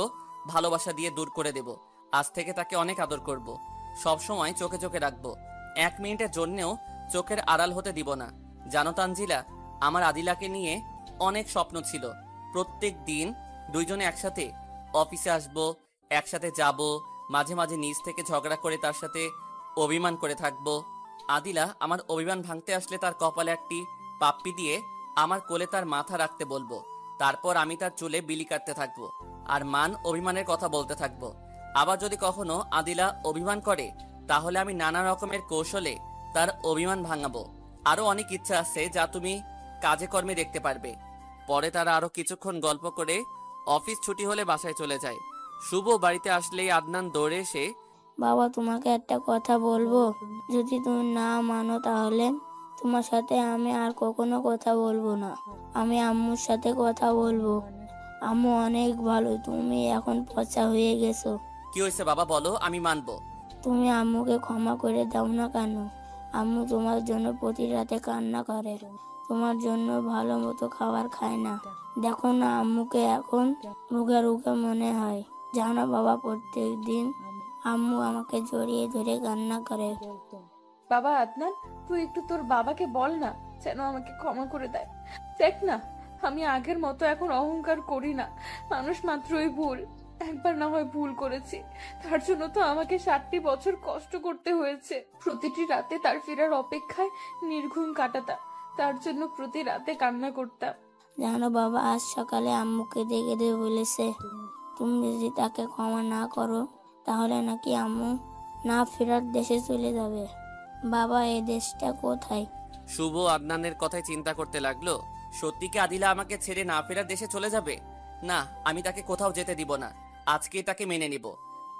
S4: ভালোবাসা দিয়ে দূর করে দেব। আজ থেকে তাকে অনেক আদর করব, সব সময় চোখে চোখে রাখবো, 1 মিনিটের জন্যেও চোখের আড়াল হতে দিব না। জানো তানজিলা, আমার আদিলাকে নিয়ে অনেক স্বপ্ন ছিল। প্রত্যেক দিন দুইজনে একসাথে অফিসে আসবো, একসাথে যাব, মাঝে মাঝে নিজ থেকে ঝগড়া করে তার সাথে অভিমান করে থাকবো। আদিলা আমার অভিমান ভাঙতে আসলে তার কপালে একটি পাপ্পি দিয়ে আমার কোলে তার মাথা রাখতে বলবো। তারপর আমি তার চুলে বিলি কাটতে থাকবো আর মান অভিমানের কথা বলতে থাকবো। আবার যদি কখনো আদিলা অভিমান করে তাহলে আমি নানা রকমের কৌশলে তার অভিমান ভাঙাবো। আরো অনেক ইচ্ছা আছে যা তুমি কাজে কর্মে দেখতে পারবে। পরে তারা আরো কিছুক্ষণ গল্প করে অফিস ছুটি হলে বাসায় চলে যায়। শুভ বাড়িতে আসলেই আদনান দৌড়ে এসে,
S8: বাবা, তোমাকে একটা কথা বলবো। যদি তুমি না মানো তাহলে তোমার সাথে আমি আর কখনো কথা বলবো না। আমি আম্মুর সাথে কথা বলবো। আম্মু অনেক ভালো, তুমি এখন পচা হয়ে গেছো।
S4: কি হয়েছে বাবা বলো, আমি মানবো।
S8: তুমি আম্মুকে ক্ষমা করে দাও না কেন? আম্মু তোমার জন্য প্রতি রাতে কান্না করে, তোমার জন্য ভালো মতো খাবার খায় না। দেখো না আম্মুকে এখন রোগা রোগা মনে হয়। জানো বাবা, প্রত্যেক দিন আম্মু আমাকে জড়িয়ে ধরে কান্না করে।
S1: বাবা আদনান, তুই একটু তোর বাবাকে বল না যেন আমাকে ক্ষমা করে দেয়। দেখ না, আমি আগের মতো এখন অহংকার করি না, মানুষ মাত্রই ভুল। একবার না হয় ভুল করেছি, তার জন্য তো আমাকে 60টি বছর কষ্ট করতে হয়েছে। প্রতিটি রাতে তার ফেরার অপেক্ষায় নির্ঘুম কাটাতাম, তার জন্য প্রতি রাতে কান্না করতাম।
S8: জানো বাবা, আজ সকালে আম্মুকে দেখে দিয়ে বলেছে তুমি যদি তাকে ক্ষমা না করো তাহলে নাকি আম্মু না ফেরার দেশে চলে যাবে। বাবা, এই দেশটা কোথায়?
S4: শুভ আদনানের কথায় চিন্তা করতে লাগলো। সত্যি কি আদিলা আমাকে ছেড়ে না ফেরার দেশে চলে যাবে? না, আমি তাকে কোথাও যেতে দিব না। আজকে তাকে মেনে নিব।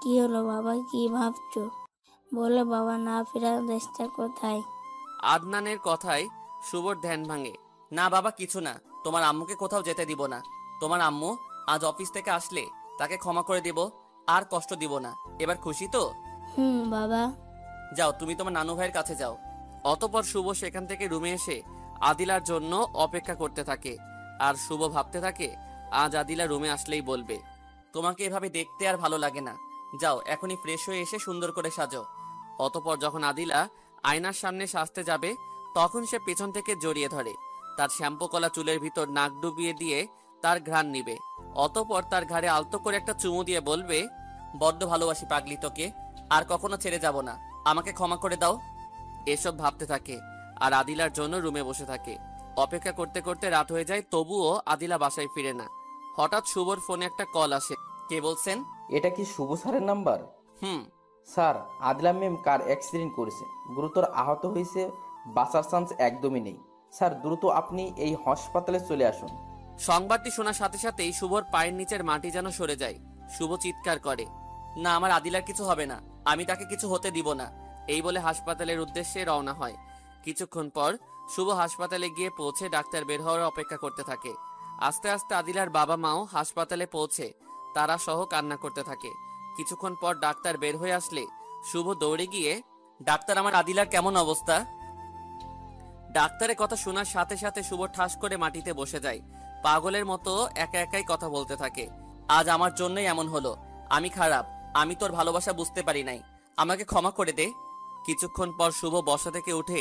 S8: কি হলো বাবা, কি ভাবছো? বলো বাবা, না ফেরার দেশটা কোথায়?
S4: আদনানের কথায় শুভর ধ্যান ভাঙে। না বাবা, কিছু না, তোমার আম্মুকে কোথাও যেতে দিব না। তোমার আম্মু আজ অফিস থেকে আসলে তাকে ক্ষমা করে দিব, আর কষ্ট দিব না। এবার খুশি তো?
S8: বাবা।
S4: যাও, তুমি তোমার নানু ভাইয়ের কাছে যাও। অতঃপর শুভ সেখান থেকে রুমে এসে আদিলার জন্য অপেক্ষা করতে থাকে। আর শুভ ভাবতে থাকে আজ আদিলা রুমে আসলেই বলবে, তোমাকে এভাবে দেখতে আর ভালো লাগে না, যাও এখনই ফ্রেশ হয়ে এসে সুন্দর করে সাজো। অতঃপর যখন আদিলা আয়নার সামনে সাজতে যাবে তখন সে পেছন থেকে জড়িয়ে ধরে, তার শ্যাম্পু কলা চুলের ভিতর নাক ডুবিয়ে দিয়ে তার ঘ্রাণ নিবে। অতঃপর তার ঘাড়ে আলতো করে একটা চুমু দিয়ে বলবে, বড্ড ভালোবাসি পাগলি তোকে, আর কখনো ছেড়ে যাব না, আমাকে ক্ষমা করে দাও। এসব ভাবতে থাকে আর আদিলার জন্য রুমে বসে থাকে। অপেক্ষা করতে করতে রাত হয়ে যায়, তবুও আদিলা বাসায় ফিরে না। হঠাৎ শুভর ফোনে একটা কল আসে। কে বলছেন?
S5: এটা কি শুভ স্যারের নাম্বার?
S4: হুম।
S5: স্যার, আদিলা ম্যাম কার অ্যাক্সিডেন্ট করেছে, গুরুতর আহত হয়েছে, বাঁচার চান্স একদমই নেই। স্যার, দ্রুত আপনি এই হাসপাতালে চলে আসুন।
S4: সংবাদটি শোনার সাথে সাথেই শুভর পায়ের নিচের মাটি যেন সরে যায়। শুভ চিৎকার করে, না, আমার আদিলার কিছু হবে না, আমি তাকে কিছু হতে দিব না। এই বলে হাসপাতালের উদ্দেশ্যে রওনা হয়। কিছুক্ষণ পর শুভ হাসপাতালে গিয়ে পৌঁছে ডাক্তার বের হওয়ার অপেক্ষা করতে থাকে। আস্তে আস্তে আদিলার বাবা মাও হাসপাতালে পৌঁছে তারা সহ কান্না করতে থাকে। কিছুক্ষণ পর ডাক্তার বের হয়ে আসলে শুভ দৌড়ে গিয়ে, ডাক্তার, আমার আদিলার কেমন অবস্থা? ডাক্তারের কথা শোনার সাথে সাথে শুভ ঠাস করে মাটিতে বসে যায়। পাগলের মতো একা একাই কথা বলতে থাকে, আজ আমার জন্যই এমন হলো, আমি খারাপ, আমি তোর ভালোবাসা বুঝতে পারি নাই, আমাকে ক্ষমা করে দে। কিছুক্ষণ পর শুভ বসা থেকে উঠে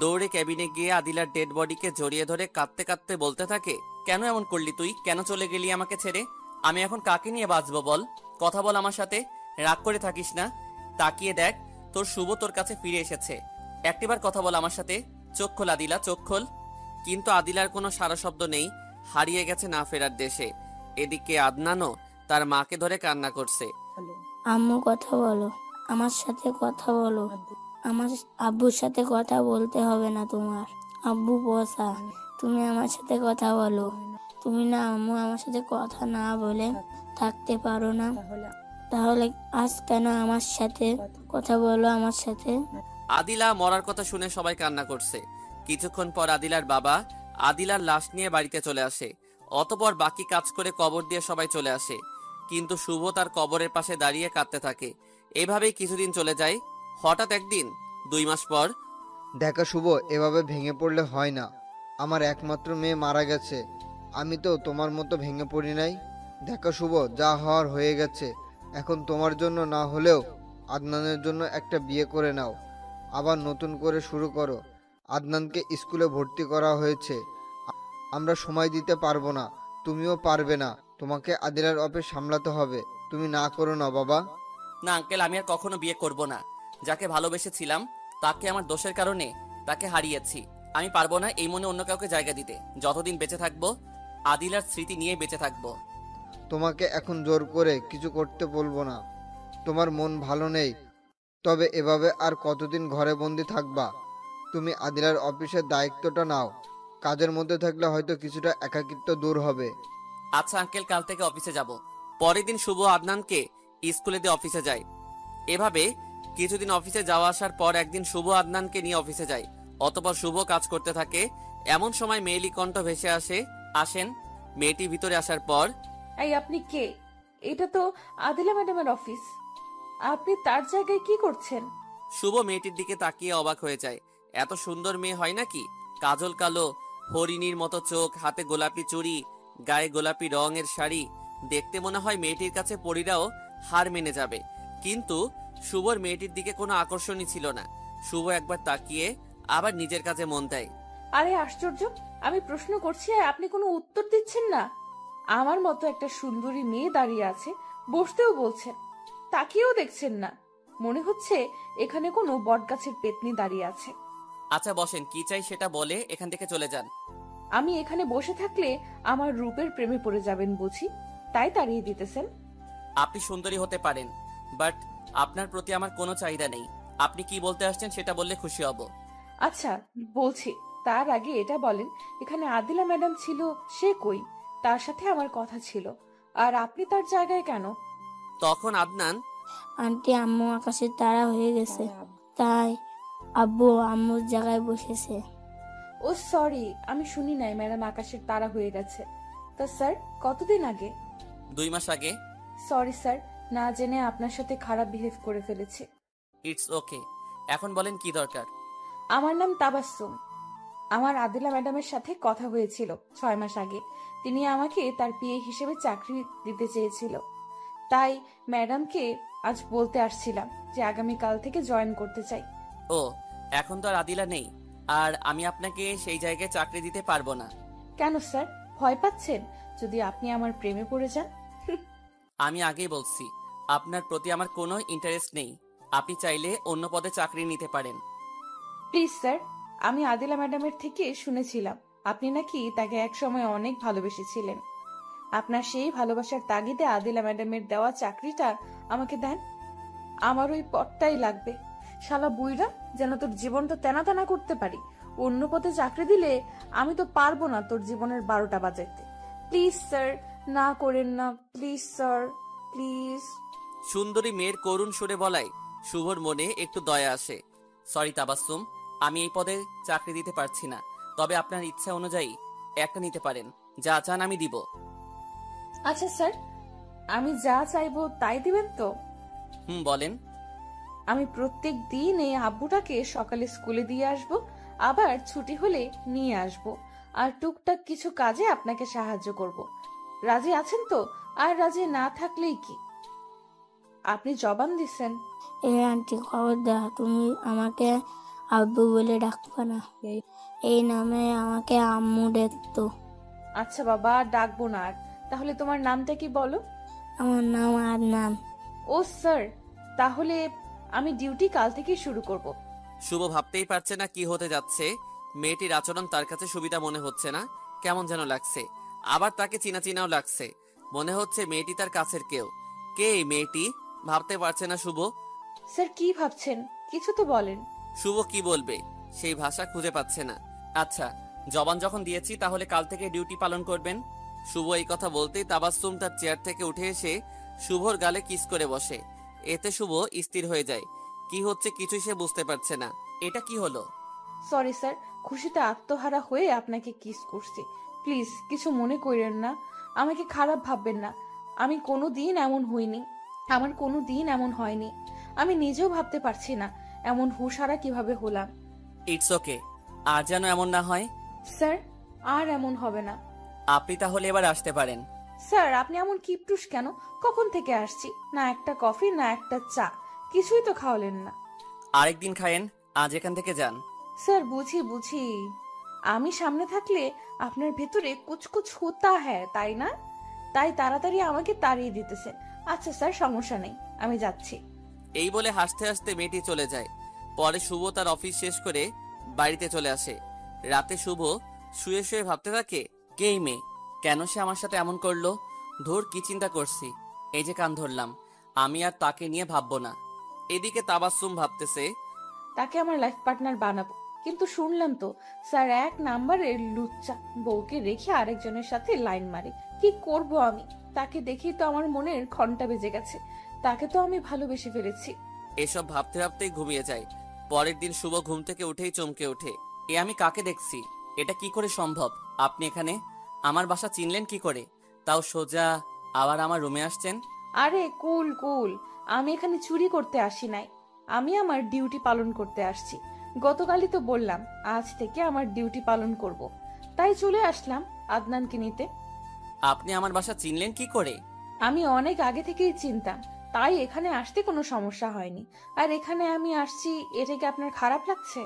S4: দৌড়ে ক্যাবিনে গিয়ে আদিলার ডেড বডিকে জড়িয়ে ধরে কাঁদতে কাঁদতে বলতে থাকে, কেন এমন করলি তুই? কেন চলে গেলি আমাকে ছেড়ে? আমি এখন কাকে নিয়ে বাঁচবো বল? কথা বল আমার সাথে, রাগ করে থাকিস না। তাকিয়ে দেখ, তোর শুভ তোর কাছে ফিরে এসেছে। একটিবার কথা বল আমার সাথে, চোখ খোল আদিলা, চোখ খোল। কিন্তু আদিলার কোনো সারা শব্দ নেই, হারিয়ে গেছে না ফেরার দেশে। এদিকে আদনানও তার মাকে ধরে কান্না করছে।
S8: আম্মু, কথা বলো, আমার সাথে কথা বলো। আমার আব্বুর সাথে কথা বলতে হবে না তোমার। আব্বু বসা, তুমি আমার সাথে কথা বলো। তুমি না আম্মু আমার সাথে কথা না বলে থাকতে পারো না? তাহলে আজ কেন আমার সাথে কথা বলো আমার সাথে?
S4: আদিলা মরার কথা শুনে সবাই কান্না করছে। কিছুক্ষণ পর আদিলার বাবা আদিলার লাশ নিয়ে বাড়িতে চলে আসে। অতঃপর বাকি কাজ করে কবর দিয়ে সবাই চলে আসে, কিন্তু শুভ তার কবরের পাশে দাঁড়িয়ে কাঁদতে থাকে। এভাবেই কিছুদিন চলে যায়। হঠাৎ একদিন 2 মাস পর,
S2: দেখা শুভ, এভাবে ভেঙে পড়লে হয় না। আমার একমাত্র মেয়ে মারা গেছে, আমি তো তোমার মতো ভেঙে পড়ি নাই। দেখা শুভ, যা হওয়ার হয়ে গেছে, এখন তোমার জন্য না হলেও আদনানের জন্য একটা বিয়ে করে নাও, আবার নতুন করে শুরু করো। আদনানকে স্কুলে ভর্তি করা হয়েছে, আমরা সময় দিতে পারবো না, তুমিও পারবে না, তোমাকে আদিলার অফিস সামলাতে হবে। তুমি না করো না বাবা।
S4: না আঙ্কেল, আমি আর কখনো বিয়ে করব না। যাকে ভালোবেসেছিলাম তাকে আমার দোষের কারণে তাকে হারিয়েছি। আমি পারবো না এই মনে অন্য কাউকে জায়গা দিতে। যতদিন বেঁচে থাকবো আদিলার স্মৃতি নিয়ে বেঁচে থাকবো।
S2: তোমাকে এখন জোর করে কিছু করতে বলবো না, তোমার মন ভালো নেই, তবে এভাবে আর কতদিন ঘরে বন্দি থাকবা? তুমি আদিলার অফিসের দায়িত্বটা নাও, কাজের মধ্যে থাকলে হয়তো কিছুটা একাকিত্ব দূর হবে।
S4: আচ্ছা আঙ্কেল, কাল থেকে অফিসে যাব। পরের দিন শুভ আদনানকে স্কুলে দিয়ে অফিসে যায়। এভাবে কিছুদিন অফিসে যাওয়া আসার পর একদিন শুভ আদনানকে নিয়ে অফিসে যায়। অতঃপর শুভ কাজ করতে থাকে। এমন সময় মেয়েলি কণ্ঠ ভেসে আসেন। মেয়েটি ভিতরে আসার পর,
S1: এই আপনি কে? এটা তো আদিলা ম্যাডামের অফিস, আপনি তার জায়গায় কি করছেন?
S4: শুভ মেয়েটির দিকে তাকিয়ে অবাক হয়ে যায়। এত সুন্দর মেয়ে হয় নাকি? কাজল কালো, হরিণীর মতো চোখ, হাতে গোলাপি চুড়ি, গায়ে গোলাপি রঙের শাড়ি, দেখতে মনে হয় মেয়েটির কাছে পরীরাও হার মেনে যাবে। কিন্তু শুভর মেয়েটির দিকে কোনো আকর্ষণই ছিল না। শুভ একবার তাকিয়ে আবার নিজের কাছে মন দেয়।
S1: আরে আশ্চর্য, আমি প্রশ্ন করছি আর আপনি কোনো উত্তর দিচ্ছেন না। আমার মতো একটা সুন্দরী মেয়ে দাঁড়িয়ে আছে, বসতেও বলছেন, তাকিয়েও দেখছেন না। মনে হচ্ছে এখানে কোনো বটগাছের পেতনি দাঁড়িয়ে আছে।
S4: আচ্ছা বসেন, কি চাই সেটা বলে এখান থেকে চলে যান।
S1: আমি এখানে বসে থাকলে আমার রূপের প্রেমে পড়ে যাবেন বুঝি, তাই তাড়িয়ে দিতেছেন?
S4: আপনি সুন্দরী হতে পারেন, বাট আপনার প্রতি আমার কোনো চাহিদা নেই। আপনি কি বলতে আসছেন সেটা বললে খুশি হব।
S1: আচ্ছা বলছি, তার আগে এটা বলেন, এখানে আদিলা ম্যাডাম ছিল, সে কই? তার সাথে আমার কথা ছিল, আর আপনি তার জায়গায় কেন?
S4: তখন আদনান,
S8: আন্টি আম্মু আকাশের তারা হয়ে গেছে, তাই আব্বু আম্মুর জায়গায় বসেছে।
S1: ও সরি, আমি শুনি নাই ম্যাডাম আকাশের তারা হয়ে গেছে। তা স্যার, কতদিন আগে?
S4: 2 মাস আগে।
S1: সরি স্যার, না জেনে আপনার সাথে খারাপ বিহেভ করে ফেলেছি।
S4: It's okay. এখন বলেন কি দরকার?
S1: আমার নাম তাবাসসুম। আমার আদিলা ম্যাডামের সাথে কথা হয়েছিল 6 মাস আগে। তিনি আমাকে তার পিএ হিসেবে চাকরি দিতে চেয়েছিল, তাই ম্যাডামকে আজ বলতে আসছিলাম যে আগামীকাল থেকে জয়েন করতে চাই।
S4: ও, এখন তো আর আদিলা নেই, আর আমি আপনাকে সেই জায়গায় চাকরি দিতে পারবো না।
S1: কেন স্যার, ভয় পাচ্ছেন যদি আপনি আমার প্রেমে পড়ে যান?
S4: আমি আগেই বলছি, আপনার প্রতি আমার কোনো ইন্টারেস্ট নেই। আপনি চাইলে অন্য পদে চাকরি নিতে পারেন।
S1: প্লিজ স্যার, আমি আদিলা ম্যাডামের থেকে শুনেছিলাম আপনি নাকি তাকে একসময় অনেক ভালোবেসেছিলেন। আপনার সেই ভালোবাসার তাগিদে আদিলা ম্যাডামের দেওয়া চাকরিটা আমাকে দেন। আমার ওই পদটাই লাগবে। শালা বুইরা, যেন তোর জীবনটা তেনা তেনা করতে পারি। অন্য পথে চাকরি দিলে আমি তো পারবো না তোর জীবনের 12টা বাজাইতে। প্লিজ স্যার, না করেন না, প্লিজ স্যার, প্লিজ।
S4: সুন্দরী মেয়ের করুণ সুরে বলায় শুভর মনে একটু দয়া আসে। সরি তাবাসসুম, আমি এই পদে চাকরি দিতে পারছি না, তবে আপনার ইচ্ছা অনুযায়ী একটা নিতে পারেন। যা চান আমি দিব।
S1: আচ্ছা স্যার, আমি যা চাইবো তাই দিবেন তো?
S4: বলেন।
S1: আমি প্রত্যেক দিন এই আব্বুটাকে সকালে স্কুলে দিয়ে আসব, আবার ছুটি হলে নিয়ে আসব, আর টুকটাক কিছু কাজে আপনাকে সাহায্য করব। রাজি আছেন তো? আর রাজি না থাকলেই কি? আপনি জবান দিছেন?
S8: এ আন্টি খবরদার, তুমি আমাকে আব্বু বলে ডাকবা না। এই নামে আমাকে আম্মু ডাকতো।
S1: আচ্ছা বাবা, আর ডাকবো না আর। তাহলে তোমার নামটা কি বলো?
S8: আমার নাম আদনান।
S1: ও স্যার, তাহলে আমি ডিউটি কাল থেকে শুরু করব।
S4: শুভ ভাবতেই পারছে না কি হতে যাচ্ছে। মেয়েটির আচরণ তার কাছে সুবিধা মনে হচ্ছে না, কেমন যেন লাগছে। আবার তাকে চিনা চিনাও লাগছে, মনে হচ্ছে মেয়েটি তার কাছের কেউ। কে এই মেয়েটি ভাবতে পারছে না শুভ।
S1: স্যার কি ভাবছেন, কিছু তো বলেন।
S4: শুভ কি বলবে সেই ভাষা খুঁজে পাচ্ছে না। আচ্ছা, জবান যখন দিয়েছি তাহলে কাল থেকে ডিউটি পালন করবেন। শুভ এই কথা বলতেই তাবাসসুম তার চেয়ার থেকে উঠে এসে শুভর গালে কিস করে বসে। এতে শুভ স্থির হয়ে যায়। কি হচ্ছে কিছুই সে বুঝতে পারছে না। এটা কি হলো?
S1: সরি স্যার, খুশিতে আত্মহারা হয়ে আপনাকে কিস করছি। প্লিজ কিছু মনে করেন না, আমাকে খারাপ ভাববেন না। আমি কোনো দিন এমন হইনি, আমার কোনো দিন এমন হয়নি। আমি নিজেও ভাবতে পারছি না এমন হুঁশহারা কিভাবে হলাম।
S4: ইটস ওকে, আর যেন এমন না হয়।
S1: স্যার, আর এমন হবে না।
S4: আপনি তাহলে এবার আসতে পারেন।
S1: স্যার, আপনি এমন কিপটুস কেন? কখন থেকে আসছি, না একটা কফি না একটা চা, কিছুই তো খাওয়ালেন না।
S4: আরেকদিন খায়েন, আজ এখান থেকে যান।
S1: স্যার বুঝি বুঝি, আমি সামনে থাকলে আপনার ভেতরে কুচকুচ হতা হ্যাঁ, তাই না? তাই তাড়াতাড়ি আমাকে তাড়িয়ে দিতেছে। আচ্ছা স্যার, সমস্যা নেই, আমি যাচ্ছি।
S4: এই বলে হাসতে হাসতে মেয়েটি চলে যায়। পরে শুভ তার অফিস শেষ করে বাড়িতে চলে আসে। রাতে শুভ শুয়ে শুয়ে ভাবতে থাকে, কে এই মেয়ে, কেন সে আমার সাথে এমন করলো। ধুর, কি চিন্তা করছি, এই যে কান ধরলাম, আমি আর তাকে নিয়ে ভাববো না। এদিকে তাবাসসুম ভাবতেছে,
S1: তাকে আমার লাইফ পার্টনার বানাবো, কিন্তু শুনলাম তো স্যার 1 নাম্বারের লুচ্চা, বউকে রেখে আরেকজনের সাথে লাইন মারে। কি করব আমি? তাকে দেখেই তো আমার মনের ঘন্টা বেজে গেছে। তাকে তো আমি ভালোবেসে ফেলেছি।
S4: এসব ভাবতে ভাবতেই ঘুমিয়ে যায়। পরের দিন শুভ ঘুম থেকে উঠেই চমকে ওঠে। এ আমি কাকে দেখছি? এটা কি করে সম্ভব? আপনি এখানে? আমার বাসা চিনলেন কি করে? তাও সোজা আবার আমার রুমে আসছেন।
S1: আরে কুল কুল, আমি এখানে চুরি করতে আসি নাই, আমি আমার ডিউটি পালন করতে আসছি। গতকালই তো বললাম আজ থেকে আমার ডিউটি পালন করব, তাই চলে আসলাম আদনানকে নিতে।
S4: আপনি আমার বাসা চিনলেন কি করে?
S1: আমি অনেক আগে থেকেই চিনতাম, তাই এখানে আসতে কোনো সমস্যা হয়নি। আর এখানে আমি আসছি, এটা কি আপনার খারাপ লাগছে?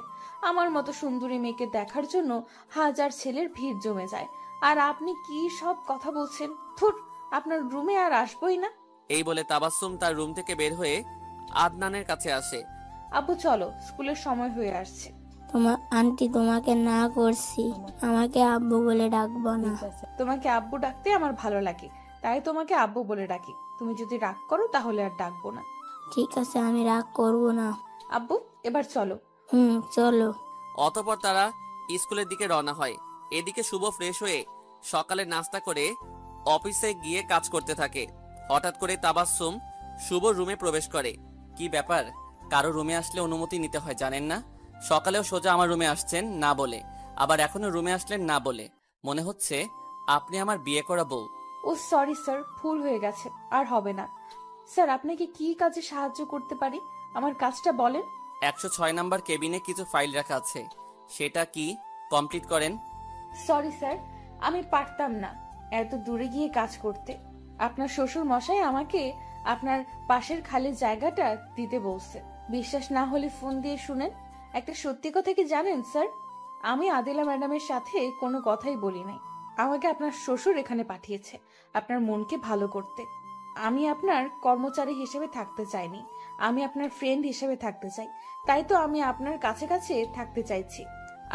S1: আমার মতো সুন্দরী মেয়েকে দেখার জন্য হাজার ছেলের ভিড় জমে যায়, আর আপনি কি সব কথা বলছেন? ধুর, আপনার রুমে আর আসবোই না।
S4: এই বলে তাবাসসুম তার রুম থেকে বের হয়ে আদনানের কাছে আসে।
S1: আব্বু চলো, স্কুলের সময় হয়ে আসছে।
S8: তোমার আন্টি তোমাকে না করছি, আমাকে আব্বু বলে ডাকবো না।
S1: তোমাকে আব্বু ডাকতে আমার ভালো লাগে, তাই তোমাকে আব্বু বলে ডাকি। তুমি যদি রাগ করো তাহলে আর ডাকবো না।
S8: ঠিক আছে, আমি রাগ করবো না।
S1: আব্বু এবার চলো।
S8: চলো।
S4: অতঃপর তারা স্কুলের দিকে রওনা হয়। এদিকে শুভ ফ্রেশ হয়ে সকালে নাস্তা করে অফিসে গিয়ে কাজ করতে থাকে। হঠাৎ করে তাবাসসুম শুভ রুমে প্রবেশ করে। কি ব্যাপার, কারো রুমে আসলে অনুমতি নিতে হয় জানেন না? সকালেও সোজা আমার রুমে আসছেন না বলে, আবার এখনো রুমে আসলেন না বলে। মনে হচ্ছে আপনি আমার বিয়ে করা বউ।
S1: ও সরি স্যার, ভুল হয়ে গেছে, আর হবে না। স্যার আপনাকে কি কাজে সাহায্য করতে পারি, আমার কাজটা বলেন।
S4: 106 নাম্বার কেবিনে কিছু ফাইল রাখা আছে, সেটা কি কমপ্লিট করেন।
S1: সরি স্যার, আমি পারতাম না এত দূরে গিয়ে কাজ করতে। আপনার শ্বশুর মশাই আমাকে আপনার পাশের খালি জায়গাটা দিতে বলছে। বিশ্বাস না হলে ফোন দিয়ে শুনেন। একটা সত্যি কথা কি জানেন স্যার, আমি আদিলা ম্যাডামের সাথে কোনো কথাই বলি নাই। আমাকে আপনার শ্বশুর এখানে পাঠিয়েছে আপনার মনকে ভালো করতে। আমি আপনার কর্মচারী হিসেবে থাকতে চাইনি, আমি আপনার ফ্রেন্ড হিসেবে থাকতে চাই। তাই তো আমি আপনার কাছে কাছে থাকতে চাইছি,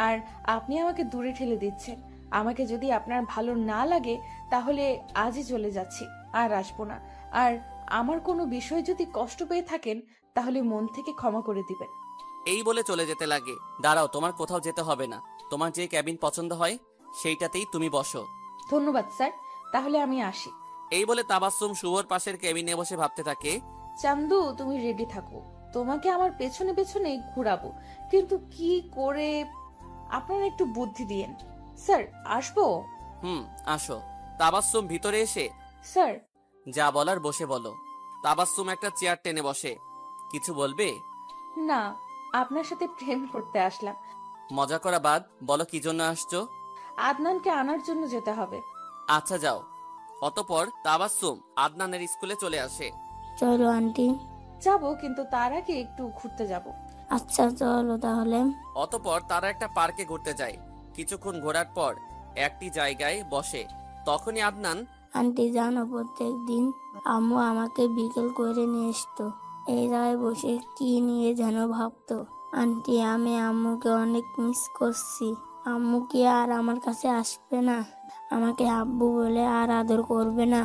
S1: আর আপনি আমাকে দূরে ঠেলে দিচ্ছেন। আমাকে যদি আপনার ভালো না লাগে তাহলে আজই চলে যাচ্ছি, আর আসবো না। আর আমার কোনো বিষয় যদি কষ্ট পেয়ে থাকেন তাহলে মন থেকে ক্ষমা করে দিবেন।
S4: এই বলে চলে যেতে লাগে। দাঁড়াও, তোমার কোথাও যেতে হবে না, তোমার যে ক্যাবিন পছন্দ হয় সেইটাতেই তুমি বসো।
S1: ধন্যবাদ স্যার, তাহলে আমি আসি।
S4: এই বলে তাবাসসুম শুভর পাশের কেবিনে বসে ভাবতে থাকে।
S1: চান্দু তুমি রেডি থাকো, তোমাকে আমার পেছনে পেছনে ঘুরাবো, কিন্তু কি করে আপনারা একটু বুদ্ধি দিয়েন। স্যার আসবো?
S4: আসো। তাবাসসুম ভিতরে এসে
S1: স্যার।
S4: যা বলার বসে বলো। তাবাসসুম একটা চেয়ার টেনে বসে। কিছু বলবে?
S1: না, আপনার সাথে প্রেম করতে আসলাম।
S4: মজা করা বাদ, বলো কি জন্য আসছো।
S1: আদনানকে আনার জন্য যেতে হবে।
S4: আচ্ছা যাও। অতঃপর তাবাসসুম আদনানের স্কুলে চলে আসে।
S8: চলো আন্টি।
S1: যাব, কিন্তু তার আগে একটু ঘুরতে যাব।
S8: আচ্ছা চলো তাহলে।
S4: অতঃপর তারা একটা পার্কে ঘুরতে যায়। কিছুক্ষণ ঘোরার পর একটি জায়গায় বসে। তখনই আদনান,
S8: আন্টি জানো, প্রত্যেক দিন আম্মু আমাকে বিকেল করে নিয়ে আসতো। এই জায়গায় বসে কি নিয়ে যেন ভাবতো। আন্টি আমি আম্মুকে অনেক মিস করছি। আম্মু কি আর আমার কাছে আসবে না? আমাকে আব্বু বলে আর আদর করবে না?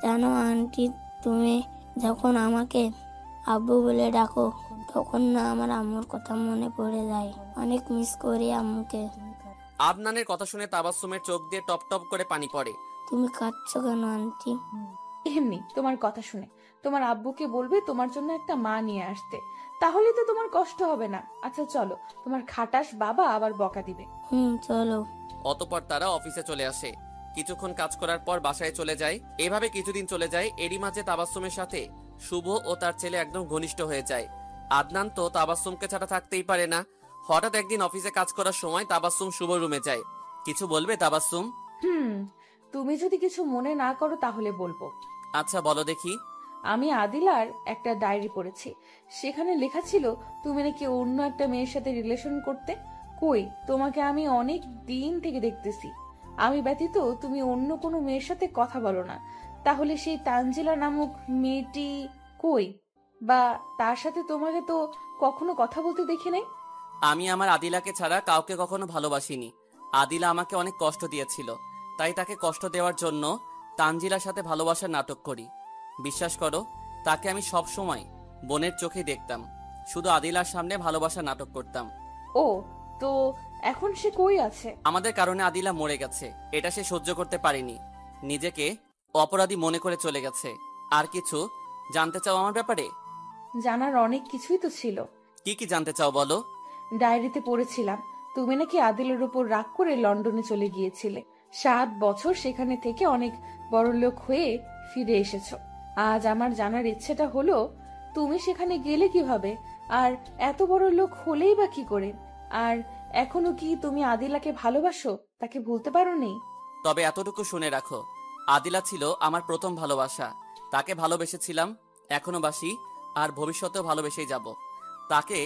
S8: জানো আন্টি, তুমি যখন আমাকে আব্বু বলে ডাকো তখন না আমার আম্মুর কথা মনে পড়ে যায়। অনেক মিস করি আম্মুকে।
S4: আদনানের কথা শুনে তাবাসসুমের চোখ দিয়ে টপ টপ করে পানি পড়ে।
S8: তুমি কাঁদছো কেন আন্টি?
S1: এমনি তোমার কথা শুনে। তোমার আব্বুকে বলবে তোমার জন্য একটা মা নিয়ে আসতে, তাহলে তো তোমার কষ্ট হবে না। আচ্ছা চলো, তোমার খাটাস বাবা আবার বকা দিবে।
S8: চলো।
S4: অতঃপর তারা অফিসে চলে আসে। কিছুক্ষণ কাজ করার পর বাসায় চলে যায়। এভাবে কিছুদিন চলে যায়। এরই মাঝে তাবাসসুমের সাথে শুভ ও তার ছেলে একদম ঘনিষ্ঠ হয়ে যায়। আদনান তো তাবাসসুমকে ছাড়া থাকতেই পারে না। হঠাৎ একদিন অফিসে কাজ করার সময় তাবাসসুম শুভ রুমে যায়। কিছু বলবে তাবাসসুম?
S1: তুমি যদি কিছু মনে না করো তাহলে বলবো।
S4: আচ্ছা বলো দেখি।
S1: আমি আদিলার একটা ডায়েরি পড়েছি, সেখানে লেখা ছিল তুমি নাকি অন্য একটা মেয়ের সাথে রিলেশন করতে। কই, তোমাকে আমি অনেক দিন থেকে দেখতেছি। আমি ব্যতীত তুমি অন্য কোনো মেয়ের সাথে কথা বলো না। তাহলে সেই তানজিলা নামক মেয়েটি কই? বা তার সাথে তোমাকে তো কখনো কথা বলতে দেখি নাই।
S4: আমি আমার আদিলাকে ছাড়া কাউকে কখনো ভালোবাসিনি। আদিলা আমাকে অনেক কষ্ট দিয়েছিল, তাই তাকে কষ্ট দেওয়ার জন্য তানজিলার সাথে ভালোবাসার নাটক করি। বিশ্বাস করো, তাকে আমি সব সময় বোনের চোখে দেখতাম, শুধু আদিলার সামনে ভালোবাসার নাটক করতাম।
S1: ও, তো এখন সে কই আছে?
S4: আমাদের কারণে আদিলা মরে গেছে, এটা সে সহ্য করতে পারেনি। নিজেকে অপরাধী মনে করে চলে গেছে। আর কিছু জানতে চাও আমার ব্যাপারে?
S1: জানার অনেক কিছুই তো ছিল।
S4: কি কি জানতে চাও বলো।
S1: ডায়েরিতে পড়েছিলাম তুমি নাকি আদিলের উপর রাগ করে লন্ডনে চলে গিয়েছিলে। 7 বছর সেখানে থেকে অনেক বড়লোক হয়ে ফিরে এসেছো। আজ আমার জানার ইচ্ছেটা হলো তুমি সেখানে গেলে কিভাবে, আর এত বড় লোক হলেই বা কি করে? আর এখনো কি তুমি আদিলাকে ভালোবাসো, তাকে ভুলতে পারোনি?
S4: তবে এতটুকু শুনে রাখো, আদিলা ছিল আমার প্রথম ভালোবাসা। তাকে ভালোবেসেছিলাম, এখনো বাসি, আর ভবিষ্যতেও ভালোবেসেই যাব। তাকে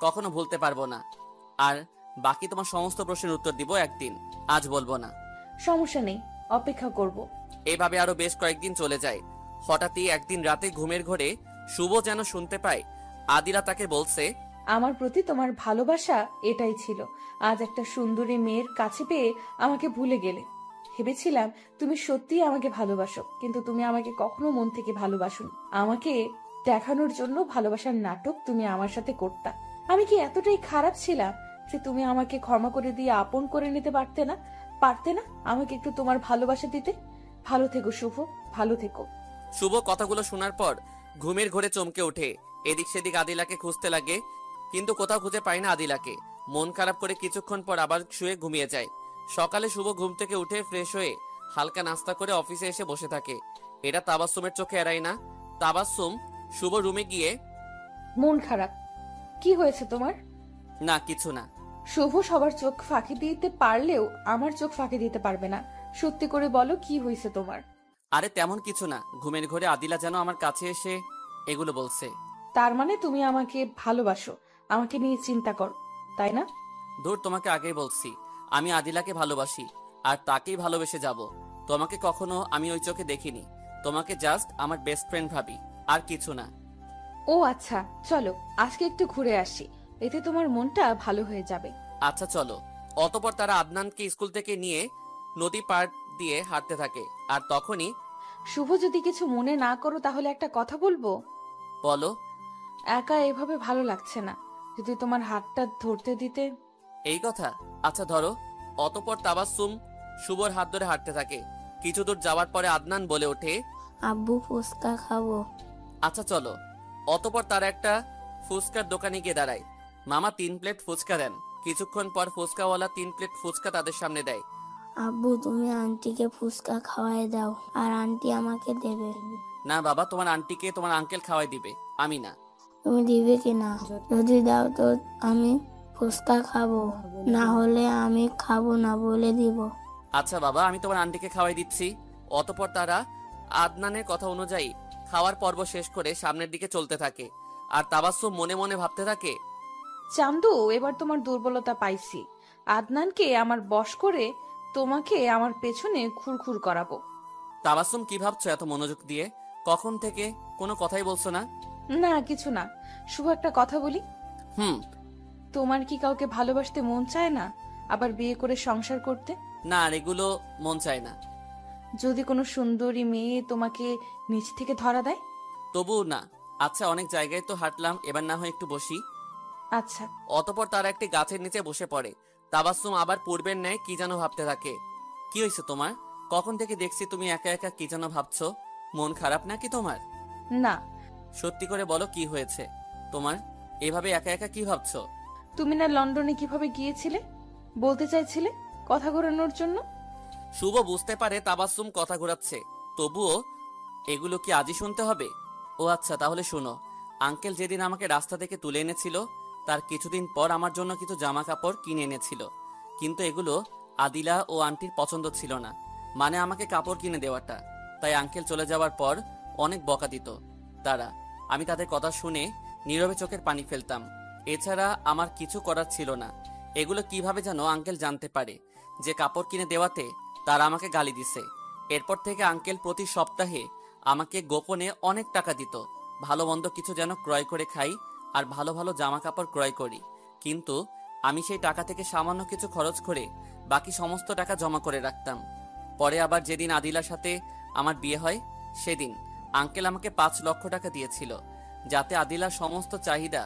S4: কখনো ভুলতে পারবো না। আর বাকি তোমার সমস্ত প্রশ্নের উত্তর দিব একদিন, আজ বলবো না।
S1: সমস্যা নেই, অপেক্ষা করব।
S4: এভাবে আরো বেশ কয়েকদিন চলে যায়। হঠাৎই একদিন রাতে ঘুমের ঘোরে শুভ যেন শুনতে পায় আদিলা তাকে বলছে,
S1: আমার প্রতি তোমার ভালোবাসা এটাই ছিল। আজ একটা সুন্দরী মেয়ের কাছে পেয়ে আমাকে ভুলে গেলে। ভেবেছিলাম তুমি সত্যিই আমাকে ভালোবাসো, কিন্তু তুমি আমাকে কখনো মন থেকে ভালোবাসোনি। আমাকে দেখানোর জন্য ভালোবাসার নাটক তুমি আমার সাথে করতা। আমি কি এতটাই খারাপ ছিলাম যে তুমি আমাকে ক্ষমা করে দিয়ে আপন করে নিতে পারতে না আমাকে একটু তোমার ভালোবাসা দিতে? ভালো থেকো শুভ, ভালো থেকো।
S4: শুভ কথাগুলো শোনার পর ঘুমের ঘোরে চমকে ওঠে। এদিক সেদিক আদিলাকে খুঁজতে লাগে, কিন্তু কোথাও খুঁজে পায় না আদিলাকে। মন খারাপ করে কিছুক্ষণ পর আবার শুয়ে ঘুমিয়ে যায়। সকালে শুভ ঘুম থেকে উঠে ফ্রেশ হয়ে হালকা নাস্তা করে অফিসে এসে বসে থাকে। এটা তাবাসসুমের চোখে এড়ায় না। তাবাসসুম শুভ রুমে গিয়ে,
S1: মন খারাপ? কি হয়েছে তোমার?
S4: না কিছু না।
S1: শুভ সবার চোখ ফাঁকি দিতে পারলেও আমার চোখ ফাঁকি দিতে পারবে না। সত্যি করে বলো, কি হয়েছে তোমার?
S4: আরে তেমন কিছু না। ঘুমের ঘোরে আদিলা যেন আমার কাছে এসে এগুলো বলছে।
S1: তার মানে তুমি আমাকে ভালোবাসো, আমাকে নিয়ে চিন্তা করো, তাই না?
S4: ধুর, তোমাকে আগেই বলছি আমি আদিলাকে ভালোবাসি আর তাকেই ভালোবেসে যাব। তোমাকে কখনো আমি ওই চোখে দেখিনি। তোমাকে জাস্ট আমার বেস্ট ফ্রেন্ড ভাবি, আর কিছু না।
S1: ও আচ্ছা, চলো আজকে একটু ঘুরে আসি, এতে তোমার মনটা ভালো হয়ে যাবে।
S4: আচ্ছা চলো। অতঃপর তারা আদনানকে স্কুল থেকে নিয়ে নদী পার দিয়ে হাঁটতে থাকে। আর তখনই,
S1: শুভ যদি কিছু মনে না করো তাহলে একটা কথা বলবো।
S4: বলো।
S1: একা এভাবে ভালো লাগছে না, যদি তোমার হাতটা ধরতে দিতে।
S4: এই কথা? আচ্ছা ধরো। অতঃপর তাবাসসুম শুভর হাত ধরে হাঁটতে থাকে। কিছু দূর যাওয়ার পরে আদনান বলে ওঠে,
S8: আব্বু ফুচকা খাবো।
S4: আচ্ছা চলো। অতঃপর তারা একটা ফুচকার দোকানে গিয়ে দাঁড়ায়। মামা 3 প্লেট ফুচকা দেন। কিছুক্ষণ পর ফুচকাওয়ালা 3 প্লেট ফুচকা তাদের সামনে দেয়।
S8: আব্বু তুমি আন্টিকে ফুচকা খাওয়াই দাও, আর আন্টি আমাকে দেবে।
S4: না বাবা, তোমার আন্টিকে তোমার আঙ্কেল খাওয়াই দিবে, আমি না।
S8: তুমি দিবে কি না? যদি দাও তো আমি ফুচকা খাবো, না হলে আমি খাবো না বলে দিব।
S4: আচ্ছা বাবা, আমি তোমার আন্টিকে খাওয়াই দিচ্ছি। অতঃপর তারা আদনানের কথা অনুযায়ী খাওয়ার পর্ব শেষ করে সামনের দিকে চলতে থাকে। আর তাবাসসুম মনে মনে ভাবতে থাকে,
S1: চান্দু, এবার তোমার দুর্বলতা পাইছি। আদনানকে আমার বশ করে তোমাকে আমার পেছনে খুরখুর করাবো।
S4: তাবাসসুম কি ভাবছো এত মনোযোগ দিয়ে? কখন থেকে কোনো কথাই বলছো না?
S1: না কিছু না। শুভ একটা কথা বলি।
S4: হুম।
S1: তোমার কি কাউকে ভালোবাসতে মন চায় না, আবার বিয়ে করে সংসার করতে?
S4: না, আর এগুলো মন চায় না।
S1: যদি কোনো সুন্দরী মেয়ে তোমাকে নিচ থেকে ধরা দেয়?
S4: তবুও না। আচ্ছা, অনেক জায়গায় তো হাঁটলাম, এবার না হয় একটু বসি।
S1: আচ্ছা।
S4: অতঃপর তারা একটি গাছের নিচে বসে পড়ে। তাবাসসুম আবার পূর্বের ন্যায় কি যেন ভাবতে থাকে। কি হয়েছে তোমার? কখন থেকে দেখছি তুমি একা একা কি যেন ভাবছো। মন খারাপ নাকি তোমার?
S1: না।
S4: সত্যি করে বলো, কি হয়েছে তোমার? এভাবে একা একা কি ভাবছো?
S1: তুমি না লন্ডনে কিভাবে গিয়েছিলে, বলতে চাইছিলে কথা ঘোরানোর জন্য?
S4: শুভ বুঝতে পারে তাবাসসুম কথা ঘোরাচ্ছে, তবুও এগুলো কি আজই শুনতে হবে? ও আচ্ছা, তাহলে শোনো। আঙ্কেল যেদিন আমাকে রাস্তা থেকে তুলে এনেছিল তার কিছুদিন পর আমার জন্য কিছু জামা কাপড় কিনে এনেছিল, কিন্তু এগুলো আদিলা ও আন্টির পছন্দ ছিল না, মানে আমাকে কাপড় কিনে দেওয়াটা। তাই আঙ্কেল চলে যাওয়ার পর অনেক বকা দিত তারা। আমি তাদের কথা শুনে নীরবে চোখের পানি ফেলতাম। এছাড়া আমার কিছু করার ছিল না। এগুলো কিভাবে যেন আঙ্কেল জানতে পারে যে কাপড় কিনে দেওয়াতে তারা আমাকে গালি দিছে। এরপর থেকে আঙ্কেল প্রতি সপ্তাহে আমাকে গোপনে অনেক টাকা দিত, ভালো মন্দ কিছু যেন ক্রয় করে খাই আর ভালো ভালো জামা কাপড় ক্রয় করি। কিন্তু আমি সেই টাকা থেকে সামান্য কিছু খরচ করে বাকি সমস্ত টাকা জমা করে রাখতাম। পরে আবার যেদিন আদিলার সাথে আমার বিয়ে হয় সেদিন আঙ্কেল আমাকে 5 লক্ষ টাকা দিয়েছিল, যাতে আদিলার সমস্ত চাহিদা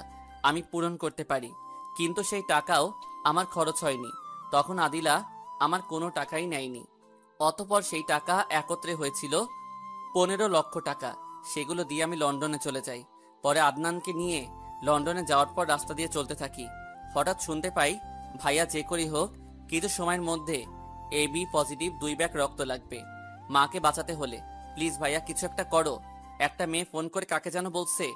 S4: আমি পূরণ করতে পারি। কিন্তু সেই টাকাও আমার খরচ হয়নি। তখন আদিলা আমার কোনো টাকাই নেয়নি। অতঃপর সেই টাকা একত্রে হয়েছিল 15 লক্ষ টাকা। সেগুলো দিয়ে আমি লন্ডনে চলে যাই। পরে আদনানকে নিয়ে লন্ডনে যাওয়ার পর রাস্তা দিয়ে চলতে থাকি। হঠাৎ শুনতে পাই, ভাইয়া যে করেই হোক কিছু সময়ের মধ্যে এবি পজিটিভ 2 ব্যাগ রক্ত লাগবে, মাকে বাঁচাতে হলে প্লিজ ভাইয়া কিছু একটা করো। একটা মেয়ে ফোন করে কাকে যেন বলছে।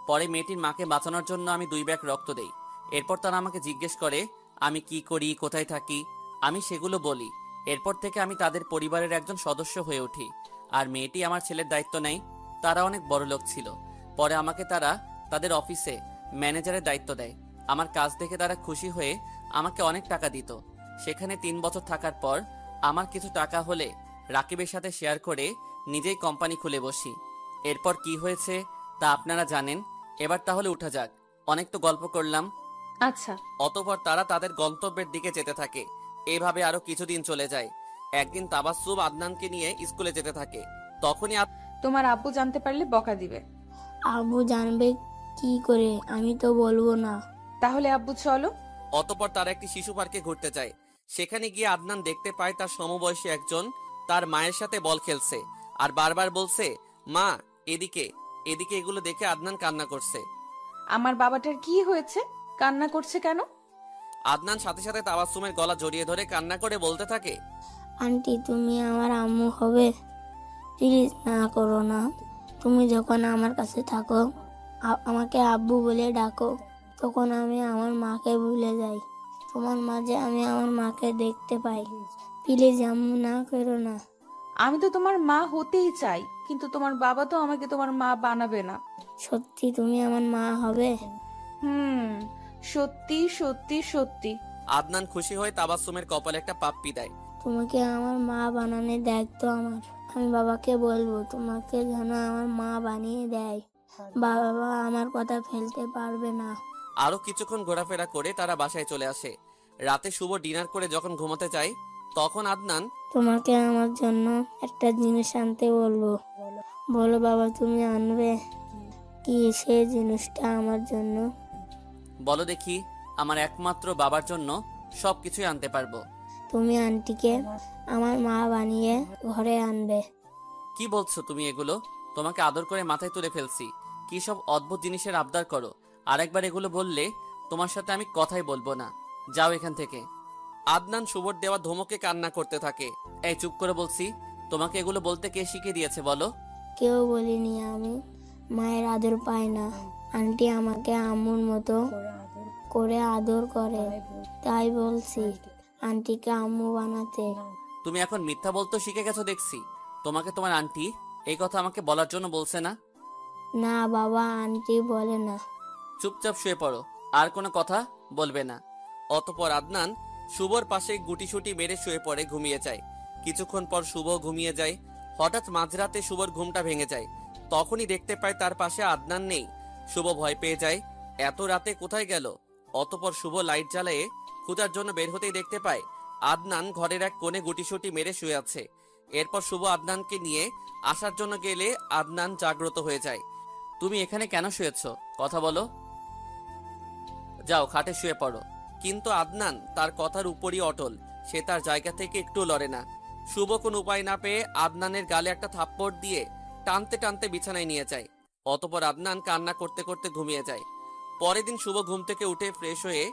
S4: পরে মেয়েটির মাকে বাঁচানোর জন্য আমি 2 ব্যাগ রক্ত দেই। এরপর তারা আমাকে জিজ্ঞেস করে আমি কি করি, কোথায় থাকি। আমি সেগুলো বলি। এরপর থেকে আমি তাদের পরিবারের একজন সদস্য হয়ে উঠি। আর মেয়েটি আমার ছেলের দায়িত্ব নেয়। তারা অনেক বড় লোক ছিল। পরে আমাকে তারা তাদের অফিসে ম্যানেজারের দায়িত্ব দেয়। আমার কাজ দেখে তারা খুশি হয়ে আমাকে অনেক টাকা দিত। সেখানে 3 বছর থাকার পর আমার কিছু টাকা হলে রাকিবের সাথে শেয়ার করে নিজেই কোম্পানি খুলে বসি। এরপর কি হয়েছে তা আপনারা জানেন। এবার তাহলে উঠা যাক, অনেক তো গল্প করলাম।
S1: আচ্ছা।
S4: অতঃপর তারা তাদের গন্তব্যের দিকে যেতে থাকে। এইভাবে আরো কিছুদিন চলে যায়। একদিন তাবাসসুম আদনানকে নিয়ে স্কুলে যেতে থাকে। তখনই
S1: তোমার আব্বু জানতে পারলে বকা দিবে।
S8: আব্বু জানবে কি করে? আমি তো বলবো না।
S1: তাহলে আব্বু চলো।
S4: অতঃপর তারা একটি শিশু পার্কে ঘুরতে যায়। সেখানে গিয়ে আদনান দেখতে পায় তার সমবয়সী একজন তার মায়ের সাথে বল খেলছে আর বারবার বলছে, মা এদিকে এদিকে। এগুলো দেখে আদনান কান্না করছে।
S1: আমার বাবাটার কি হয়েছে? কান্না করছে কেন?
S4: আদনান সাথে সাথে তাবাসসুমের গলা জড়িয়ে ধরে কান্না করে বলতে থাকে,
S8: আন্টি তুমি আমার আম্মু হবে? প্লিজ না করো না। তুমি যখন আমার কাছে থাকো, আমাকে আব্বু বলে ডাকো, তখন আমি আমার মাকে ভুলে যাই। তোমার মাঝে আমি আমার মাকে দেখতে পাই। প্লিজ আম্মু না করো না।
S1: আমি তো তোমার মা হতেই চাই, কিন্তু তোমার বাবা তো আমাকে তোমার মা বানাবে না।
S8: সত্যি তুমি আমার মা হবে?
S1: সত্যি সত্যি সত্যি।
S4: আদনান খুশি হয়ে তাবাসসুমের কপালে একটা পাপ্পি দেয়।
S8: তোমাকে আমার মা বানানোর দায়িত্ব আমার। আমি বাবাকে বলবো তোমাকে যেন আমার মা বানিয়ে দেয়। বাবা আমার কথা ফেলতে পারবে না।
S4: আরো কিছুক্ষণ ঘোরাফেরা করে তারা বাসায় চলে আসে। রাতে শুভ ডিনার করে যখন ঘুমাতে যায়, তখন আদনান
S8: তোমাকে আমার জন্য একটা জিনিস আনতে বলবো। বলো বাবা, তুমি আনবে কি সেই জিনিসটা আমার জন্য?
S4: বলো দেখি। আমার একমাত্র বাবার জন্য সবকিছুই আনতে পারবো।
S8: তুমি আন্টিকে আমার মা বানিয়ে ঘরে আনবে।
S4: কি বলছো তুমি এগুলো? তোমাকে আদর করে মাথায় তুলে ফেলছি, কি সব অদ্ভুত জিনিসের আবদার করো। আরেকবার এগুলো বললে তোমার সাথে আমি কথাই বলবো না। যাও এখান থেকে। আদনান শুভর দেওয়া ধমকে কান্না করতে থাকে। এই চুপ করে বলছি। তোমাকে এগুলো বলতে কে শিখিয়ে দিয়েছে বলো?
S8: কেউ বলিনি। আমি মায়ের আদর পাই না। আন্টি আমাকে আম্মুর মতো করে আদর করে, তাই বলছি আন্টিকে আম্মু বানাতে।
S4: তুমি এখন মিথ্যা বলতে শিখে গেছো দেখছি। তোমাকে তোমার আন্টি এই কথা আমাকে বলার জন্য বলছে না।
S8: না বাবা, আন্টি বলে না।
S4: চুপচাপ শুয়ে পড়ো, আর কোনো কথা বলবে না। অতঃপর আদনান শুভর পাশে গুটিসুটি মেরে শুয়ে পড়ে ঘুমিয়ে যায়। কিছুক্ষণ পর শুভ ঘুমিয়ে যায়। হঠাৎ মাঝরাতে শুভর ঘুমটা ভেঙে যায়। তখনই দেখতে পায় তার পাশে আদনান নেই। শুভ ভয় পেয়ে যায়, এত রাতে কোথায় গেল। অতঃপর শুভ লাইট জ্বালিয়ে খোঁজার জন্য বের হতেই দেখতে পায় আদনান ঘরের এক কোণে গুটিসুটি মেরে শুয়ে আছে। এরপর শুভ আদনানকে নিয়ে আসার জন্য গেলে আদনান জাগ্রত হয়ে যায়। তুমি এখানে কেন শুয়েছো? কথা বলো। যাও খাটে শুয়ে পড়ো। কিন্তু আদনান তার কথার উপরই অটল। সে তার জায়গা থেকে একটু লড়ে না। শুভ কোন উপায় না পেয়ে আদনানের গালে একটা থাপ্পড় দিয়ে টানতে টানতে বিছানায় নিয়ে যায়। অতঃপর আদনান কান্না করতে করতে ঘুমিয়ে যায়। পরের দিন শুভ ঘুম থেকে উঠে ফ্রেশ হয়ে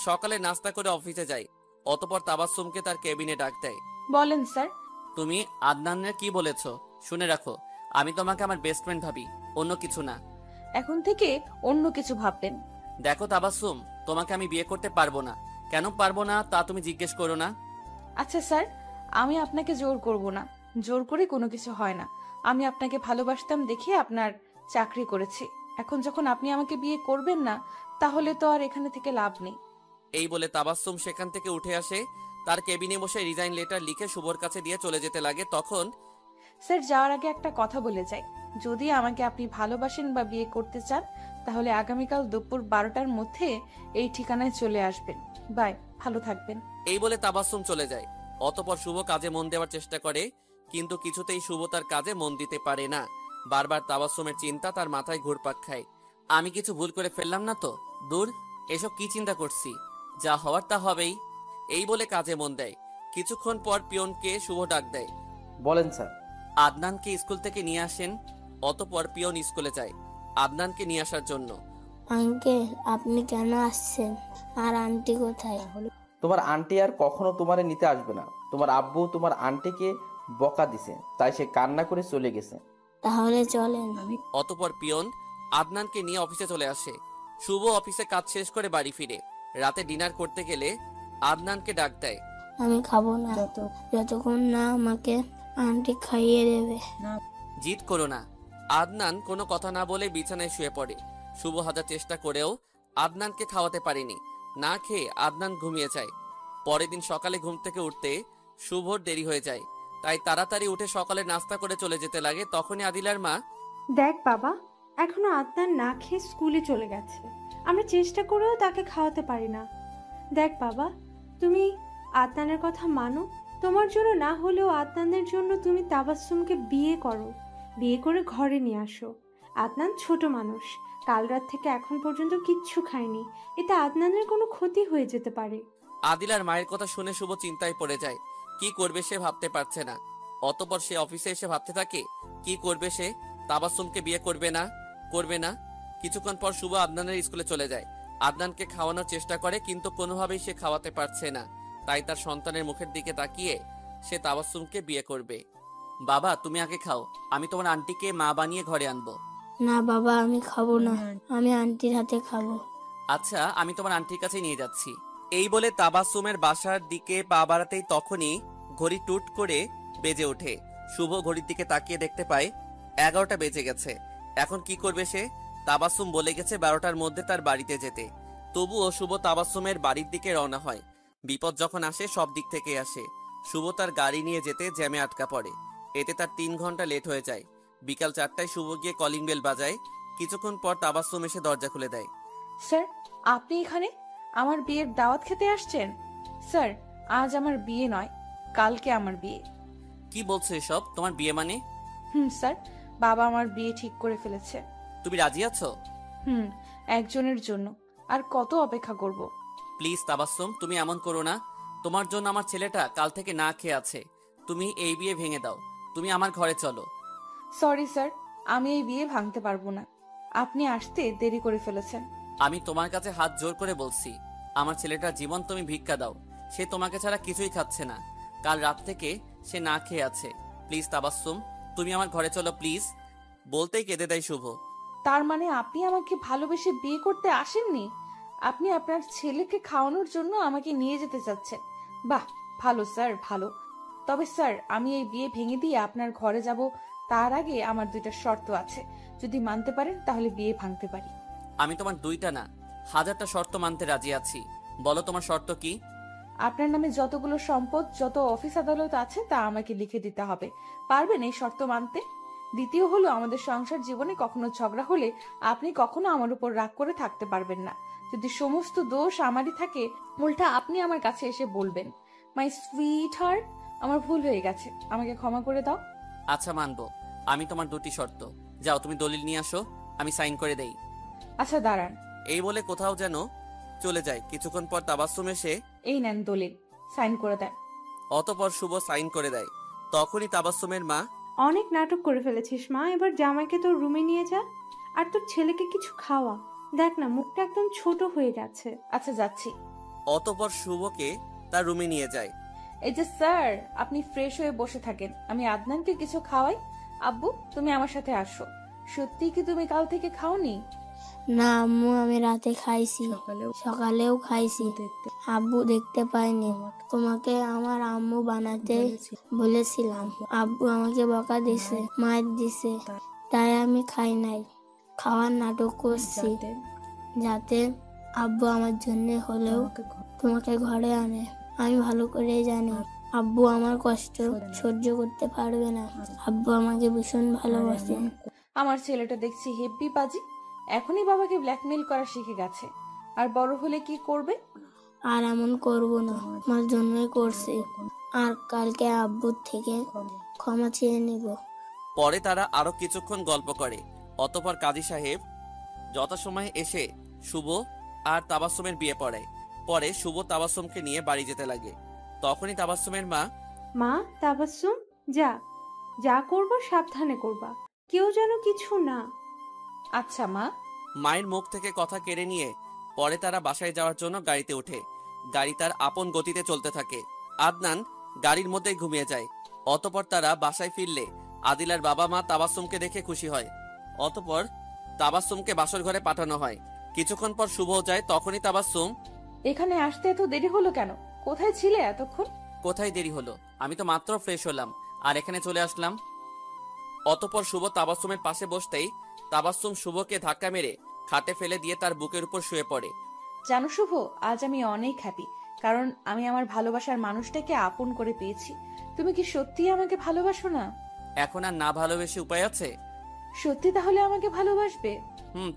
S4: সকালে নাস্তা করে অফিসে যায়। অতঃপর তাবাসসুমকে তার কেবিনে ডাক দেয়।
S1: বলেন স্যার।
S4: তুমি আদনানের কি বলেছো শুনে রাখো। আমি তোমাকে আমার বেস্ট ফ্রেন্ড ভাবি, অন্য কিছু না।
S1: এখন থেকে অন্য কিছু ভাববেন।
S4: দেখো তাবাসসুম, তোমাকে আমি বিয়ে করতে পারবো না। কেন পারবো না তা তুমি জিজ্ঞেস করো না।
S1: আচ্ছা স্যার, আমি আপনাকে জোর করব না। জোর করে কোনো কিছু হয় না। আমি আপনাকে ভালোবাসতাম দেখে আপনার চাকরি করেছি। এখন যখন আপনি আমাকে বিয়ে করবেন না, তাহলে তো আর এখানে থেকে লাভ নেই।
S4: এই বলে তাবাসসুম সেখান থেকে উঠে আসে। তার কেবিনে বসে রিজাইন লেটার লিখে শুভর কাছে দিয়ে চলে যেতে লাগে। তখন
S1: স্যার, যাওয়ার আগে একটা কথা বলে যাই। যদি আমাকে আপনি ভালোবাসেন বা বিয়ে করতে চান, তাহলে আগামীকাল দুপুর 12টার মধ্যে এই ঠিকানায় চলে আসবেন। বাই, ভালো থাকবেন।
S4: এই বলে তাবাসসুম চলে যায়। অতঃপর শুভ কাজে মন দেওয়ার চেষ্টা করে, কিন্তু কিছুতেই শুভ তার কাজে মন দিতে পারে না। বারবার তাবাসসুমের চিন্তা তার মাথায় ঘুরপাক খায়। আমি কিছু ভুল করে ফেললাম না তো? দূর, এসব কি চিন্তা করছি, যা হওয়ার তা হবেই। এই বলে কাজে মন দেয়। কিছুক্ষণ পর পিয়নকে শুভ ডাক দেয়।
S5: বলেন স্যার।
S4: আদনানকে স্কুল থেকে নিয়ে আসেন। অতঃপর পিয়ন স্কুলে যায় আদনানকে নিয়ে আসার জন্য।
S8: আঙ্কেল, আপনি কেন আসছেন? আর আন্টি কোথায়?
S5: তোমার আন্টি আর কখনো তোমারে নিতে আসবে না। তোমার আব্বু তোমার আন্টিকে বকা দিছে, তাই সে কান্না করে চলে গেছে।
S8: তাহলে চলেন।
S4: অতঃপর পিয়ন আদনানকে নিয়ে অফিসে চলে আসে। শুভ অফিসে কাজ শেষ করে বাড়ি ফিরে রাতে ডিনার করতে গেলে আদনানকে ডাক দেয়।
S8: আমি খাবো না যতক্ষণ না আমাকে আন্টি খাইয়ে দেবে।
S4: জিদ করো না। আদনান কোনো কথা না বলে বিছানায় শুয়ে পড়ে। শুভ হাজার চেষ্টা করেও আদনানকে খাওয়াতে পারেনি। না খেয়ে আদনান ঘুমিয়ে যায়। পরের দিন সকালে ঘুম থেকে উঠতে শুভর দেরি হয়ে যায়। তাই তাড়াতাড়ি উঠে সকালে নাস্তা করে চলে যেতে লাগে। তখনই আদিলার মা
S7: দেখ বাবা, এখনো আদনান না খেয়ে স্কুলে চলে গেছে। আমরা চেষ্টা করেও তাকে খাওয়াতে পারি না। দেখ বাবা, তুমি আদনানের কথা মানো। তোমার জন্য না হলেও আদনানের জন্য তুমি তাবাসসুমকে বিয়ে করো, বিয়ে করে ঘরে নিয়ে আসো। আদনান ছোট মানুষ, কাল রাত থেকে এখন পর্যন্ত কিচ্ছু খায়নি, এতে আদনানের কোনো ক্ষতি হয়ে যেতে পারে।
S4: আদিলার মায়ের কথা শুনে শুভ চিন্তায় পড়ে যায়। কি করবে সে ভাবতে পারছে না। অতঃপর সে অফিসে এসে ভাবতে থাকে কি করবে সে। তাবাসসুমকে বিয়ে করবে না, করবে না। কিছুক্ষণ পর শুভ আদনানের স্কুলে চলে যায়। আদনানকে খাওয়ানোর চেষ্টা করে কিন্তু কোনোভাবেই সে খাওয়াতে পারছে না। তাই তার সন্তানের মুখের দিকে তাকিয়ে সে তাবাসসুমকে বিয়ে করবে। বাবা তুমি আগে খাও, আমি তোমার আন্টিকে মা বানিয়ে ঘরে আনবো।
S8: না বাবা, আমি খাবো না, আমি আন্টির হাতে খাবো।
S4: আচ্ছা আমি তোমার আন্টির কাছে নিয়ে যাচ্ছি। এই বলে তাবাসসুমের বাসার দিকে পা বাড়াতেই তখনই ঘড়ি টুট করে বেজে ওঠে। শুভ ঘড়ির দিকে তাকিয়ে দেখতে পায় 11টা বেজে গেছে। এখন কি করবে সে? তাবাসসুম বলে গেছে 12টার মধ্যে তার বাড়িতে যেতে। তবুও শুভ তাবাসসুমের বাড়ির দিকে রওনা হয়। বিপদ যখন আসে সব দিক থেকে আসে। শুভ তার গাড়ি নিয়ে যেতে জ্যামে আটকা পড়ে। এতে তার 3 ঘন্টা লেট হয়ে যায়। বিকাল 4টায় শুভ গিয়ে কলিং বেল বাজায়। কিছুক্ষণ পর তাবাসসুম এসে দরজা খুলে দেয়।
S1: স্যার, আপনি এখানে আমার বিয়ের দাওয়াত খেতে আসছেন? স্যার, আজ আমার বিয়ে নয়, কালকে আমার বিয়ে।
S4: কি বলছো এসব? তোমার বিয়ে মানে?
S1: স্যার, বাবা আমার বিয়ে ঠিক করে ফেলেছে।
S4: তুমি রাজি আছো?
S1: একজনের জন্য আর কত অপেক্ষা করব?
S4: প্লিজ তাবাসসুম, তুমি এমন করো না। তোমার জন্য আমার ছেলেটা কাল থেকে না খেয়ে আছে। তুমি এই বিয়ে ভেঙে দাও। তুমি আমার ঘরে চলো।
S1: সরি স্যার, আমি এই বিয়ে ভাঙতে পারবো না। আপনি আসতে দেরি করে ফেলেছেন।
S4: আমি তোমার কাছে হাত জোর করে বলছি, আমার ছেলেটার জীবন তুমি ভিক্ষা দাও। সে তোমাকে ছাড়া কিছুই খাচ্ছে না। কাল রাত থেকে সে না খেয়ে আছে। প্লিজ তাবাসসুম, তুমি আমার ঘরে চলো প্লিজ। বলতেই কেঁদে দেয় শুভ।
S1: তার মানে আপনি আমাকে ভালোবেসে বিয়ে করতে আসেননি? আপনি আপনার ছেলেকে খাওয়ানোর জন্য আমাকে নিয়ে যেতে চাচ্ছেন? বাহ, ভালো স্যার, ভালো। তবে স্যার, আমি এই বিয়ে ভেঙে দিয়ে আপনার ঘরে যাব। তার আগে আমার 2টা শর্ত আছে। যদি মানতে পারেন তাহলে বিয়ে ভাঙতে পারি।
S4: আমি তোমার 2টা না 1000টা শর্ত মানতে রাজি আছি। বলো তোমার শর্ত কি?
S1: আপনার নামে যতগুলো সম্পদ, যত অফিস আদালত আছে তা আমাকে লিখে দিতে হবে। পারবেন এই শর্ত মানতে? দ্বিতীয় হলো, আমাদের সংসার জীবনে কখনো ঝগড়া হলে আপনি কখনো আমার উপর রাগ করে থাকতে পারবেন না। যদি সমস্ত দোষ আমারই থাকে, উল্টা আপনি আমার কাছে এসে বলবেন, মাই সুইট হার্ট, আমার ভুল হয়ে গেছে, আমাকে ক্ষমা করে দাও।
S4: আচ্ছা মানবো। আমি তোমার 2টি শর্ত। যাও তুমি দলিল নিয়ে আসো, আমি সাইন করে দেই।
S1: আচ্ছা দাঁড়ান।
S4: এই বলে কোথাও যেন চলে যায়। কিছুক্ষণ পর তাবাসসুম এসে
S1: এই নেন দলিল, সাইন করে দেন।
S4: অতঃপর শুভ সাইন করে দেয়। তখনই তাবাসসুমের মা,
S7: অনেক নাটক করে ফেলেছিস মা, এবার জামাইকে তোর রুমে নিয়ে যা আর তোর ছেলেকে কিছু খাওয়া। দেখ না, মুখটা একদম ছোট হয়ে গেছে।
S1: আচ্ছা যাচ্ছি।
S4: অতঃপর শুভকে তার রুমে নিয়ে যায়।
S1: এই যে স্যার, আপনি ফ্রেশ হয়ে বসে থাকেন, আমি আদনানকে কিছু খাওয়াই। আব্বু, তুমি আমার সাথে আসো। সত্যি কি তুমি কাল থেকে খাওনি?
S8: না আম্মু, আমি রাতে খাইছি, সকালেও খাইছি। আব্বু দেখতে পাইনি। তোমাকে আমার আম্মু বানাতে বলেছিলাম। আব্বু আমাকে বকা দিছে, মার দিছে, তাই আমি খাই নাই। খাওয়ার নাটক করছি যাতে আব্বু আমার জন্য হলেও তোমাকে ঘরে আনে। আমি ভালো করে জানি আব্বু আমার কষ্ট সহ্য করতে পারবে না। আব্বু আমাকে ভীষণ ভালোবাসে।
S1: আমার ছেলেটা দেখছি হেব্বি বাজি, এখনই বাবাকে ব্ল্যাকমেল করা শিখে গেছে। আর বড় হলে কি করবে?
S8: আর এমন করব না, আমার জন্যই করছে। আর কালকে আব্বুর থেকে ক্ষমা চেয়ে নিব।
S4: পরে তারা আরো কিছুক্ষণ গল্প করে। অতঃপর কাজী সাহেব যথাসময়ে এসে শুভ আর তাবাসসুমের বিয়ে পড়ায়। পরে শুভ তাবাসসুমকে নিয়ে বাড়ি যেতে লাগে। তখনই তাবাসসুমের মা,
S7: মা, তাবাসসুম, যা যা করবো সাবধানে করবা, কেউ যেন কিছু না।
S1: আচ্ছা মা।
S4: মায়ের মুখ থেকে কথা কেড়ে নিয়ে পরে তারা বাসায় যাওয়ার জন্য গাড়িতে ওঠে। গাড়ি তার আপন গতিতে চলতে থাকে। আদনান গাড়ির মধ্যেই ঘুমিয়ে যায়। অতঃপর তারা বাসায় ফিরলে আদিলার বাবা মা তাবাসসুমকে দেখে খুশি হয়। অতঃপর তাবাসসুমকে বাসর ঘরে পাঠানো হয়। কিছুক্ষণ পর শুভ যায়। তখনই তাবাসসুম,
S1: এখানে আসতে এত দেরি হলো কেন? কোথায় ছিলে এতক্ষণ?
S4: কোথায় দেরি হলো? আমি তো মাত্র ফ্রেশ হলাম আর এখানে চলে আসলাম। অতঃপর শুভ তাবাসসুমের পাশে বসতেই তাবাসসুম শুভকে ধাক্কা মেরে খাটে ফেলে দিয়ে তার বুকের উপর শুয়ে পড়ে।
S1: জানো শুভ, আজ আমি অনেক হ্যাপি, কারণ আমি আমার ভালোবাসার মানুষটাকে আপন করে পেয়েছি। তুমি কি সত্যিই আমাকে ভালোবাসো না?
S4: এখন আর না ভালোবেসে উপায় আছে?
S1: সত্যি তাহলে আমাকে ভালোবাসবে?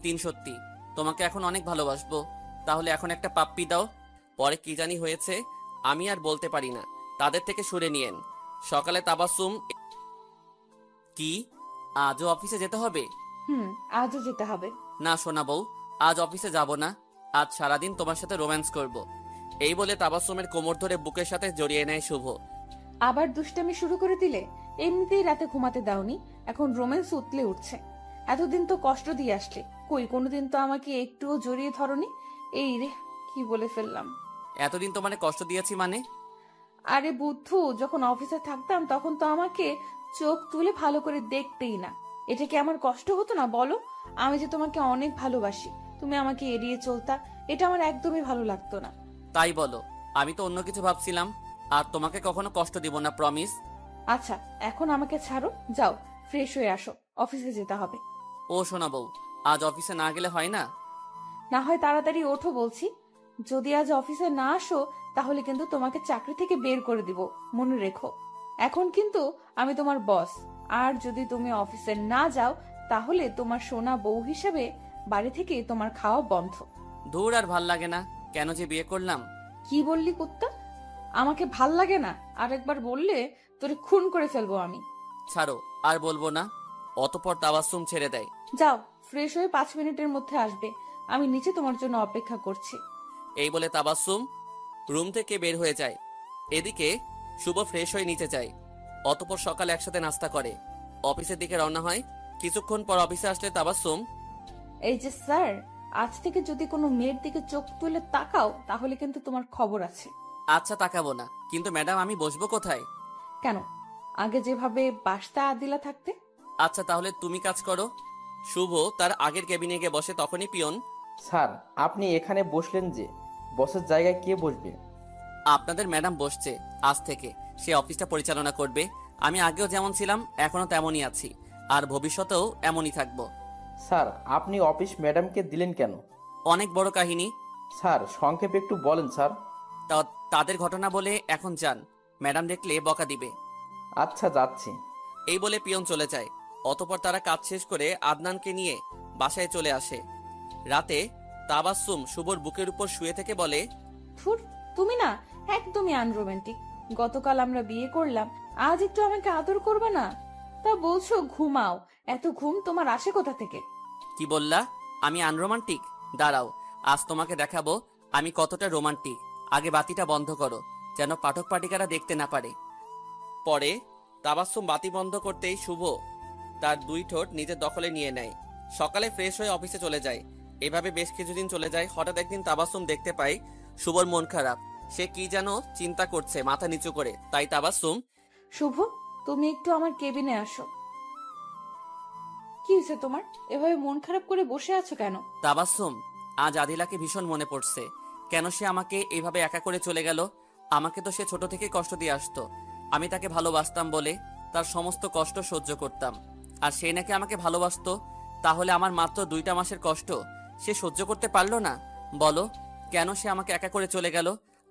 S4: 3 সত্যি। তোমাকে এখন অনেক ভালোবাসবো। তাহলে এখন একটা পাপ্পি দাও। পরে কি জানি হয়েছে আমি আর বলতে পারি না, তাদের থেকে সরে নিয়েন। সকালে তাবাসসুম। কি আজও অফিসে যেতে হবে?
S1: আজও যেতে হবে।
S4: না সোনা বউ, আজ অফিসে যাব না। আজ সারাদিন তোমার সাথে রোম্যান্স করব। এই বলে তাবাসসুমের কোমর ধরে বুকের সাথে জড়িয়ে নেয় শুভ।
S1: আবার দুষ্টামি শুরু করে দিলে? এমনিতেই রাতে ঘুমাতে দাওনি, এখন রোম্যান্স উতলে উঠছে। এতদিন তো কষ্ট দিয়ে আসলে, কই কোনোদিন তো আমাকে একটুও জড়িয়ে ধরনি। এই রে, কি বলে ফেললাম।
S4: এতদিন তোমারে কষ্ট দিয়েছি মানে?
S1: আরে বুদ্ধু, যখন অফিসে থাকতাম তখন তো আমাকে চোখ তুলে ভালো করে দেখতেই না। এটা কি আমার কষ্ট হতো না বলো? আমি যে তোমাকে অনেক ভালোবাসি, তুমি আমাকে এড়িয়ে চলতা, এটা আমার একদমই ভালো লাগতো না।
S4: তাই বলো? আমি তো অন্য কিছু ভাবছিলাম। আর তোমাকে কখনো কষ্ট দিব না, প্রমিস।
S1: আচ্ছা, এখন আমাকে ছাড়ো, যাও ফ্রেশ হয়ে আসো, অফিসে যেতে হবে।
S4: ও সোনা বউ, আজ অফিসে না গেলে হয় না?
S1: না হয় তাড়াতাড়ি ওঠো বলছি। যদি আজ অফিসে না আসো তাহলে কিন্তু তোমাকে চাকরি থেকে বের করে দিব, মনে রেখো। এখন কিন্তু আমি তোমার বস, আর যদি তুমি অফিসে না যাও তাহলে তোমার সোনা বউ হিসেবে বাড়ি থেকে তোমার খাওয়া বন্ধ।
S4: দূর, আর ভাল লাগে না। কেন যে বিয়ে করলাম।
S1: কি বললি কুত্তা? আমাকে ভাল লাগে না আরেকবার বললে তোরে খুন করে ফেলবো আমি।
S4: ছাড়ো, আর বলবো না। অতঃপর তাবাসসুম ছেড়ে দেয়।
S1: যাও, ফ্রেশ হয়ে 5 মিনিটের মধ্যে আসবে, আমি নিচে তোমার জন্য অপেক্ষা করছি।
S4: এই বলে তাবাসসুম রুম থেকে বের হয়ে যায়। এদিকে শুভ ফ্রেশ হয়ে নিচে যায়। অতঃপর সকালে একসাথে নাস্তা করে অফিসের দিকে রওনা হয়। কিছুক্ষণ পর অফিসে আসলে তাবাসসুম।
S1: এই যে স্যার, আজ থেকে যদি কোনো মেয়ের দিকে চোখ তুলে তাকাও তাহলে কিন্তু তোমার খবর আছে।
S4: আচ্ছা, তাকাবো না, কিন্তু ম্যাডাম আমি বসবো কোথায়?
S1: কেন, আগে যেভাবে বাসতা আদিলা থাকতে?
S4: আচ্ছা, তাহলে তুমি কাজ করো। শুভ তার আগের কেবিনে গিয়ে বসে। তখনই পিয়ন।
S5: স্যার, আপনি এখানে বসলেন যে, বসের জায়গায় কে বসবে?
S4: আপনাদের ম্যাডাম বসছে আজ থেকে, সে অফিসটা পরিচালনা করবে। আমি আগেও যেমন ছিলাম এখনো তেমনই আছি, আর ভবিষ্যতেও এমনই থাকবো।
S5: স্যার, আপনি অফিস ম্যাডামকে দিলেন কেন?
S4: অনেক বড় কাহিনী।
S5: স্যার, সংক্ষেপে একটু বলেন স্যার।
S4: তাদের ঘটনা বলে এখন যান, ম্যাডাম দেখলে বকা দিবে।
S5: আচ্ছা, যাচ্ছি।
S4: এই বলে পিয়ন চলে যায়। অতঃপর তারা কাজ শেষ করে আদনানকে নিয়ে বাসায় চলে আসে। রাতে তাবাসসুম শুভর বুকের উপর শুয়ে থেকে বলে,
S1: ধুর, তুমি না একদমই আনরোমান্টিক। গতকাল আমরা বিয়ে করলাম, আজ একটু আমাকে আদর করবে না? তা বলছো ঘুমাও, এত ঘুম তোমার আসে কোথা থেকে?
S4: কি বললা? আমি আনরোমান্টিক? দাঁড়াও, আজ তোমাকে দেখাবো আমি কতটা রোমান্টিক। আগে বাতিটা বন্ধ করো, যেন পাঠক পাঠিকারা দেখতে না পারে। পরে তাবাসসুম বাতি বন্ধ করতেই শুভ তার 2 ঠোঁট নিজের দখলে নিয়ে নেয়। সকালে ফ্রেশ হয়ে অফিসে চলে যায়। এভাবে বেশ কিছুদিন চলে যায়। হঠাৎ একদিন তাবাসসুম দেখতে পায় শুভর মন খারাপ। সে কি যেন চিন্তা করছে মাথা নিচু করে। তাই তাবাসসুম।
S1: শুভ, তুমি একটু আমার কেবিনে আসো। কি হয়েছে তোমার? এভাবে মন খারাপ করে বসে আছো কেন?
S4: তাবাসসুম, আজ আদিলাকে ভীষণ মনে পড়ছে। কেন সে আমাকে এইভাবে একা করে চলে গেল? আমাকে তো সে ছোট থেকে কষ্ট দিয়ে আসতো। আমি তাকে ভালোবাসতাম বলে তার সমস্ত কষ্ট সহ্য করতাম, আর সে নাকি আমাকে ভালোবাসতো। তাহলে আমার মাত্র 2টা মাসের কষ্ট সে সহ্য করতে পারলো না? বলো, কেন সে আমাকে একা করে চলে গেল?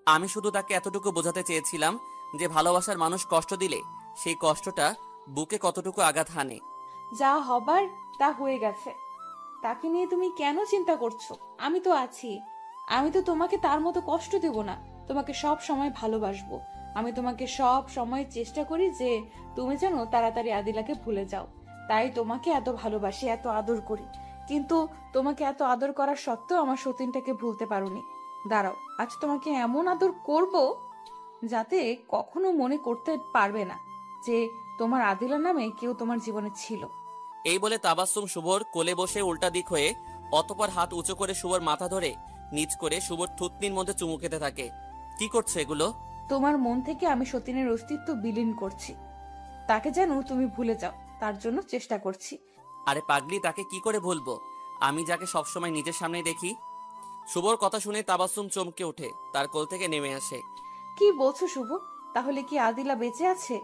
S4: আমি শুধু তাকে এতটুকু বোঝাতে চেয়েছিলাম যে ভালোবাসার মানুষ কষ্ট দিলে সেই কষ্টটা বুকে কতটুকু আঘাত হানে।
S1: যা হবার তা হয়ে গেছে, তাকে নিয়ে তুমি কেন চিন্তা করছো? আমি তো আছি, আমি তো তোমাকে তার মতো কষ্ট দেব না, তোমাকে সব সময় ভালোবাসবো। আমি তোমাকে সব সময় চেষ্টা করি যে তুমি যেন তাড়াতাড়ি আদিলাকে ভুলে যাও। তাই তোমাকে এত ভালোবাসি, এত আদর করি। কিন্তু তোমাকে এত আদর করার সত্ত্বেও আমার সতীনটাকে ভুলতে পারোনি। দাঁড়াও, আজ তোমাকে এমন আদর করব যাতে কখনো মনে করতে পারবে না যে তোমার আদিলা নামে কেউ তোমার জীবনে ছিল।
S4: এই বলে তাবাসসুম শুভর কোলে বসে উল্টা দিক হয়ে অতঃপর হাত উঁচু করে শুভর মাথা ধরে নিচ করে শুভর থুতনির মধ্যে চুমু খেতে থাকে। কি করছে এগুলো?
S1: তোমার মন থেকে আমি সতীনের অস্তিত্ব বিলীন করছি, তাকে যেন তুমি ভুলে যাও তার জন্য চেষ্টা করছি।
S4: আরে পাগলি, তাকে কি করে ভুলবো? আমি যাকে সবসময় নিজের সামনে দেখি। শুভর কথা শুনে তাবাসসুম চমকে ওঠে, তার কোল থেকে নেমে আসে।
S1: কি বলছো শুভ? তাহলে কি আদিলা বেঁচে আছে?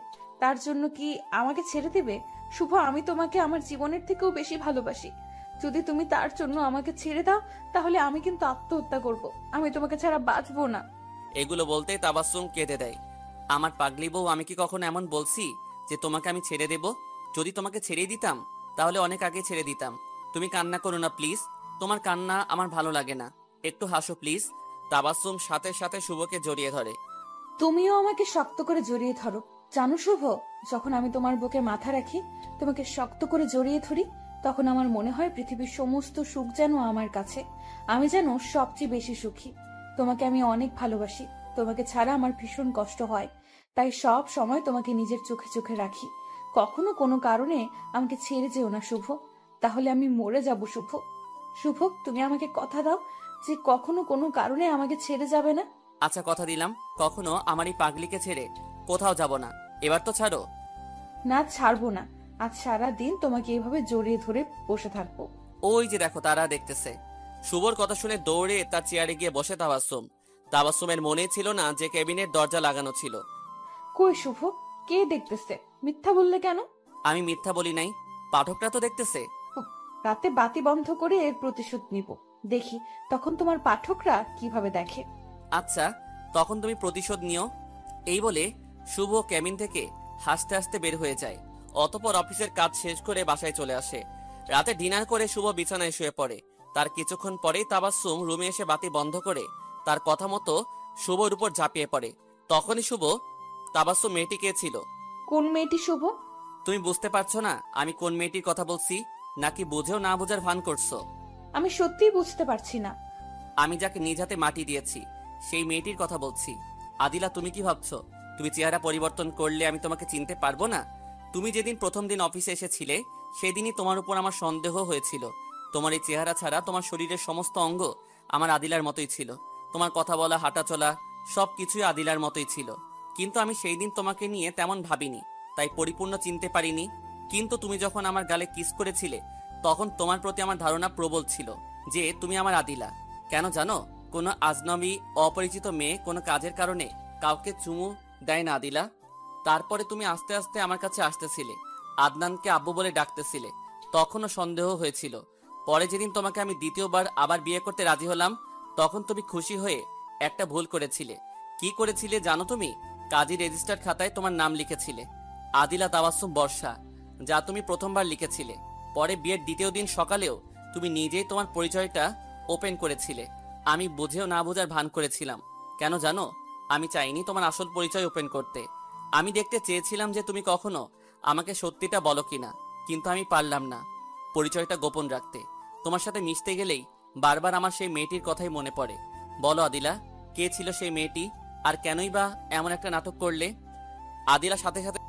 S1: তার জন্য কি আমাকে ছেড়ে দিবে? শুভ, আমি তোমাকে আমার জীবনের থেকেও বেশি ভালোবাসি। যদি তুমি তার জন্য আমাকে ছেড়ে দাও তাহলে আমি কিন্তু আত্মহত্যা করব। আমি তোমাকে ছাড়া বাঁচবো না।
S4: এগুলো বলতেই তাবাসসুম কেঁদে দেয়। আমার পাগলি বউ, আমি কি কখনো এমন বলছি যে তোমাকে আমি ছেড়ে দেব? যদি তোমাকে ছেড়েই দিতাম তাহলে অনেক আগে ছেড়ে দিতাম। তুমি কান্না করো না প্লিজ, তোমার কান্না আমার ভালো লাগে না, একটু হাসো প্লিজ। তাবাসসুম সাথে সাথে শুভকে জড়িয়ে ধরে।
S1: তুমিও আমাকে শক্ত করে জড়িয়ে ধরো। জানো শুভ, যখন আমি তোমার বুকে মাথা রাখি, তোমাকে শক্ত করে জড়িয়ে ধরি, তখন আমার মনে হয় পৃথিবীর সমস্ত সুখ যেন আমার কাছে। আমি যেন সবচেয়ে বেশি সুখী। তোমাকে আমি অনেক ভালোবাসি। তোমাকে ছাড়া আমার ভীষণ কষ্ট হয়, তাই সব সময় তোমাকে নিজের চোখে চোখে রাখি। কখনো কোনো কারণে আমাকে ছেড়ে যেও না শুভ, তাহলে আমি মরে যাব শুভ। শুভ, তুমি আমাকে কথা দাও যে কখনো কোনো কারণে আমাকে ছেড়ে যাবে না।
S4: আচ্ছা, কথা দিলাম, কখনো আমার এই পাগলিকে ছেড়ে কোথাও যাব না। এবার তো ছাড়ো।
S1: না, ছাড়বো না। আজ সারা দিন তোমাকে এভাবে জড়িয়ে ধরে বসে থাকবো।
S4: ওই যে দেখো, তারা দেখতেছে। শুভর কথা শুনে দৌড়ে তার চেয়ারে গিয়ে বসে তাবাসসুম। তাবাসসুমের মনে ছিল না যে কেবিনের দরজা লাগানো ছিল।
S1: কই শুভ, কে দেখতেছে? মিথ্যা বললে কেন?
S4: আমি মিথ্যা বলি নাই, পাঠকরা তো দেখতেছে।
S1: রাতে বাতি বন্ধ করে এর প্রতিশোধ নিব। দেখি তখন তোমার পাঠকরা কিভাবে দেখে।
S4: আচ্ছা, তখন তুমি প্রতিশোধ নিও। এই বলে শুভ কেবিন থেকে হাসতে হাসতে বের হয়ে যায়। অতঃপর অফিসের কাজ শেষ করে বাসায় চলে আসে। রাতে ডিনার করে শুভ বিছানায় শুয়ে পড়ে। তার কিছুক্ষণ পরেই তাবাসসুম রুমে এসে বাতি বন্ধ করে তার কথা মতো শুভর উপর ঝাঁপিয়ে পড়ে। তখনই শুভ, তাবাসসুম, মেয়েটি কে ছিল?
S1: কোন মেয়েটি শুভ?
S4: তুমি বুঝতে পারছো না আমি কোন মেয়েটির কথা বলছি, নাকি বুঝেও না বোঝার ভান করছো?
S1: আমি সত্যিই বুঝতে পারছি না।
S4: আমি যাকে নিজ হাতে মাটি দিয়েছি সেই মেয়েটির কথা বলছি। আদিলা, তুমি কি ভাবছো তুমি চেহারা পরিবর্তন করলে আমি তোমাকে চিনতে পারবো না? তুমি যেদিন প্রথম দিন অফিসে এসেছিলে সেদিনই তোমার উপর আমার সন্দেহ হয়েছিল। তোমার এই চেহারা ছাড়া তোমার শরীরের সমস্ত অঙ্গ আমার আদিলার মতোই ছিল। তোমার কথা বলা, হাঁটা চলা সবকিছুই আদিলার মতোই ছিল। কিন্তু আমি সেই দিন তোমাকে নিয়ে তেমন ভাবিনি, তাই পরিপূর্ণ চিনতে পারিনি। কিন্তু তুমি যখন আমার গালে কিস করেছিলে তখন তোমার প্রতি আমার ধারণা প্রবল ছিল যে তুমি আমার আদিলা। কেন জানো? কোনো আজনবী অপরিচিত মেয়ে কোনো কাজের কারণে কাউকে চুমু দেয় না আদিলা। তারপরে তুমি আস্তে আস্তে আমার কাছে আসতেছিলে, আদনানকে আব্বু বলে ডাকতেছিলে, তখনও সন্দেহ হয়েছিল। পরে যেদিন তোমাকে আমি দ্বিতীয়বার আবার বিয়ে করতে রাজি হলাম তখন তুমি খুশি হয়ে একটা ভুল করেছিলে। কি করেছিলে জানো তুমি? কাজী রেজিস্টার খাতায় তোমার নাম লিখেছিলে আদিলা তাবাসসুম বর্ষা, যা তুমি প্রথমবার লিখেছিলে। পরে বিয়ের দ্বিতীয় দিন সকালেও তুমি নিজেই তোমার পরিচয়টা ওপেন করেছিলে। আমি বুঝেও না বোঝার ভান করেছিলাম। কেন জানো? আমি চাইনি তোমার আসল পরিচয় ওপেন করতে। আমি দেখতে চেয়েছিলাম যে তুমি কখনো আমাকে সত্যিটা বলো কিনা, কিন্তু আমি পারলাম না পরিচয়টা গোপন রাখতে। তোমার সাথে মিশতে গেলেই বারবার আমার সেই মেয়েটির কথাই মনে পড়ে। বলো আদিলা, কে ছিল সেই মেয়েটি, আর কেনই বা এমন একটা নাটক করলে? আদিলা সাথে সাথে